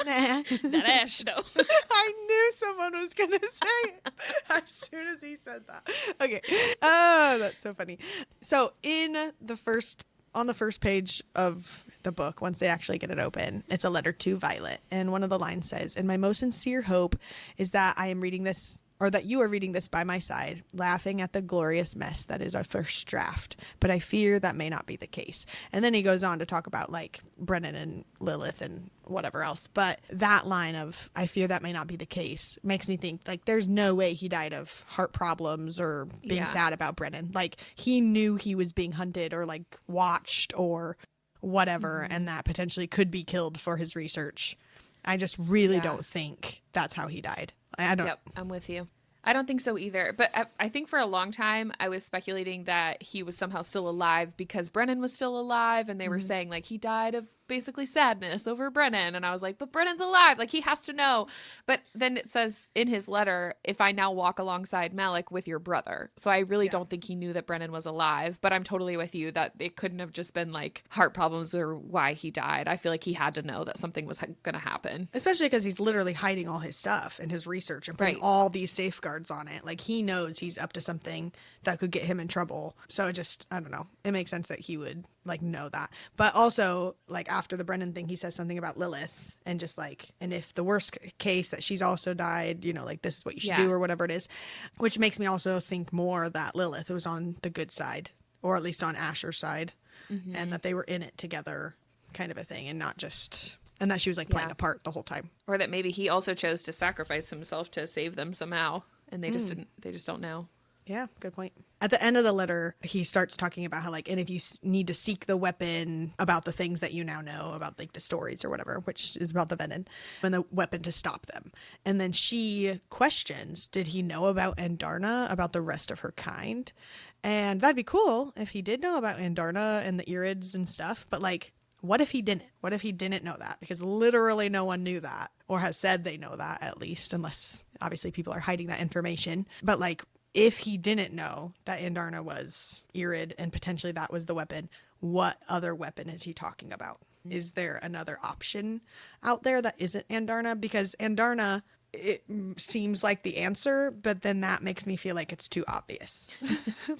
Nah. That Ash, though. I knew someone was going to say it as soon as he said that. Okay. Oh, that's so funny. So on the first page of the book, once they actually get it open, it's a letter to Violet. And one of the lines says, and my most sincere hope is that I am reading this, or that you are reading this by my side, laughing at the glorious mess that is our first draft. But I fear that may not be the case. And then he goes on to talk about like Brennan and Lilith and whatever else. But that line of, I fear that may not be the case, makes me think like there's no way he died of heart problems or being sad about Brennan. Like he knew he was being hunted or like watched or whatever, and that potentially could be killed for his research. I just really don't think that's how he died. I don't. Yep, I'm with you. I don't think so either. But I think for a long time, I was speculating that he was somehow still alive because Brennan was still alive. And they were saying, like, he died of basically sadness over Brennan. And I was like, but Brennan's alive. Like, he has to know. But then it says in his letter, if I now walk alongside Malik with your brother. So I really don't think he knew that Brennan was alive. But I'm totally with you that it couldn't have just been, like, heart problems or why he died. I feel like he had to know that something was going to happen. Especially because he's literally hiding all his stuff and his research and putting all these safeguards on it. Like he knows he's up to something that could get him in trouble. So I don't know. It makes sense that he would like know that. But also like after the Brennan thing, he says something about Lilith and just like, and if the worst case that she's also died, you know, like this is what you should do or whatever it is, which makes me also think more that Lilith was on the good side or at least on Asher's side and that they were in it together kind of a thing and not just... And that she was like playing a part the whole time. Or that maybe he also chose to sacrifice himself to save them somehow. And they just didn't, they just don't know. Yeah, good point. At the end of the letter, he starts talking about how like, and if you need to seek the weapon about the things that you now know about like the stories or whatever, which is about the Venom and the weapon to stop them. And then she questions, did he know about Andarna, about the rest of her kind? And that'd be cool if he did know about Andarna and the Irids and stuff. But like, what if he didn't? What if he didn't know that? Because literally no one knew that or has said they know that at least, unless obviously people are hiding that information. But like, if he didn't know that Andarna was Irid and potentially that was the weapon, what other weapon is he talking about? Is there another option out there that isn't Andarna? Because Andarna, it seems like the answer, but then that makes me feel like it's too obvious.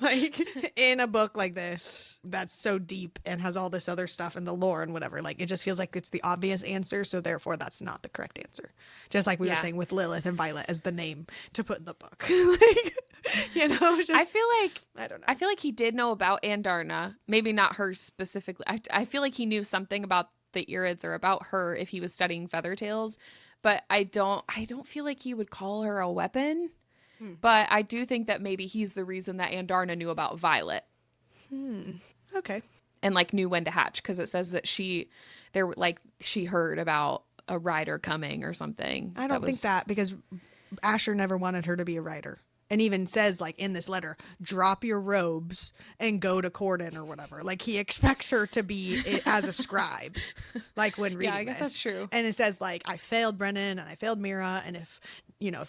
Like in a book like this that's so deep and has all this other stuff in the lore and whatever, like it just feels like it's the obvious answer, so therefore that's not the correct answer. Just like we were saying with Lilith and Violet as the name to put in the book. Like, you know, just, I don't know. I feel like he did know about Andarna, maybe not her specifically. I feel like he knew something about the Irids or about her if he was studying Feathertails. But I don't feel like he would call her a weapon. But I do think that maybe he's the reason that Andarna knew about Violet. Okay. And like knew when to hatch, because it says that she heard about a rider coming or something. I don't think that, because Asher never wanted her to be a writer. and even says like in this letter, drop your robes and go to Corden or whatever. Like he expects her to be as a scribe, like when reading Yeah, I guess this. that's true. And it says like, I failed Brennan and I failed Mira, and if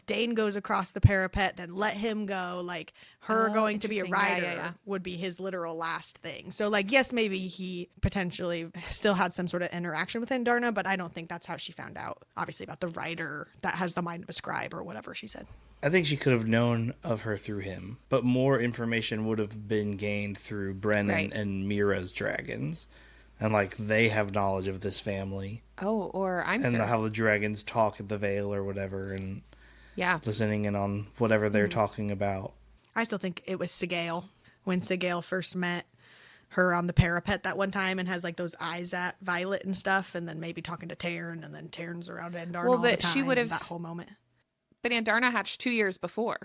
Dane goes across the parapet, then let him go. Like her going to be a interesting. rider Yeah. would be his literal last thing. So like, yes, maybe he potentially still had some sort of interaction with Andarna, but I don't think that's how she found out, obviously, about the rider that has the mind of a scribe or whatever she said. I think she could have known of her through him, but more information would have been gained through Brennan and Mira's dragons. And, like, they have knowledge of this family. Oh, or I'm and sure. how the dragons talk at the Vale or whatever, and listening in on whatever they're talking about. I still think it was Sigale, when Sigale first met her on the parapet that one time and has, like, those eyes at Violet and stuff, and then maybe talking to Taryn, and then Taryn's around Andarna all the time. She would have... that whole moment. But Andarna hatched 2 years before.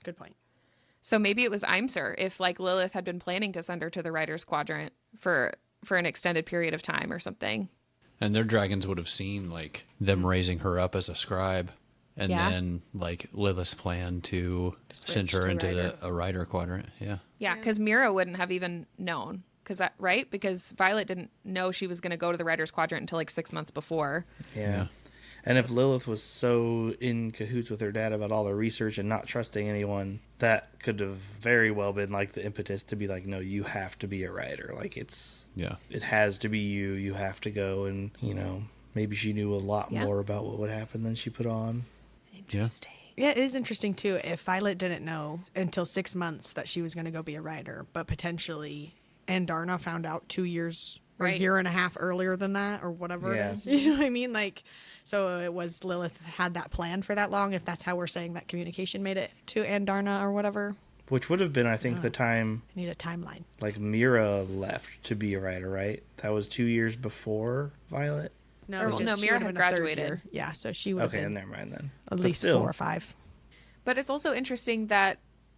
Good point. So maybe it was Imser if like Lilith had been planning to send her to the Writer's Quadrant for an extended period of time or something. And their dragons would have seen like them raising her up as a scribe, and then like Lilith's plan to send her into a Writer Quadrant. Yeah, because Mira wouldn't have even known. Because Violet didn't know she was going to go to the Writer's Quadrant until like 6 months before. Yeah. And if Lilith was so in cahoots with her dad about all the research and not trusting anyone, that could have very well been like the impetus to be like, no, you have to be a writer. Like it has to be you. You have to go. And, maybe she knew a lot more about what would happen than she put on. Interesting. Yeah, it is interesting too if Violet didn't know until 6 months that she was going to go be a writer, but potentially Andarna found out 2 years or a year and a half earlier than that or whatever it is. You know what I mean? Like, so it was Lilith had that plan for that long, if that's how we're saying that communication made it to Andarna or whatever. Which would have been, I think, the time... I need a timeline. Like, Mira left to be a writer, right? That was 2 years before Violet? No, Mira had graduated. Yeah, so she would have been... Okay, never mind then. At least 4 or 5. But it's also interesting that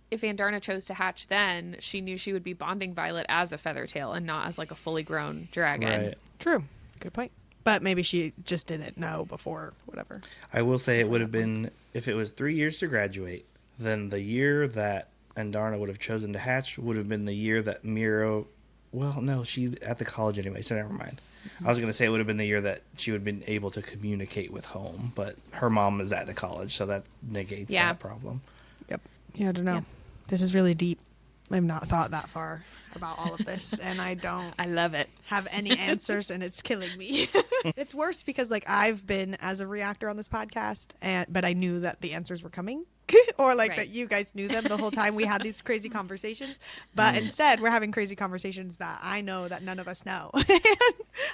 if Andarna chose to hatch then, she knew she would be bonding Violet as a Feathertail and not as like a fully grown dragon. Right. True. Good point. But maybe she just didn't know before, whatever. I will say it would have been, if it was 3 years to graduate, then the year that Andarna would have chosen to hatch would have been the year that Mira... Well, no, she's at the college anyway, so never mind. I was going to say it would have been the year that she would have been able to communicate with home, but her mom is at the college, so that negates that problem. Yep. Yeah, I don't know. Yep. This is really deep. I've not thought that far about all of this, and I love it. Have any answers, and it's killing me. It's worse because like I've been as a reactor on this podcast, but I knew that the answers were coming. Or like that you guys knew them the whole time we had these crazy conversations, but instead we're having crazy conversations that I know that none of us know.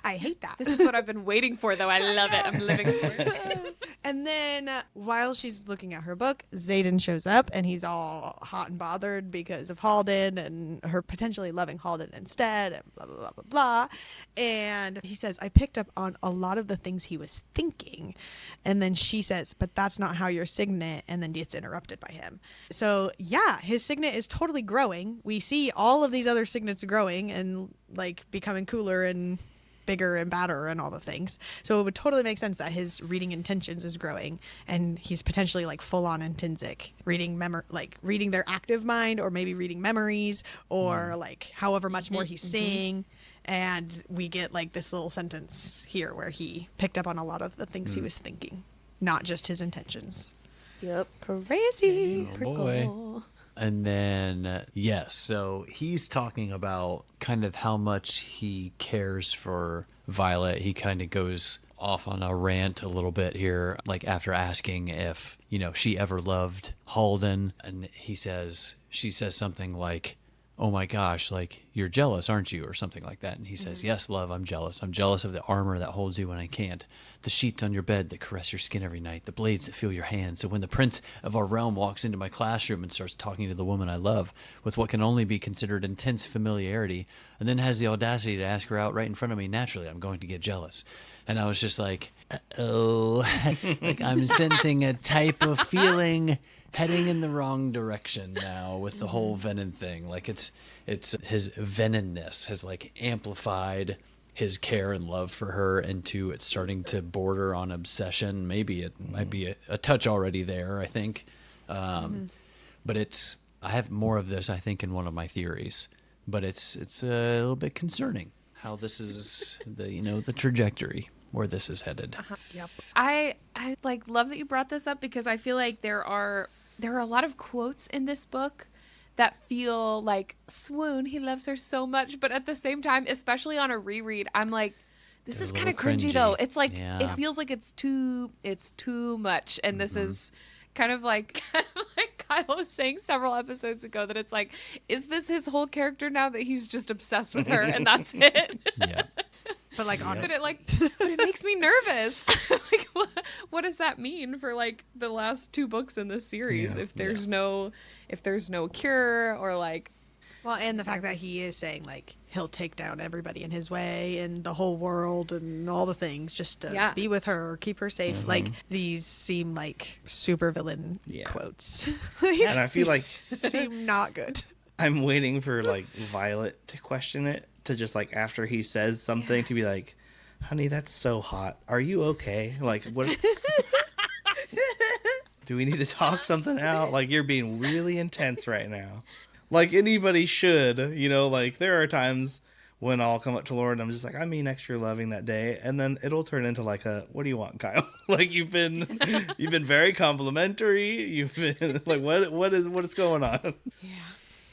I hate that. This is what I've been waiting for, though. I love it. I'm living for it. And then while she's looking at her book, Xaden shows up and he's all hot and bothered because of Halden and her potentially loving Halden instead and blah, blah, blah, blah, blah. And he says, I picked up on a lot of the things he was thinking. And then she says, but that's not how your signet, and then gets interrupted by him. So yeah, his signet is totally growing. We see all of these other signets growing and like becoming cooler and bigger and badder and all the things. So it would totally make sense that his reading intentions is growing and he's potentially like full on intrinsic reading reading their active mind, or maybe reading memories, or like however much more he's seeing. And we get like this little sentence here where he picked up on a lot of the things he was thinking, not just his intentions. Yep. Crazy. Oh boy. And then, yes, so he's talking about kind of how much he cares for Violet. He kind of goes off on a rant a little bit here, like after asking if, she ever loved Halden. And she says something like, oh my gosh, like, you're jealous, aren't you? Or something like that. And he says, yes, love, I'm jealous. I'm jealous of the armor that holds you when I can't. The sheets on your bed that caress your skin every night. The blades that feel your hands. So when the prince of our realm walks into my classroom and starts talking to the woman I love with what can only be considered intense familiarity, and then has the audacity to ask her out right in front of me, naturally, I'm going to get jealous. And I was just like, uh-oh. Like, I'm sensing a type of feeling heading in the wrong direction now with the whole Venom thing. Like it's his venonness has like amplified his care and love for her into it's starting to border on obsession. Maybe it might be a touch already there, I think. But I have more of this, I think, in one of my theories. But it's a little bit concerning how this is the trajectory where this is headed. Yep. I like love that you brought this up because I feel like there are a lot of quotes in this book that feel like swoon, he loves her so much, but at the same time, especially on a reread, I'm like, this is kind of cringy though. It's like it feels like it's too much, and this is kind of like Kyle was saying several episodes ago that it's like, is this his whole character now that he's just obsessed with her and that's it? Yeah. But like honestly, but it makes me nervous. Like, what does that mean for like the last 2 books in this series? Yeah. If there's no cure or like, well, and the fact that he is saying like he'll take down everybody in his way and the whole world and all the things just to be with her or keep her safe. Like these seem like super villain quotes. And I feel like seem not good. I'm waiting for like Violet to question it, to just like after he says something to be like, honey, that's so hot. Are you okay? Like, what's do we need to talk something out? Like, you're being really intense right now. Like anybody should, like there are times when I'll come up to Laura and I'm just like, I mean extra loving that day, and then it'll turn into like a, what do you want, Kyle? Like you've been very complimentary. You've been like, what is going on?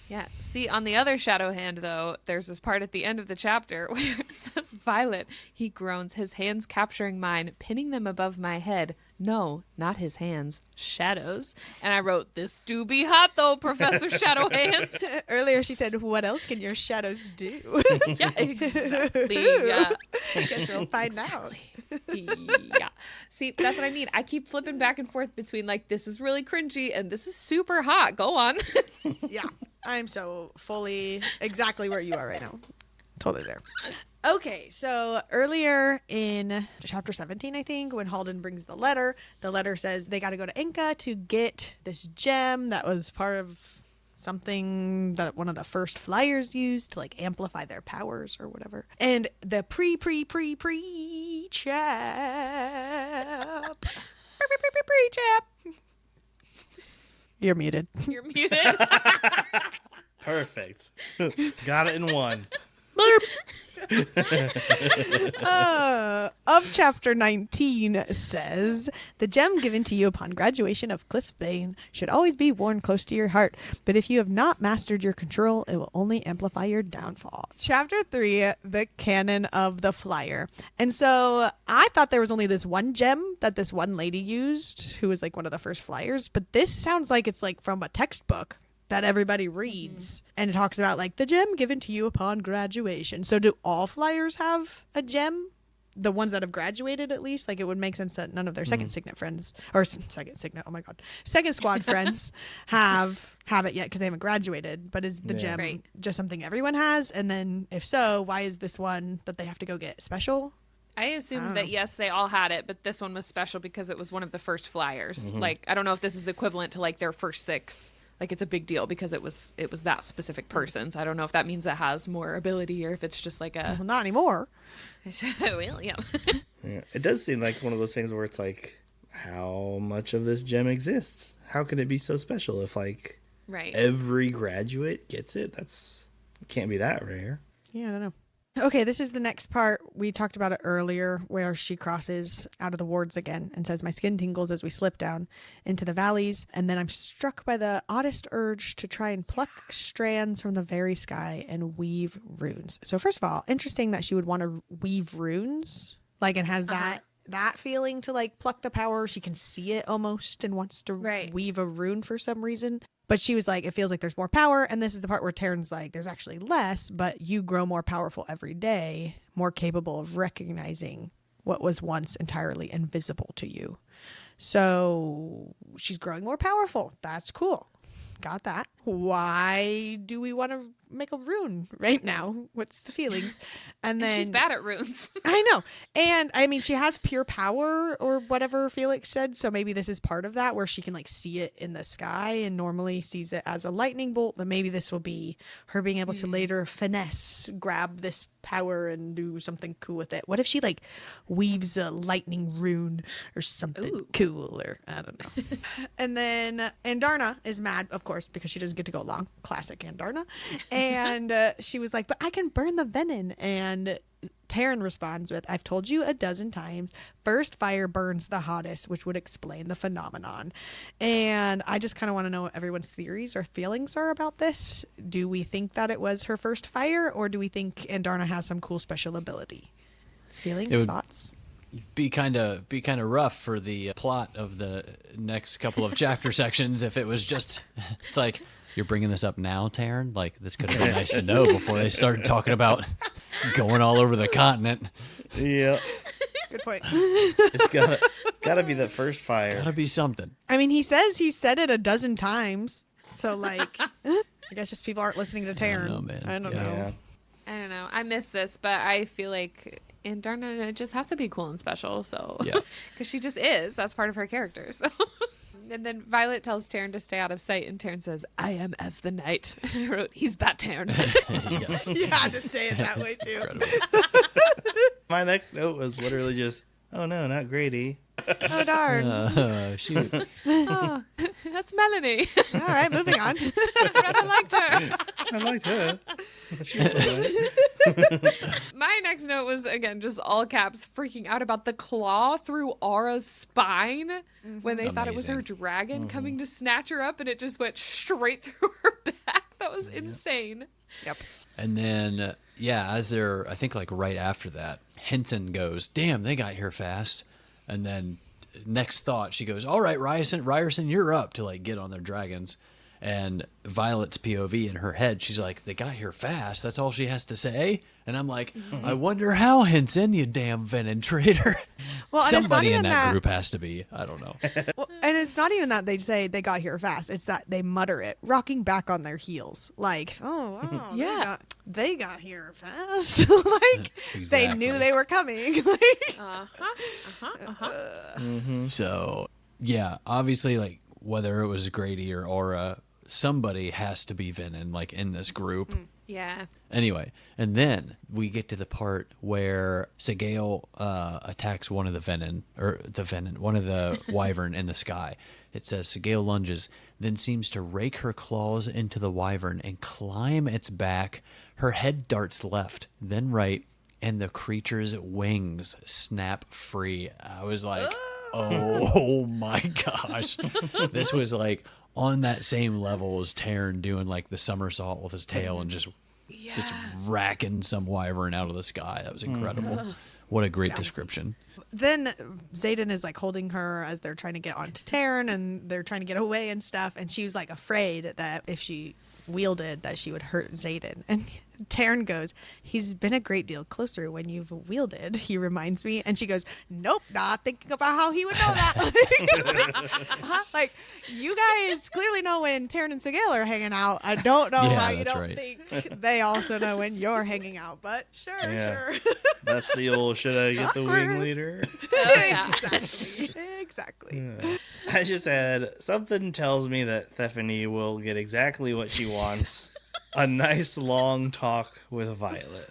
yeah. See, on the other shadow hand, though, there's this part at the end of the chapter where it says, Violet, he groans, his hands capturing mine, pinning them above my head. No, not his hands, shadows. And I wrote, this do be hot, though, Professor Shadow Hands. Earlier she said, what else can your shadows do? Yeah, exactly. Yeah. I guess we'll find out. Yeah. See, that's what I mean. I keep flipping back and forth between like, this is really cringy and this is super hot. Go on. Yeah. I'm so fully exactly where you are right now. Totally there. Okay, so earlier in chapter 17, I think, when Halden brings the letter says they got to go to Inca to get this gem that was part of something that one of the first flyers used to like amplify their powers or whatever. And the pre-chap. Pre-chap. You're muted. You're muted. Perfect. Got it in one. Of chapter 19 says, the gem given to you upon graduation of Cliffbane should always be worn close to your heart, but if you have not mastered your control, it will only amplify your downfall. Chapter 3, the canon of the flyer. And so I thought there was only this one gem that this one lady used who was like one of the first flyers, but this sounds like it's like from a textbook that everybody reads. And it talks about like the gem given to you upon graduation. So do all flyers have a gem? The ones that have graduated, at least? Like it would make sense that none of their second Signet friends, or second Signet, oh my god, second squad friends have it yet because they haven't graduated. But is the gem just something everyone has? And then if so, why is this one that they have to go get special? I assumed that yes, they all had it, but this one was special because it was one of the first flyers. Like, I don't know if this is equivalent to like their first 6. Like, it's a big deal because it was that specific person. So I don't know if that means it has more ability or if it's just like a... Well, not anymore. Well, yeah. Yeah. It does seem like one of those things where it's like, how much of this gem exists? How could it be so special if like every graduate gets it? It can't be that rare. Yeah, I don't know. Okay, this is the next part. We talked about it earlier where she crosses out of the wards again and says, my skin tingles as we slip down into the valleys. And then I'm struck by the oddest urge to try and pluck strands from the very sky and weave runes. So first of all, interesting that she would want to weave runes. Like it has that feeling to like pluck the power. She can see it almost and wants to weave a rune for some reason. But she was like, it feels like there's more power. And this is the part where Taryn's like, there's actually less, but you grow more powerful every day, more capable of recognizing what was once entirely invisible to you. So she's growing more powerful. That's cool. Got that. Why do we want to make a rune right now. What's the feelings? And then she's bad at runes. I know. And I mean, she has pure power or whatever Felix said. So maybe this is part of that where she can like see it in the sky and normally sees it as a lightning bolt. But maybe this will be her being able to later finesse, grab this power and do something cool with it. What if she like weaves a lightning rune or something cool, or I don't know. And then Andarna is mad, of course, because she doesn't get to go along. Classic Andarna. And she was like, but I can burn the venom. And Taryn responds with, I've told you a dozen times, first fire burns the hottest, which would explain the phenomenon. And I just kind of want to know what everyone's theories or feelings are about this. Do we think that it was her first fire, or do we think Andarna has some cool special ability? Feelings, thoughts? Be kind of rough for the plot of the next couple of chapter sections if it was just, it's like, you're bringing this up now, Taryn? Like, this could have been nice to know before they started talking about going all over the continent. Yeah. Good point. It's gotta be the first fire. Gotta be something. I mean, he says he said it a dozen times. So, like, I guess just people aren't listening to Taryn. I don't know, man. I don't Yeah. know. I don't know. I miss this, but I feel like Andarna just has to be cool and special. So, Yeah. Because she just is. That's part of her character. So. And then Violet tells Taryn to stay out of sight, and Taryn says, I am as the night. And I wrote, he's Bat Taryn. Yes. You had to say it that way, too. Incredible. My next note was literally just, oh no, not Grady. Oh, darn. Shoot. Oh, that's Melanie. All right, moving on. I liked her. I liked her. She's alright. My next note was, again, just all caps, freaking out about the claw through Aura's spine when they thought it was her Amazing. dragon coming to snatch her up, and it just went straight through her back. That was insane. Yep. And then, as they're, I think like right after that, Henson goes, damn, they got here fast. And then next thought, she goes, all right, Ryerson, you're up, to like get on their dragons. And Violet's POV in her head, she's like, they got here fast. That's all she has to say. And I'm like, I wonder how, Henson, you damn venom traitor. Well, and it's not Somebody in even that that- group has to be. I don't know. Well, and it's not even that they say they got here fast. It's that they mutter it, rocking back on their heels. Like, oh, wow. Yeah. They got here fast. Like, they Exactly. knew they were coming. Like, So, obviously, like, whether it was Grady or Aura, somebody has to be Venom, like, in this group. Yeah. Anyway, and then we get to the part where Sigale attacks one of one of the Wyvern in the sky. It says Sigale lunges, then seems to rake her claws into the Wyvern and climb its back. Her head darts left, then right, and the creature's wings snap free. I was like, oh my gosh. This was like on that same level as Taryn doing like the somersault with his tail and just racking some Wyvern out of the sky. That was incredible. What a great description. then Xaden is like holding her as they're trying to get onto Taryn and they're trying to get away and stuff. And she was like afraid that if she wielded that she would hurt Xaden. And Taryn goes, he's been a great deal closer when you've wielded, he reminds me. And she goes, nope, not thinking about how he would know that. Like, you guys clearly know when Taryn and Sigale are hanging out. I don't know Yeah, how you that's don't right. think they also know when you're hanging out, but sure. That's the old should I get the wing Awkward. leader? Oh, yeah. Exactly. I just had something tells me that Theophony will get exactly what she wants. A nice long talk with Violet.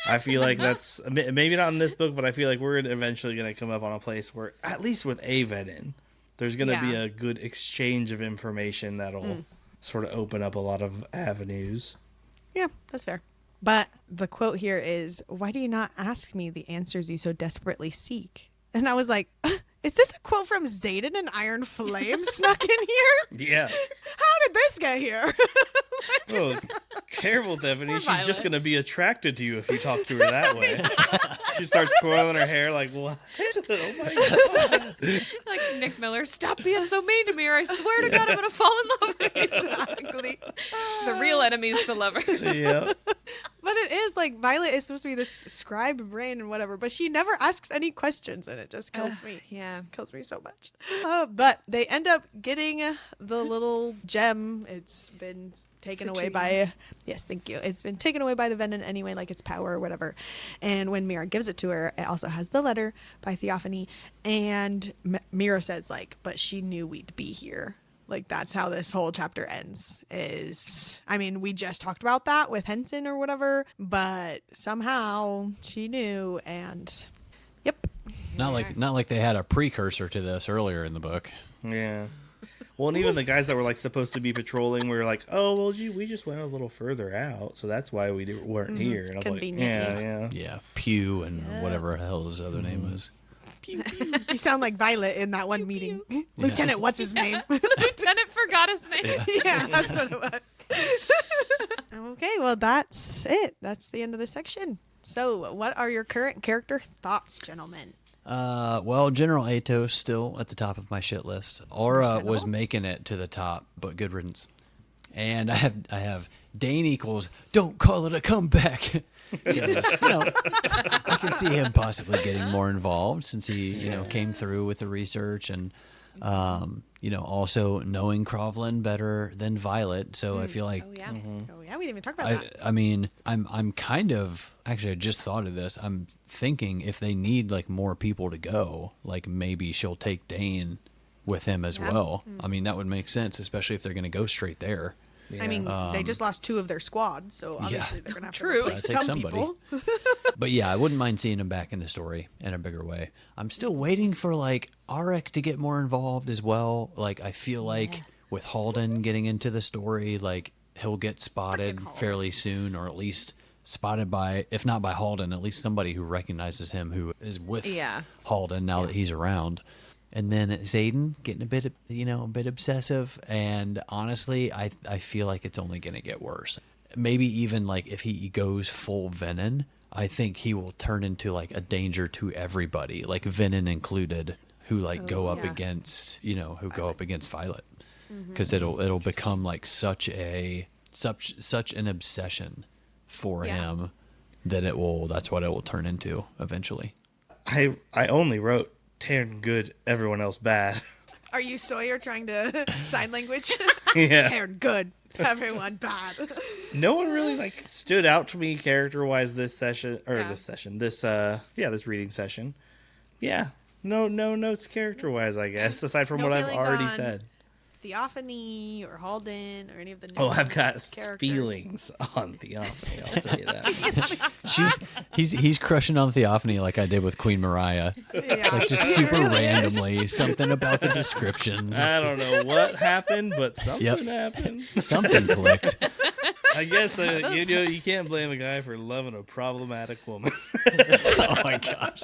I feel like that's maybe not in this book, but I feel like we're eventually going to come up on a place where, at least with a Venom, there's going to be a good exchange of information that'll sort of open up a lot of avenues. Yeah, that's fair. But the quote here is, why do you not ask me the answers you so desperately seek? And I was like, is this a quote from Xaden and Iron Flame snuck in here? Yeah. How did this get here? Oh, careful, Theophony. Poor She's Violet. just going to be attracted to you if you talk to her that way. She starts twirling her hair like, what? Oh my God. Like Nick Miller, stop being so mean to me, or I swear to God I'm gonna fall in love with you. Exactly. It's the real enemies to lovers. Yeah. But it is like Violet is supposed to be this scribe brain and whatever, but she never asks any questions, and it just kills me. Yeah. Kills me so much. But they end up getting the little gem. It's been taken away by... Yes, thank you. It's been taken away by the Venom anyway, like its power or whatever. And when Mira gives it to her, it also has the letter by Theophony. And Mira says, like, but she knew we'd be here. Like, that's how this whole chapter ends is, I mean, we just talked about that with Henson or whatever, but somehow she knew, and yep. Not like they had a precursor to this earlier in the book. Yeah. Well, and even the guys that were like supposed to be patrolling were like, oh, well, gee, we just went a little further out, so that's why we weren't here. And I was like, yeah. Yeah, Pew and whatever the hell his other name was. Pew, pew. You sound like Violet in that one meeting. Lieutenant, what's his name? Lieutenant forgot his name. Yeah, that's what it was. Okay, well, that's it. That's the end of the section. So, what are your current character thoughts, gentlemen? Well, General Atos still at the top of my shit list. Aura was making it to the top, but good riddance. And I have Dane equals don't call it a comeback. Because, I can see him possibly getting more involved since he came through with the research and also knowing Crovlin better than Violet. So I feel like Oh, yeah. Oh, yeah, we didn't even talk about that. I mean, I'm kind of actually I just thought of this. I'm thinking if they need like more people to go, like maybe she'll take Dane with him as well. I mean, that would make sense, especially if they're going to go straight there. Yeah. I mean, they just lost 2 of their squad, so obviously they're going to have to replace Take some somebody. people. But yeah, I wouldn't mind seeing him back in the story in a bigger way. I'm still waiting for like Arik to get more involved as well. Like I feel like with Halden getting into the story, like he'll get spotted fairly soon, or at least spotted by, if not by Halden, at least somebody who recognizes him who is with Halden now that he's around. And then Xaden getting a bit obsessive, and honestly, I feel like it's only going to get worse. Maybe even like if he goes full Venom, I think he will turn into like a danger to everybody, like Venom included, who like go up against Violet, because it'll become like such an obsession for him that that's what it will turn into eventually. I only wrote Taryn good, everyone else bad. Are you Sawyer trying to sign language? Yeah. Taryn good, everyone bad. No one really like stood out to me character wise this reading session. Yeah. No notes character wise, I guess, aside from what I've already said. Theophony or Halden or any of the new I've got characters. feelings on Theophony, I'll tell you that. He's crushing on Theophony like I did with Queen Mariah. Yeah, Like just he super really randomly, something about the descriptions. I don't know what happened, but something happened. Something clicked. I guess you can't blame a guy for loving a problematic woman. Oh my gosh.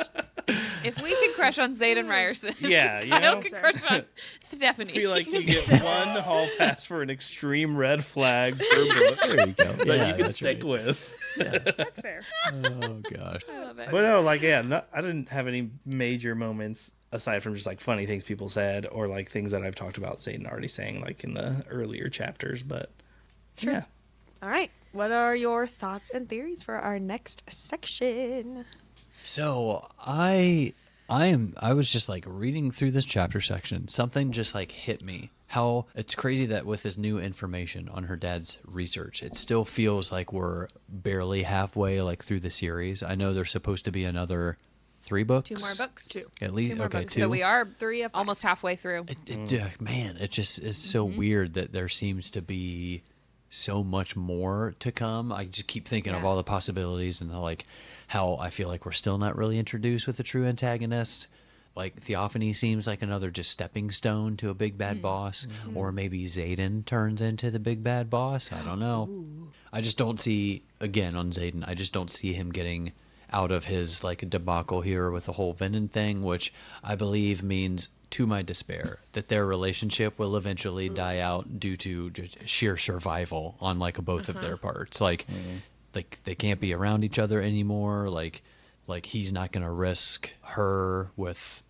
If we can crush on Xaden Ryerson, Yeah, Kyle can crush on Stephanie. I feel like you get one hall pass for an extreme red flag per book There you go. that you can stick with. That's fair. Oh gosh. I love it. But no, I didn't have any major moments aside from just like funny things people said or like things that I've talked about Satan already saying like in the earlier chapters. But yeah. All right. What are your thoughts and theories for our next section? So I was just like reading through this chapter section. Something just like hit me. How it's crazy that with this new information on her dad's research, it still feels like we're barely halfway like through the series. I know there's supposed to be another 3 books. 2 more books. 2. At least 2 more okay, books. 2. So we are 3 of 5. almost halfway through. Man, it's so weird that there seems to be so much more to come. I just keep thinking of all the possibilities and how I feel like we're still not really introduced with a true antagonist. Like Theophany seems like another just stepping stone to a big bad boss, or maybe Xaden turns into the big bad boss. I don't know. I just don't see, again on Xaden, I just don't see him getting out of his like debacle here with the whole Venom thing, which I believe means, to my despair, that their relationship will eventually die out due to just sheer survival on like both of their parts. Like they can't be around each other anymore. Like he's not gonna risk her with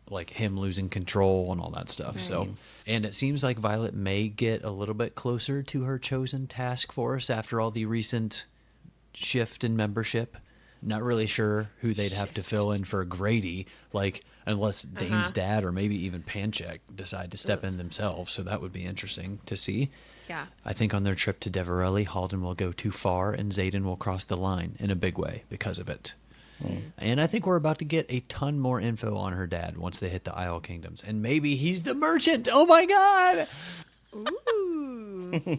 like him losing control and all that stuff. So, and it seems like Violet may get a little bit closer to her chosen task force after all the recent shift in membership. Not really sure who they'd have to fill in for Grady, like unless Dane's dad or maybe even Panchek decide to step in themselves. So that would be interesting to see. Yeah. I think on their trip to Deverelli, Halden will go too far and Xaden will cross the line in a big way because of it. And I think we're about to get a ton more info on her dad once they hit the Isle Kingdoms. And maybe he's the merchant. Oh my God. Ooh.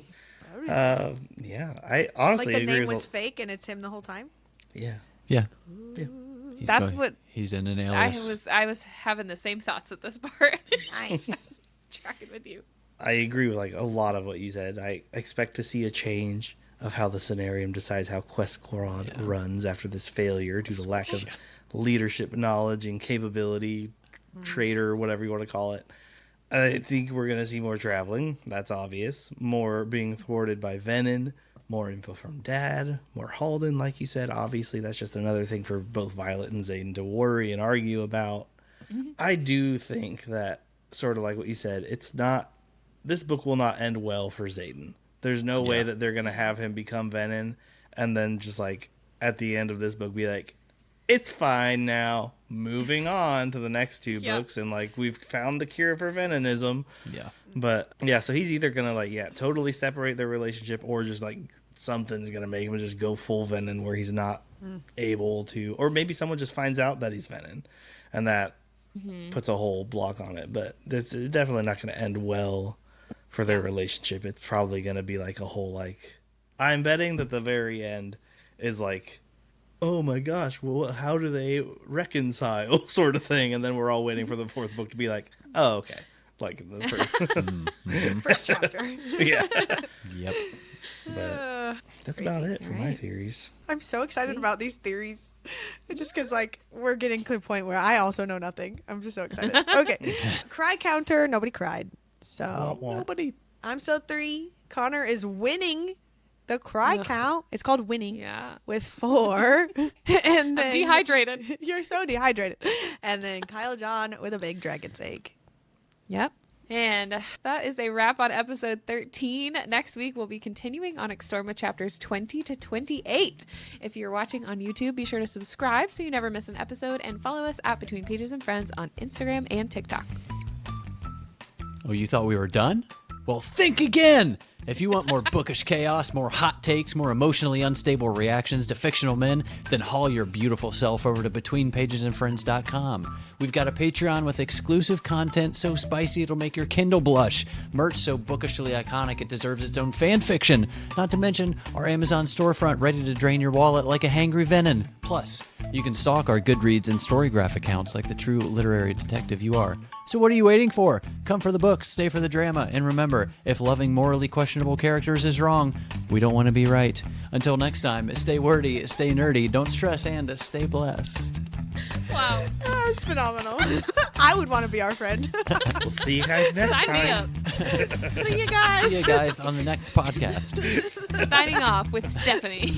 Yeah, I honestly Like the agree name with was fake and it's him the whole time? Yeah. Yeah. Yeah. He's in an alias. I was having the same thoughts at this part. Nice. Tracking with you. I agree with like a lot of what you said. I expect to see a change of how the Scenarium decides how Quest Squad runs after this failure due to lack of leadership knowledge and capability, traitor, whatever you want to call it. I think we're going to see more traveling. That's obvious. More being thwarted by Venon. More info from Dad. More Halden, like you said. Obviously, that's just another thing for both Violet and Xaden to worry and argue about. I do think that, sort of like what you said, this book will not end well for Xaden. There's no way that they're going to have him become Venom and then just like at the end of this book be like, it's fine now, moving on to the next two books, and like we've found the cure for Venonism. Yeah. But yeah, so he's either gonna like totally separate their relationship, or just like something's gonna make him just go full Venom where he's not able to, or maybe someone just finds out that he's Venom, and that puts a whole block on it. But it's definitely not gonna end well for their relationship. It's probably gonna be like a whole like, I'm betting that the very end is like, oh my gosh, well, how do they reconcile sort of thing? And then we're all waiting for the fourth book to be like, oh, okay. Like the first, First chapter. yeah. Yep. But that's about it for my theories. I'm so excited about these theories. Just because, like, we're getting to the point where I also know nothing. I'm just so excited. Okay. Cry counter. Nobody cried. So, Nobody. I'm still 3. Connor is winning the cry count. It's called winning. Yeah. With 4. And then I'm dehydrated. You're so dehydrated. And then Kyle John with a big dragon's egg. Yep. And that is a wrap on episode 13. Next week, we'll be continuing Onyx Storm with chapters 20 to 28. If you're watching on YouTube, be sure to subscribe so you never miss an episode, and follow us at Between Pages and Friends on Instagram and TikTok. Oh, you thought we were done? Well, think again! If you want more bookish chaos, more hot takes, more emotionally unstable reactions to fictional men, then haul your beautiful self over to BetweenPagesAndFriends.com. We've got a Patreon with exclusive content so spicy it'll make your Kindle blush, merch so bookishly iconic it deserves its own fan fiction, not to mention our Amazon storefront ready to drain your wallet like a hangry Venom. Plus, you can stalk our GoodReads and StoryGraph accounts like the true literary detective you are. So what are you waiting for? Come for the books, stay for the drama, and remember, if loving morally questionable characters is wrong, we don't want to be right. Until next time, stay wordy, stay nerdy, don't stress, and stay blessed. Wow. That's phenomenal. I would want to be our friend. We'll see you guys next Sign me time. up. See you guys. See you guys on the next podcast. Signing off with Stephanie.